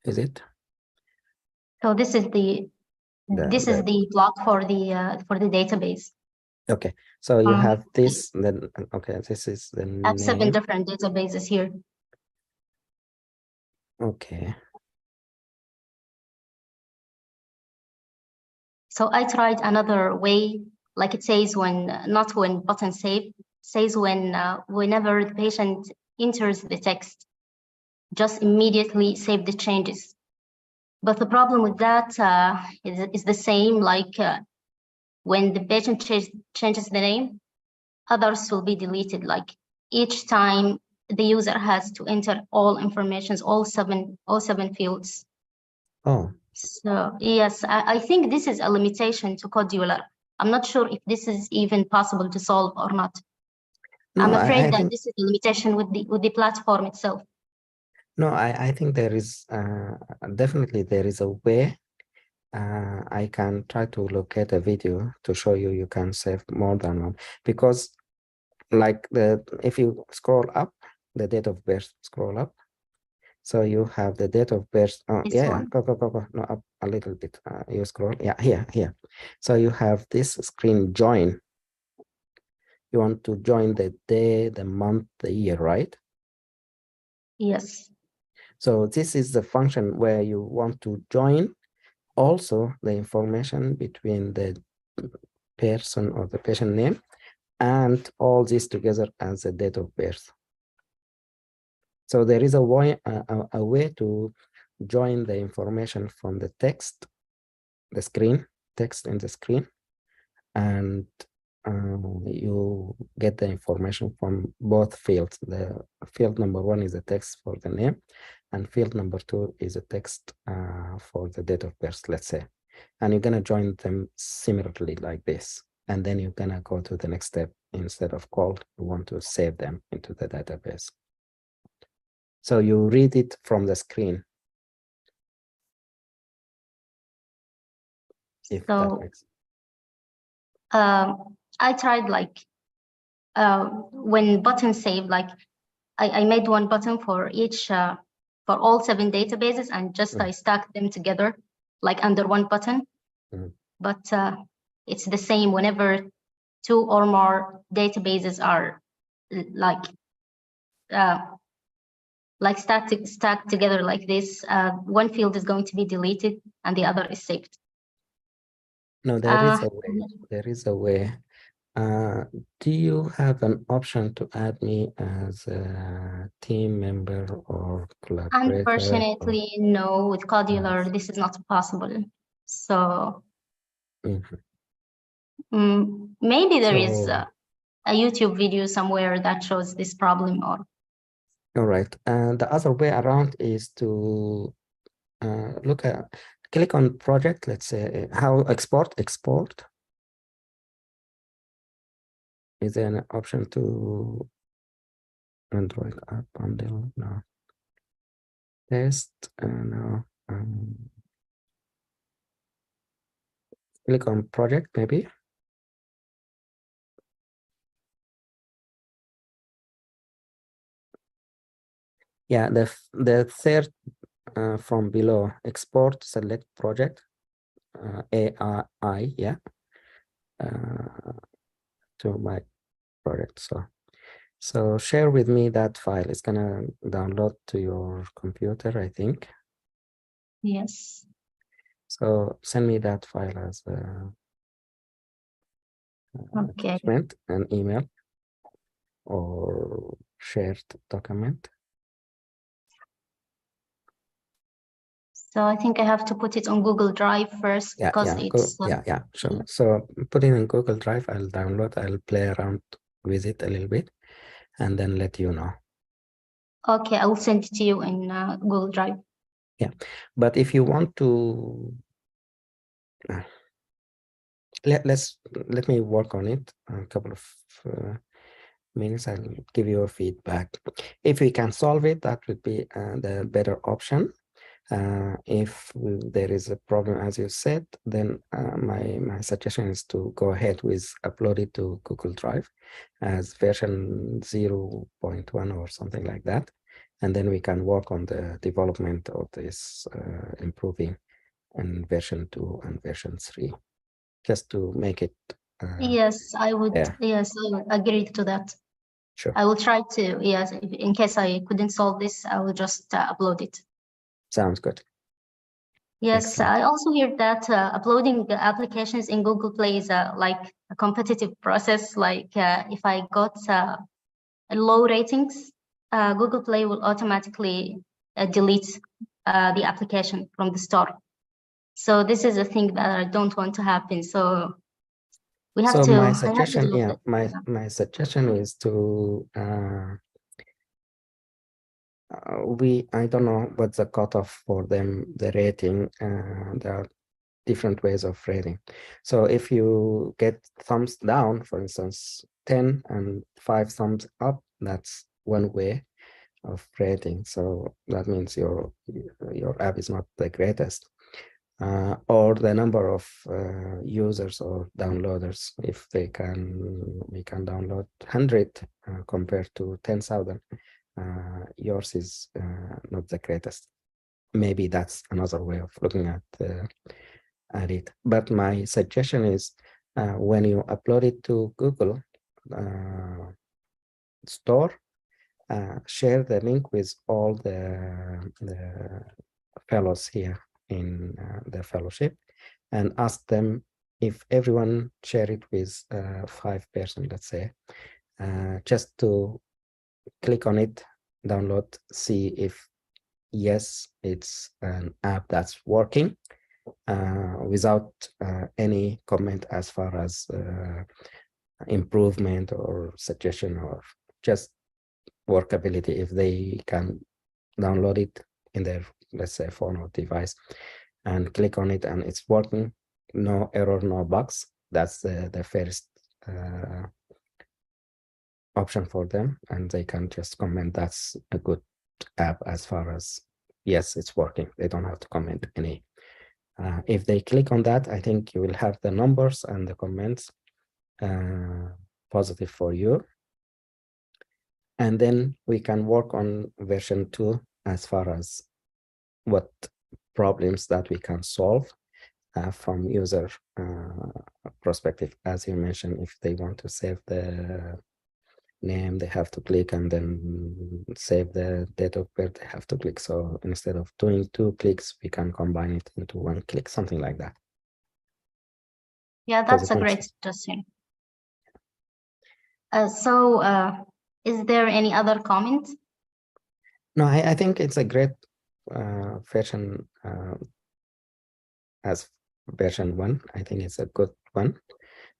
Is it? So this is the block for the database. Okay, so you Um, have this, then okay, this is the I have 7 name. different databases here. Okay. So I tried another way, like it says when, not when button save, says when, whenever the patient enters the text, just immediately save the changes. But the problem with that is the same, like when the patient changes the name, others will be deleted. Like each time the user has to enter all informations, all seven fields. Oh. So yes, I think this is a limitation to Codular. I'm not sure if this is even possible to solve or not. No, I'm afraid I that think, this is a limitation with the platform itself. no, I think there is definitely there is a way. I can try to locate a video to show you you can save more than one, because like if you scroll up, the date of birth, scroll up. So you have the date of birth. Oh, yeah, go, no, up a little bit. You scroll, yeah, here. So you have this screen join. You want to join the day, the month, the year, right? Yes. So this is the function where you want to join also the information between the person or the patient name and all this together as a date of birth. So there is a way to join the information from the text, the screen, text in the screen, and you get the information from both fields. The field number 1 is the text for the name, and field number 2 is a text for the date of birth, let's say. And you're gonna join them similarly like this. And then you're gonna go to the next step. Instead of call, you want to save them into the database. So you read it from the screen. If that makes sense. I tried like when button save, like I made one button for each, for all 7 databases, and just I stacked them together like under one button. But it's the same whenever 2 or more databases are like stacked together like this. One field is going to be deleted and the other is saved. No, there is a way. There is a way. Do you have an option to add me as a team member or collaborator? Unfortunately, no. With Codular, this is not possible. So maybe there is a YouTube video somewhere that shows this problem. Or all right, and the other way around is to click on project. Let's say how export. Is there an option to Android app bundle? No. Test. No. Click on project, maybe. Yeah, the third from below, export, select project, AI, yeah, to my project. So share with me that file. It's gonna download to your computer, I think. Yes. So send me that file as a document, an email, or shared document. So I think I have to put it on Google Drive first, because it's sure. So put it in Google Drive. I'll download. I'll play around with it a little bit, and then let you know. Okay, I will send it to you in Google Drive. Yeah, but if you want to, let me work on it a couple of minutes. I'll give you a feedback. If we can solve it, that would be the better option. If there is a problem, as you said, then my suggestion is to go ahead with upload it to Google Drive as version 0.1 or something like that. And then we can work on the development of this improving in version 2 and version 3, just to make it Yes, I would. Yeah. Yes, I would agree to that. Sure. I will try to. Yes, in case I couldn't solve this, I will just upload it. Sounds good. Yes, Excellent. I also hear that uploading the applications in Google Play is like a competitive process. Like if I got low ratings, Google Play will automatically delete the application from the store. So this is a thing that I don't want to happen. So we have So to. my I have to suggestion, look yeah, at my suggestion is to I don't know what's the cutoff for them, the rating. There are different ways of rating. So if you get thumbs down, for instance, 10 and 5 thumbs up, that's one way of rating. So that means your app is not the greatest. Or the number of users or downloaders. If we can download 100 compared to 10,000, yours is not the greatest. Maybe that's another way of looking at it. But my suggestion is when you upload it to Google Store, share the link with all the fellows here in the fellowship and ask them if everyone share it with 5 persons, let's say, just to click on it, download, see if yes, it's an app that's working without any comment as far as improvement or suggestion, or just workability. If they can download it in their, let's say, phone or device and click on it and it's working, no error, no bugs, that's the first option for them, and they can just comment that's a good app as far as yes, it's working. They don't have to comment any. If they click on that, I think you will have the numbers and the comments positive for you. And then we can work on version 2 as far as what problems that we can solve from user perspective. As you mentioned, if they want to save the name, they have to click, and then save the date of birth, they have to click. So instead of doing 2 clicks, we can combine it into 1 click, something like that. Yeah, that's a great suggestion. Is there any other comment? No, I think it's a great version as version 1. I think it's a good one.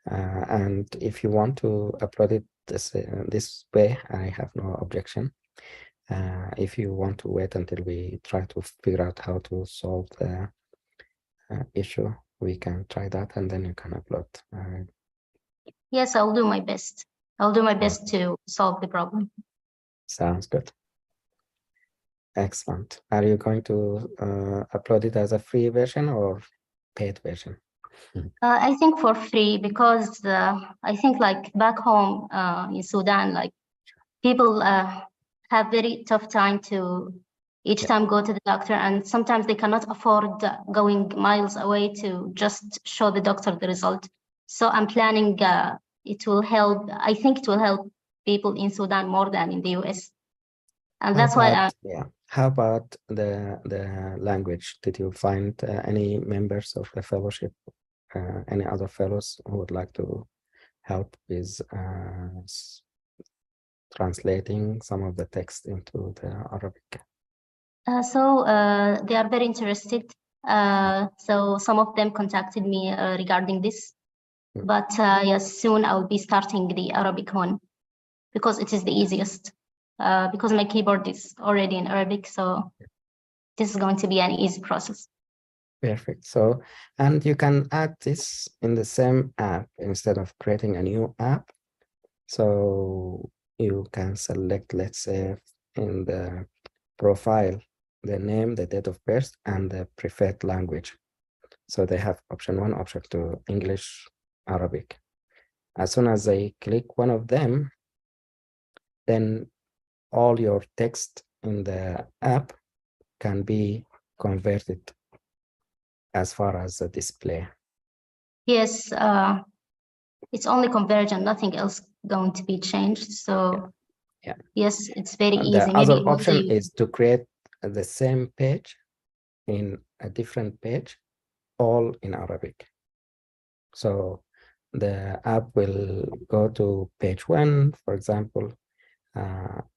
And if you want to upload it this way, I have no objection. If you want to wait until we try to figure out how to solve the issue, we can try that, and then you can upload. Yes, I'll do my best. I'll do my best to solve the problem. Sounds good. Excellent. Are you going to upload it as a free version or paid version? I think for free, because I think like back home in Sudan, like people have very tough time to each time go to the doctor, and sometimes they cannot afford going miles away to just show the doctor the result. So I'm planning it will help. I think it will help people in Sudan more than in the US. And that's why How about the language? Did you find any members of the fellowship, any other fellows who would like to help with translating some of the text into the Arabic? They are very interested. So some of them contacted me regarding this. But yes, soon I will be starting the Arabic one because it is the easiest. Because my keyboard is already in Arabic, so this is going to be an easy process. Perfect. So, and you can add this in the same app instead of creating a new app. So you can select, let's say, in the profile, the name, the date of birth, and the preferred language. So they have option 1, option 2, English, Arabic. As soon as they click one of them, then all your text in the app can be converted as far as the display. Yes, It's only conversion, nothing else going to be changed. So Yeah. yes, it's very And easy. the Maybe other in one option day is to create the same page in a different page, all in Arabic. So the app will go to page 1, for example,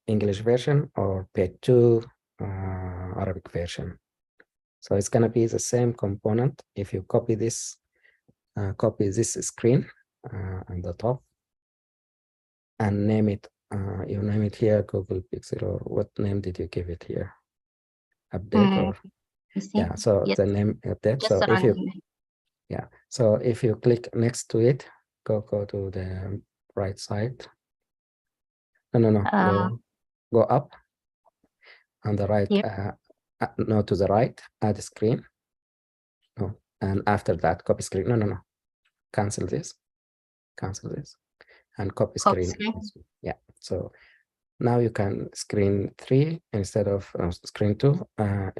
English version, or page 2, Arabic version. So it's going to be the same component. If you copy this screen on the top and name it, you name it here Google Pixel, or what name did you give it here? Update or yeah, so yes. the name update. Just So a if you random name. yeah, so if you click next to it, go to the right side. No, go up on the right, no, to the right, add screen. No, and after that, copy screen. No, cancel this, and copy screen. Yeah, so now you can screen 3 instead of screen 2,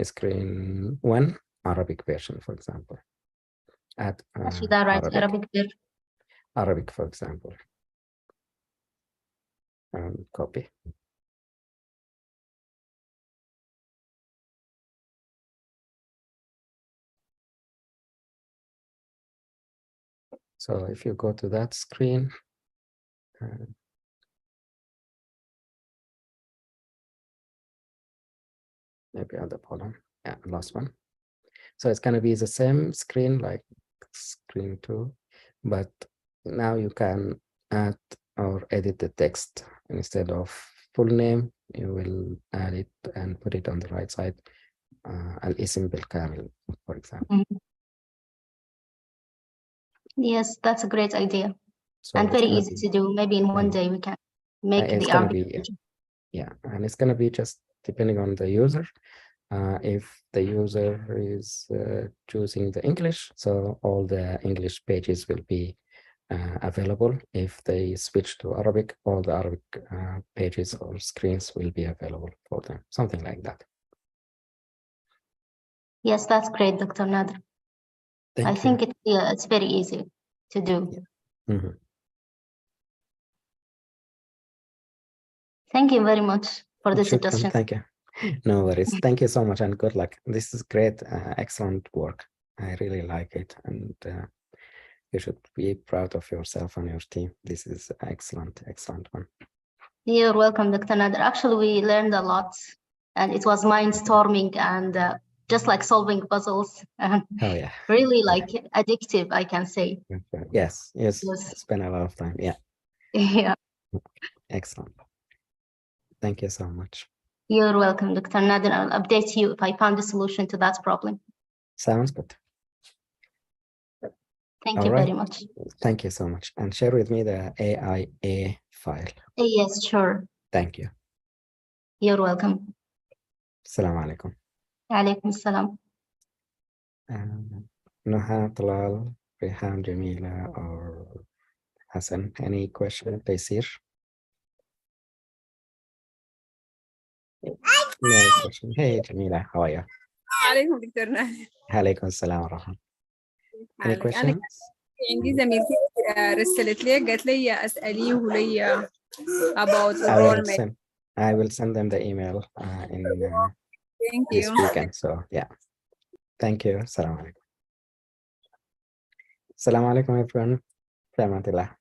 screen 1, Arabic version, for example. Add Should I write Arabic there? Arabic, for example, and copy. So if you go to that screen, maybe at the bottom, yeah, last one. So it's going to be the same screen like screen 2, but now you can add or edit the text. Instead of full name, you will add it and put it on the right side, al-ism bil-kamil, for example. Yes, that's a great idea. So and very easy to do. Maybe in one day we can make it's the gonna Arabic be, version. yeah, and it's going to be just depending on the user. If the user is choosing the English, so all the English pages will be available. If they switch to Arabic, all the Arabic pages or screens will be available for them, something like that. Yes, that's great, Dr. Nader. I think it's very easy to do. Yeah. Mm-hmm. Thank you very much for the suggestion. Thank you. No worries. Thank you so much and good luck. This is great, excellent work. I really like it, and you should be proud of yourself and your team. This is excellent one. You're welcome, Dr. Nader. Actually, we learned a lot, and it was mind-storming and just like solving puzzles. And oh yeah, really like addictive, I can say. Yes. Spend a lot of time. Yeah. Yeah. Excellent. Thank you so much. You're welcome, Dr. Nader. I'll update you if I found a solution to that problem. Sounds good. Thank you very much. Thank you so much. And share with me the AIA file. Yes, sure. Thank you. You're welcome. Assalamu alaikum. Alaikum assalam. Nuha, Talal, Rehan, Jamila, or Hassan, any question, Taysir? No question. Hey, Jamila, how are you? عليكم دكتور نادر. عليكم السلام ورحمة. Any questions? عندي زميلتي رسلت لي قالت لي أسأليه لي about enrollment. I will send them the email in this weekend. So yeah, thank you. Assalamu alaikum. Assalamu alaikum, everyone.